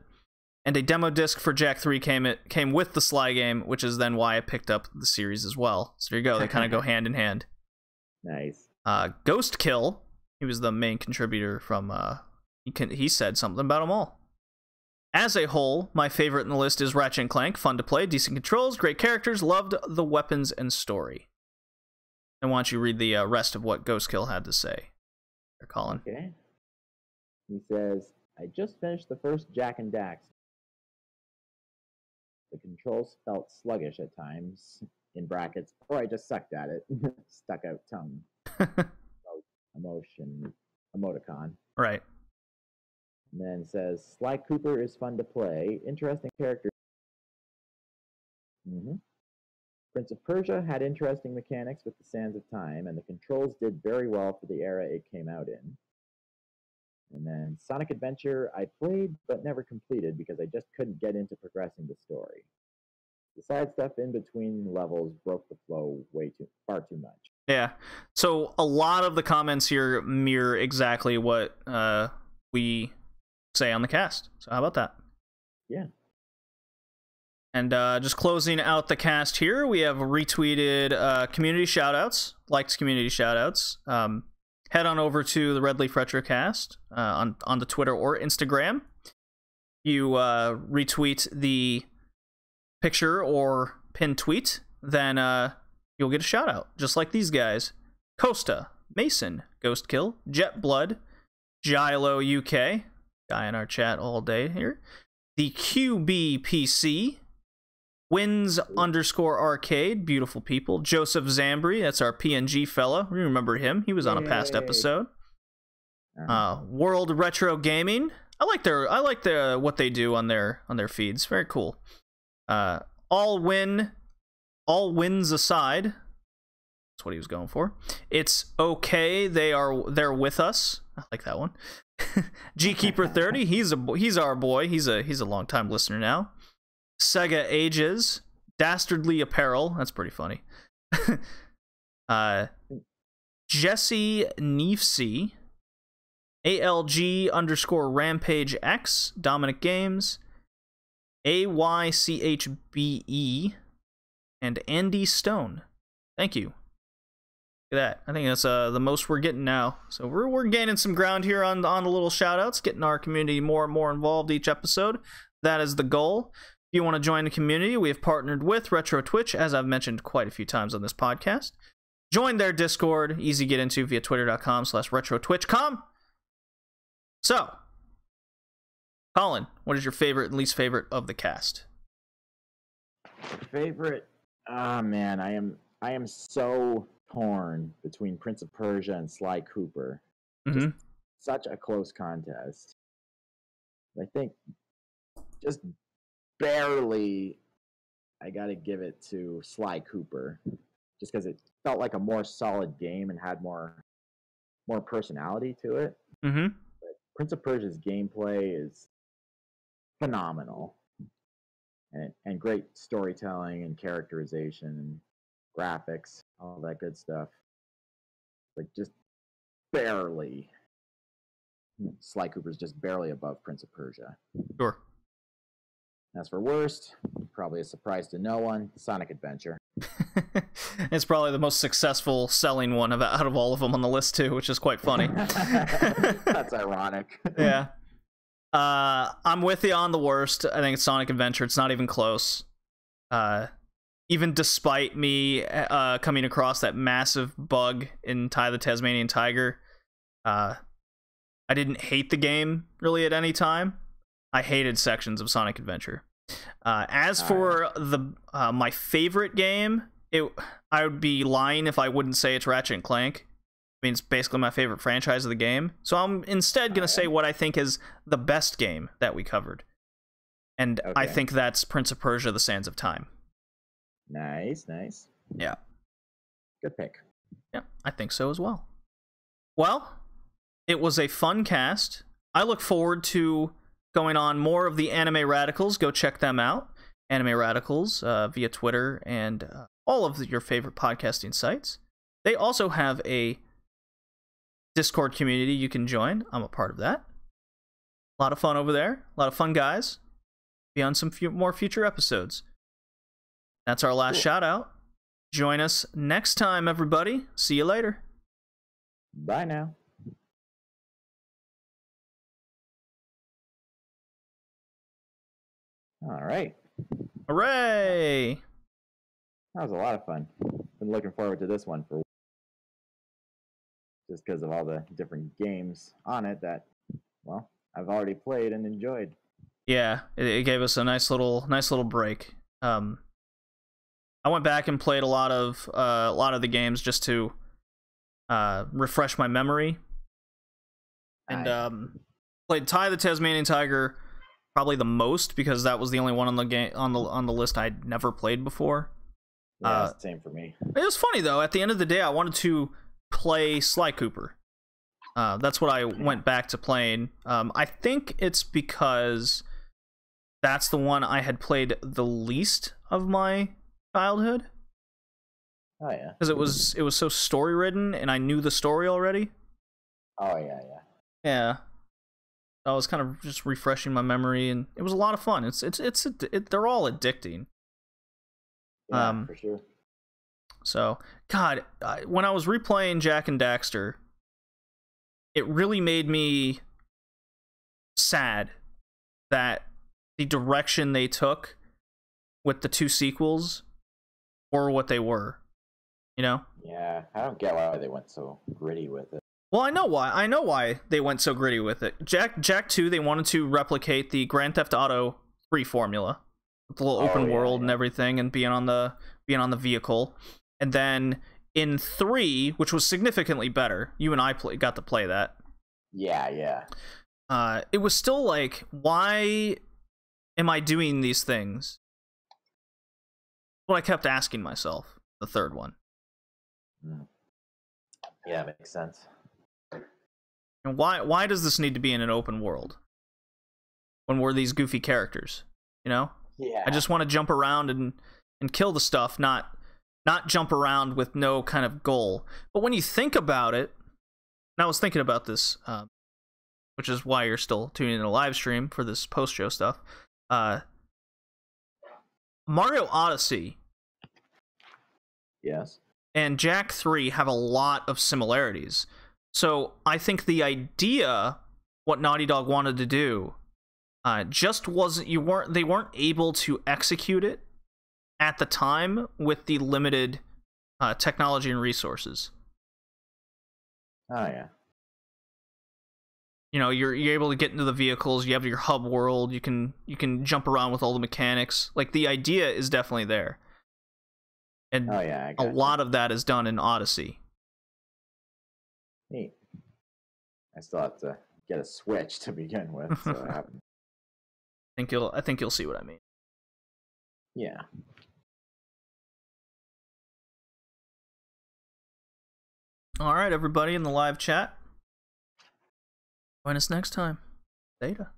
And a demo disc for Jak 3 came with the Sly game, which is then why I picked up the series as well. So there you go. They kind of go hand in hand. Nice. Ghost Kill, he was the main contributor from, he said something about them all. As a whole, my favorite in the list is Ratchet and Clank. Fun to play, decent controls, great characters, loved the weapons and story. And why don't you read the rest of what Ghost Kill had to say, Colin? Okay. He says, I just finished the first Jak and Dax. The controls felt sluggish at times, in brackets, or I just sucked at it. Stuck out tongue. Emoticon. Right. And then says, Sly Cooper is fun to play. Interesting character. Prince of Persia had interesting mechanics with the Sands of Time, and the controls did very well for the era it came out in. And then Sonic Adventure, I played but never completed because I just couldn't get into progressing the story. The side stuff in between levels broke the flow far too much. Yeah. So a lot of the comments here mirror exactly what we say on the cast. So how about that? Yeah. And just closing out the cast here, we have retweeted community shoutouts, liked community shoutouts. Head on over to the Red Leaf Retrocast on the Twitter or Instagram. You retweet the picture or pin tweet, then you'll get a shout out, just like these guys: Costa, Mason, Ghost Kill, Jet Blood, Gilo UK, guy in our chat all day here, the QBPC, Wins_Arcade, beautiful people, Joseph Zambri, that's our PNG fella, we remember him, he was on a past episode. World Retro Gaming, I like what they do on their feeds, very cool. All wins aside, that's what he was going for. It's okay, they're with us. I like that one. Gkeeper30, he's our boy. He's a long time listener now. Sega Ages, Dastardly Apparel, that's pretty funny. Jesse Neefsey, ALG_RampageX, Dominic Games, AYCHBE, and Andy Stone. Thank you. Look at that. I think that's the most we're getting now. So we're gaining some ground here on the little shout-outs, getting our community more and more involved each episode. That is the goal. If you want to join the community, we have partnered with Retro Twitch, as I've mentioned quite a few times on this podcast. Join their Discord, easy to get into via twitter.com/retrotwitch.com. So, Colin, what is your favorite and least favorite of the cast? Favorite? Ah, man, I am so torn between Prince of Persia and Sly Cooper. Just such a close contest. I think just barely, I got to give it to Sly Cooper, just because it felt like a more solid game and had more personality to it. Mm-hmm. But Prince of Persia's gameplay is phenomenal, and great storytelling and characterization and graphics, all that good stuff. Like just barely, Sly Cooper's just barely above Prince of Persia. Sure. As for worst, probably a surprise to no one, Sonic Adventure. It's probably the most successful selling one out of all of them on the list too, which is quite funny. That's ironic. Yeah. I'm with you on the worst. I think it's Sonic Adventure. It's not even close. Even despite me coming across that massive bug in Ty the Tasmanian Tiger, I didn't hate the game really at any time. I hated sections of Sonic Adventure. As for the my favorite game, I would be lying if I wouldn't say it's Ratchet and Clank. I mean, it's basically my favorite franchise of the game. So I'm instead going to say what I think is the best game that we covered. And I think that's Prince of Persia: The Sands of Time. Nice. Yeah. Good pick. Yeah, I think so as well. Well, it was a fun cast. I look forward to going on more of the Anime Radicals. Go check them out. Anime Radicals via Twitter and all of your favorite podcasting sites. They also have a Discord community you can join. I'm a part of that. A lot of fun over there. A lot of fun guys. Be on some more future episodes. That's our last shout out. Join us next time, everybody. See you later. Bye now. All right. Hooray! That was a lot of fun. Been looking forward to this one for just because of all the different games on it that, well, I've already played and enjoyed. Yeah, it gave us a nice little break. I went back and played a lot of the games just to refresh my memory, and played Ty the Tasmanian Tiger probably the most because that was the only one on the game on the list I'd never played before. Yeah, same for me. It was funny though. At the end of the day, I wanted to play Sly Cooper. That's what I went back to playing. I think it's because that's the one I had played the least of my childhood. Oh yeah. Because it was so story ridden, and I knew the story already. Oh yeah. Yeah. I was kind of just refreshing my memory, and it was a lot of fun. They're all addicting. Yeah, for sure. So, God, when I was replaying Jak and Daxter, it really made me sad that the direction they took with the two sequels were what they were. You know? Yeah, I don't get why they went so gritty with it. Well, I know why they went so gritty with it. Jak 2, they wanted to replicate the Grand Theft Auto 3 formula, with the little open world and everything, and being on the vehicle. And then in 3, which was significantly better, you and I got to play that. Yeah. It was still like, why am I doing these things? What I kept asking myself. The third one. Yeah, makes sense. And why does this need to be in an open world when we're these goofy characters? You know? Yeah. I just want to jump around and kill the stuff, not jump around with no kind of goal. But when you think about it, and I was thinking about this, which is why you're still tuning in a live stream for this post-show stuff. Mario Odyssey. Yes. And Jak 3 have a lot of similarities. So I think the idea, what Naughty Dog wanted to do, just wasn't, they weren't able to execute it at the time with the limited technology and resources. Oh yeah. You know, you're able to get into the vehicles, you have your hub world, you can jump around with all the mechanics. Like, the idea is definitely there. And a lot of that is done in Odyssey. Neat. I still have to get a Switch to begin with, so I haven't I think you'll see what I mean. Yeah. All right, everybody in the live chat. Join us next time. Later.